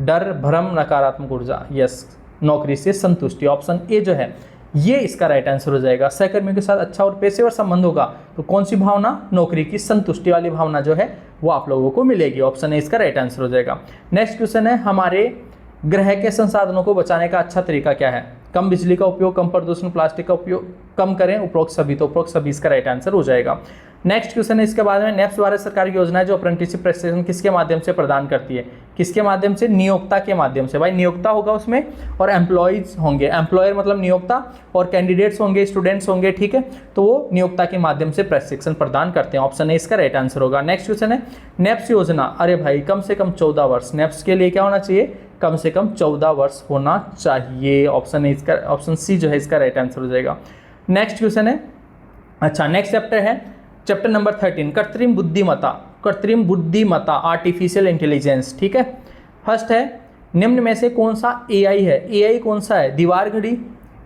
डर, भ्रम, नकारात्मक ऊर्जा, यस, नौकरी से संतुष्टि, ऑप्शन ए जो है ये इसका राइट आंसर हो जाएगा। सहकर्मियों के साथ अच्छा और पेशेवर संबंध होगा तो कौन सी भावना? नौकरी की संतुष्टि वाली भावना जो है वो आप लोगों को मिलेगी, ऑप्शन ए इसका राइट आंसर हो जाएगा। नेक्स्ट क्वेश्चन है, हमारे ग्रह के संसाधनों को बचाने का अच्छा तरीका क्या है? कम बिजली का उपयोग, कम प्रदूषण, प्लास्टिक का उपयोग कम करें, उपरोक्त सभी, तो उपरोक्त सभी इसका राइट आंसर हो जाएगा। नेक्स्ट क्वेश्चन है, इसके बाद में नेप्स भारत सरकार की योजना है जो अप्रेंटिसशिप प्रशिक्षण किसके माध्यम से प्रदान करती है? किसके माध्यम से? नियोक्ता के माध्यम से। भाई नियोक्ता होगा उसमें और एम्प्लॉयज होंगे, एम्प्लॉयर मतलब नियोक्ता, और कैंडिडेट्स होंगे, स्टूडेंट्स होंगे, ठीक है। तो वो नियोक्ता के माध्यम से प्रशिक्षण प्रदान करते हैं, ऑप्शन ए इसका राइट आंसर होगा। नेक्स्ट क्वेश्चन है, नेप्स योजना, अरे भाई कम से कम 14 वर्ष, नेप्स के लिए क्या होना चाहिए? कम से कम 14 वर्ष होना चाहिए, ऑप्शन ए इसका, ऑप्शन सी जो है इसका राइट आंसर हो जाएगा। नेक्स्ट क्वेश्चन है, अच्छा नेक्स्ट चैप्टर है चैप्टर नंबर 13 कृत्रिम बुद्धिमत्ता आर्टिफिशियल इंटेलिजेंस। ठीक है, फर्स्ट है निम्न में से कौन सा एआई है। एआई कौन सा है, दीवार घड़ी,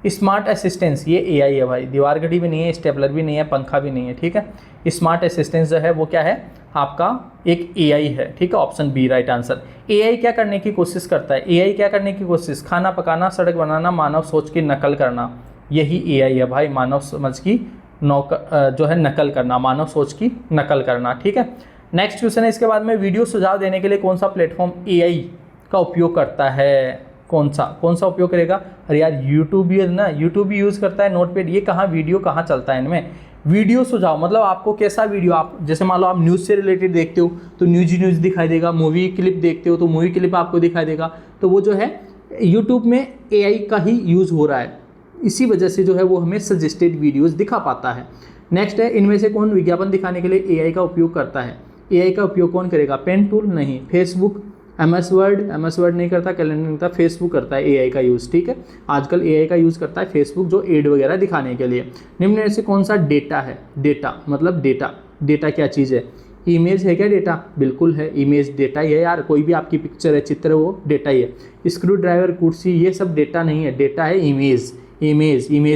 स्मार्ट असिस्टेंस, ये एआई है भाई। दीवार घड़ी भी नहीं है, स्टेपलर भी नहीं है, पंखा भी नहीं है। ठीक है, स्मार्ट असिस्टेंस जो है वो क्या है, आपका एक एआई है। ठीक है, option B right answer. AI क्या करने की कोशिश करता है, एआई क्या करने की कोशिश, खाना पकाना, सड़क बनाना, मानव सोच की नकल करना, यही एआई है भाई। मानव समझ की जो है नकल करना, मानव सोच की नकल करना। ठीक है, नेक्स्ट क्वेश्चन है इसके बाद में, वीडियो सुझाव देने के लिए कौन सा प्लेटफॉर्म एआई का उपयोग करता है, कौन सा उपयोग करेगा। अरे यार यूट्यूब भी है ना, यूट्यूब भी यूज़ करता है, नोटपैड, ये कहाँ वीडियो कहाँ चलता है इनमें। वीडियो सुझाव मतलब आपको कैसा वीडियो, आप जैसे मान लो आप न्यूज़ से रिलेटेड देखते हो तो न्यूज़ दिखाई देगा, मूवी क्लिप देखते हो तो मूवी क्लिप आपको दिखाई देगा, तो वो जो है यूट्यूब में एआई का ही यूज़ हो रहा है, इसी वजह से जो है वो हमें सजेस्टेड वीडियोस दिखा पाता है। नेक्स्ट है इनमें से कौन विज्ञापन दिखाने के लिए एआई का उपयोग करता है। एआई का उपयोग कौन करेगा, पेन टूल नहीं, फेसबुक, एमएस वर्ड नहीं करता, कैलेंडर नहीं करता, फेसबुक करता है एआई का यूज़। ठीक है, आजकल एआई का यूज़ करता है फेसबुक, जो एड वगैरह दिखाने के लिए। निम्न में से कौन सा डेटा है, डेटा मतलब डेटा क्या चीज़ है, इमेज है क्या डेटा, बिल्कुल है, इमेज डेटा ही है यार। कोई भी आपकी पिक्चर है, चित्र है, वो डेटा ही है। स्क्रू ड्राइवर, कुर्सी, ये सब डेटा नहीं है, डेटा है इमेज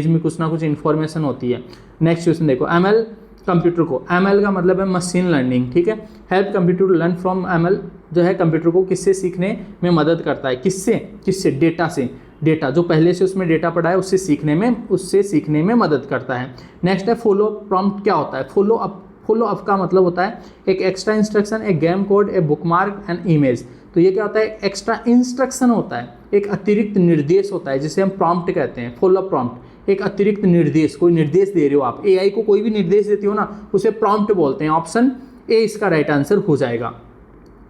में कुछ ना कुछ इन्फॉर्मेशन होती है। नेक्स्ट क्वेश्चन देखो, एमएल कंप्यूटर को, एमएल का मतलब है मशीन लर्निंग। ठीक है, help computer to learn from, ML जो है कंप्यूटर को किससे सीखने में मदद करता है, किससे डेटा से, डेटा जो पहले से उसमें डेटा पड़ा है उससे सीखने में मदद करता है। नेक्स्ट है फॉलो अप प्रॉम्प्ट, क्या होता है फॉलो अप का मतलब होता है एक एक्स्ट्रा इंस्ट्रक्शन, एक game code, A bookmark and image. तो ये क्या होता है, एक्स्ट्रा इंस्ट्रक्शन होता है, एक अतिरिक्त निर्देश होता है जिसे हम प्रॉम्प्ट कहते हैं। फॉलो अप प्रॉम्प्ट एक अतिरिक्त निर्देश, कोई निर्देश दे रहे हो आप, एआई को कोई भी निर्देश देती हो ना, उसे प्रॉम्प्ट बोलते हैं। ऑप्शन ए इसका राइट आंसर हो जाएगा।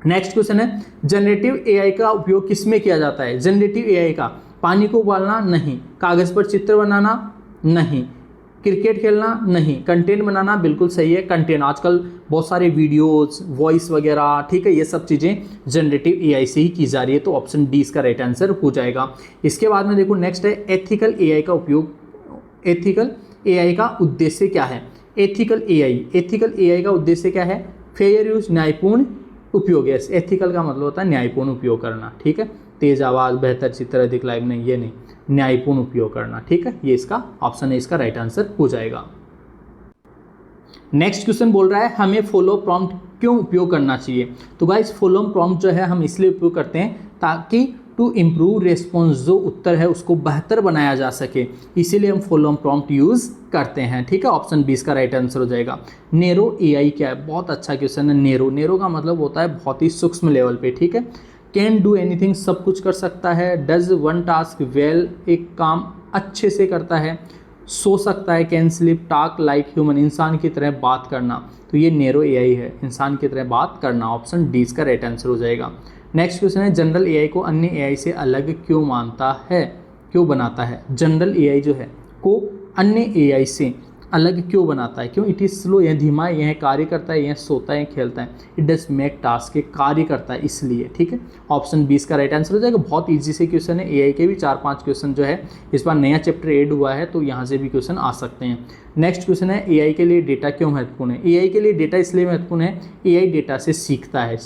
नेक्स्ट क्वेश्चन है जनरेटिव एआई का उपयोग किसमें किया जाता है। जनरेटिव एआई का, पानी को उबालना नहीं, कागज़ पर चित्र बनाना नहीं, क्रिकेट खेलना नहीं, कंटेंट बनाना बिल्कुल सही है। कंटेंट आजकल बहुत सारे वीडियोस, वॉइस वगैरह, ठीक है, ये सब चीज़ें जनरेटिव एआई से ही की जा रही है, तो ऑप्शन डी इसका राइट आंसर हो जाएगा। इसके बाद में देखो नेक्स्ट है एथिकल एआई का उपयोग, एथिकल एआई का उद्देश्य क्या है। एथिकल एआई का उद्देश्य क्या है, फेयर यूज, न्यायपूर्ण उपयोग। एथिकल का मतलब होता है न्यायपूर्ण उपयोग करना। ठीक है, तेज आवाज़, बेहतर चित्र, अधिक लाइव नहीं, ये नहीं, न्यायपूर्ण उपयोग करना। ठीक है, ये इसका ऑप्शन है, इसका राइट आंसर हो जाएगा। नेक्स्ट क्वेश्चन बोल रहा है हमें फॉलो प्रॉम्प्ट क्यों उपयोग करना चाहिए। तो गाइस फॉलो प्रॉम्प्ट जो है हम इसलिए उपयोग करते हैं ताकि टू इम्प्रूव रेस्पॉन्स, जो उत्तर है उसको बेहतर बनाया जा सके, इसीलिए हम फॉलो प्रॉम्प्ट यूज़ करते हैं। ठीक है, ऑप्शन 20 का राइट आंसर हो जाएगा। नेरो एआई क्या है, बहुत अच्छा क्वेश्चन है। नेरो का मतलब होता है बहुत ही सूक्ष्म लेवल पे। ठीक है, कैन डू एनीथिंग, सब कुछ कर सकता है। डज वन टास्क वेल, एक काम अच्छे से करता है। सो सकता है, can sleep, talk like human, इंसान की तरह बात करना। तो ये नेरो एआई है, इंसान की तरह बात करना। ऑप्शन डी इसका राइट आंसर हो जाएगा। नेक्स्ट क्वेश्चन है जनरल एआई को अन्य एआई से अलग क्यों बनाता है। जनरल एआई जो है को अन्य एआई से अलग क्यों बनाता है, क्यों। इट इज़ स्लो, यह धीमा है, यह कार्य करता है, यह सोता है, खेलता है। इट डज मेक टास्क, ये कार्य करता है इसलिए। ठीक है, ऑप्शन 20 का राइट आंसर हो जाएगा। बहुत ईजी से क्वेश्चन है, एआई के भी 4-5 क्वेश्चन जो है इस बार नया चैप्टर ऐड हुआ है, तो यहाँ से भी क्वेश्चन आ सकते हैं। नेक्स्ट क्वेश्चन है एआई के लिए डेटा क्यों महत्वपूर्ण है। एआई के लिए डेटा इसलिए महत्वपूर्ण है, एआई डेटा से सीखता है,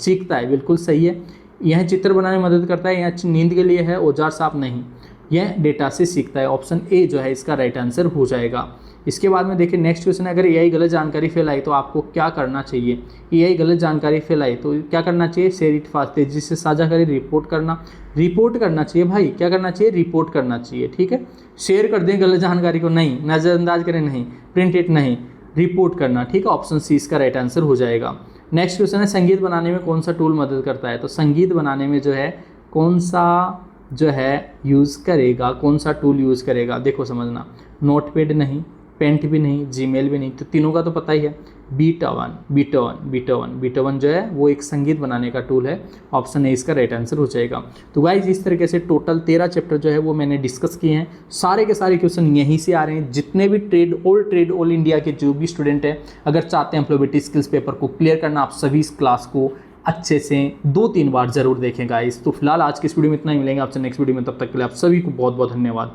बिल्कुल सही है। यह चित्र बनाने में मदद करता है, यह नींद के लिए है, औजार साफ नहीं, यह डेटा से सीखता है। ऑप्शन ए जो है इसका राइट आंसर हो जाएगा। इसके बाद में देखिए नेक्स्ट क्वेश्चन है अगर एआई गलत जानकारी फैलाई तो आपको क्या करना चाहिए। एआई गलत जानकारी फैलाई तो क्या करना चाहिए, शेयर इट फास्ट, तेजी से साझा करें, रिपोर्ट करना चाहिए भाई। क्या करना चाहिए, रिपोर्ट करना चाहिए। ठीक है, शेयर कर दें गलत जानकारी को नहीं, नज़रअंदाज करें नहीं, प्रिंट इट नहीं, रिपोर्ट करना। ठीक है, ऑप्शन सी इसका राइट आंसर हो जाएगा। नेक्स्ट क्वेश्चन है संगीत बनाने में कौन सा टूल मदद करता है। तो संगीत बनाने में जो है कौन सा जो है यूज़ करेगा, कौन सा टूल यूज़ करेगा, देखो समझना। नोटपैड नहीं, पेंट भी नहीं, जीमेल भी नहीं, तो तीनों का तो पता ही है। बीटोवन जो है वो एक संगीत बनाने का टूल है। ऑप्शन ए इसका राइट आंसर हो जाएगा। तो गाइज इस तरीके से टोटल 13 चैप्टर जो है वो मैंने डिस्कस किए हैं। सारे के सारे क्वेश्चन यहीं से आ रहे हैं। जितने भी ट्रेड ऑल इंडिया के जो भी स्टूडेंट हैं अगर चाहते हैं एम्प्लॉयबिलिटी स्किल्स पेपर को क्लियर करना, आप सभी इस क्लास को अच्छे से 2-3 बार जरूर देखें गाइस। तो फिलहाल आज की इस वीडियो में इतना ही, मिलेंगे आपसे नेक्स्ट वीडियो में, तब तक के लिए आप सभी को बहुत बहुत धन्यवाद।